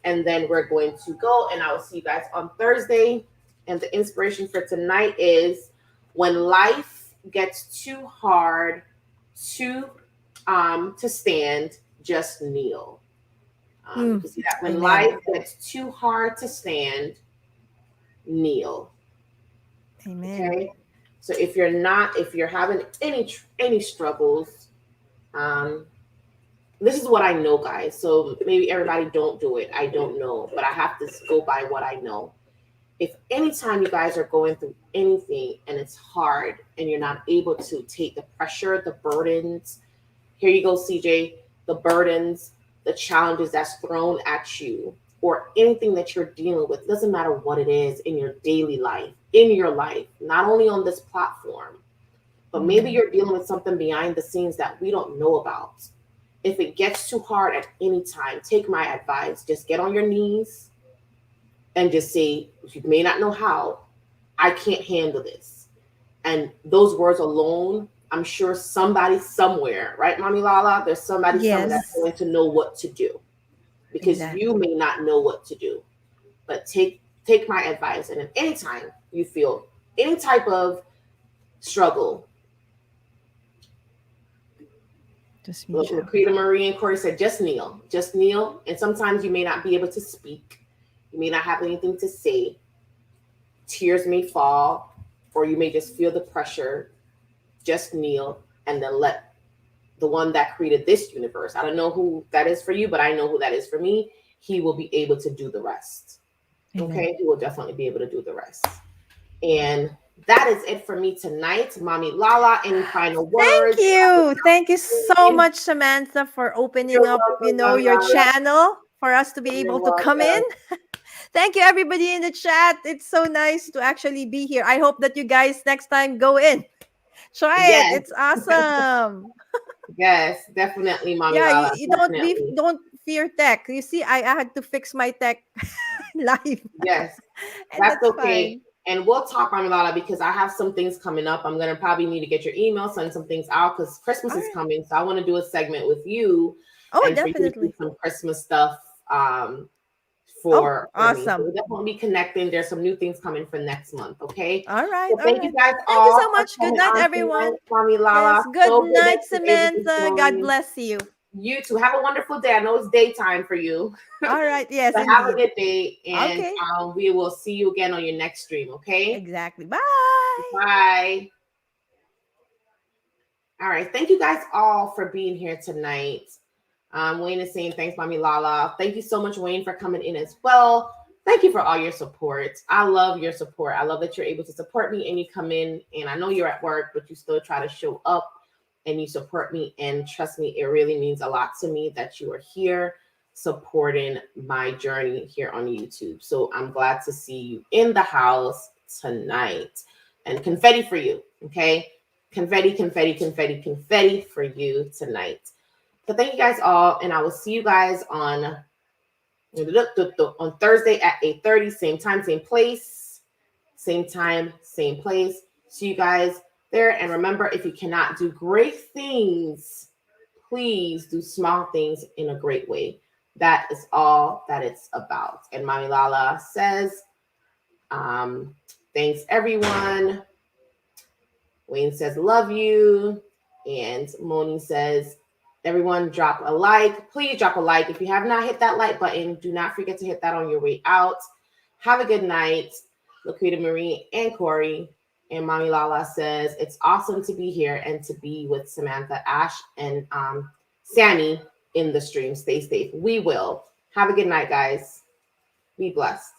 Speaker 1: and then we're going to go, and I will see you guys on Thursday. And the inspiration for tonight is when life gets too hard to stand, just kneel. You see that when life gets too hard to stand, kneel.
Speaker 3: Amen.
Speaker 1: Okay. So if you're having any struggles, this is what I know, guys. So maybe everybody don't do it. I don't know, but I have to go by what I know. If anytime you guys are going through anything and it's hard and you're not able to take the pressure, the burdens, here you go, CJ, the burdens, the challenges that's thrown at you, or anything that you're dealing with, doesn't matter what it is in your daily life, in your life, not only on this platform, but maybe you're dealing with something behind the scenes that we don't know about. If it gets too hard at any time, take my advice. Just get on your knees and just say, you may not know how, I can't handle this. And those words alone, I'm sure somebody somewhere, right, Mommy Lala? There's somebody somewhere that's going to know what to do, because you may not know what to do. But take my advice, and at any time you feel any type of struggle, just Peter Marie and Corey said, just kneel. And sometimes you may not be able to speak. You may not have anything to say. Tears may fall, or you may just feel the pressure. Just kneel, and then let the one that created this universe, I don't know who that is for you, but I know who that is for me. He will be able to do the rest. Okay. He will definitely be able to do the rest. And that is it for me tonight. Mommy Lala, any final words?
Speaker 3: Thank you so much, Samantha, for opening up, your channel for us to be able to come in. Thank you, everybody in the chat. It's so nice to actually be here. I hope that you guys next time go in. Try it. It's awesome.
Speaker 1: Yes, definitely, Mommy Lala.
Speaker 3: You don't fear tech. You see, I had to fix my tech live.
Speaker 1: Yes, that's okay. Fine. And we'll talk, Mommy Lala, because I have some things coming up. I'm going to probably need to get your email, send some things out, because Christmas is coming. So I want to do a segment with you.
Speaker 3: Oh, definitely.
Speaker 1: Some Christmas stuff for
Speaker 3: awesome.
Speaker 1: Me. So we'll definitely be connecting. There's some new things coming for next month. Okay.
Speaker 3: All right.
Speaker 1: So thank you guys
Speaker 3: all. Thank you so much. Good night, everyone.
Speaker 1: Mommy Lala.
Speaker 3: Yes, good night, Samantha. God bless you.
Speaker 1: You too. Have a wonderful day. I know it's daytime for you.
Speaker 3: All right. Yes.
Speaker 1: So have a good day. And we will see you again on your next stream. Okay.
Speaker 3: Exactly. Bye.
Speaker 1: Bye. All right. Thank you guys all for being here tonight. Wayne is saying thanks, Mommy Lala. Thank you so much, Wayne, for coming in as well. Thank you for all your support. I love your support. I love that you're able to support me and you come in, and I know you're at work, but you still try to show up and you support me. And trust me, it really means a lot to me that you are here supporting my journey here on YouTube. So I'm glad to see you in the house tonight. And confetti for you, okay? Confetti, confetti, confetti, confetti for you tonight. So thank you guys all, and I will see you guys on Thursday at 8:30, same time, same place, same time, same place. See you guys there. And remember, if you cannot do great things, please do small things in a great way. That is all that it's about. And Mommy Lala says, thanks everyone. Wayne says, love you. And Moni says, everyone drop a like. Please drop a like. If you have not hit that like button, do not forget to hit that on your way out. Have a good night. Laquita Marie and Corey. And Mommy Lala says, it's awesome to be here and to be with Samantha, Ash, and Sammy in the stream. Stay safe. We will. Have a good night, guys. Be blessed.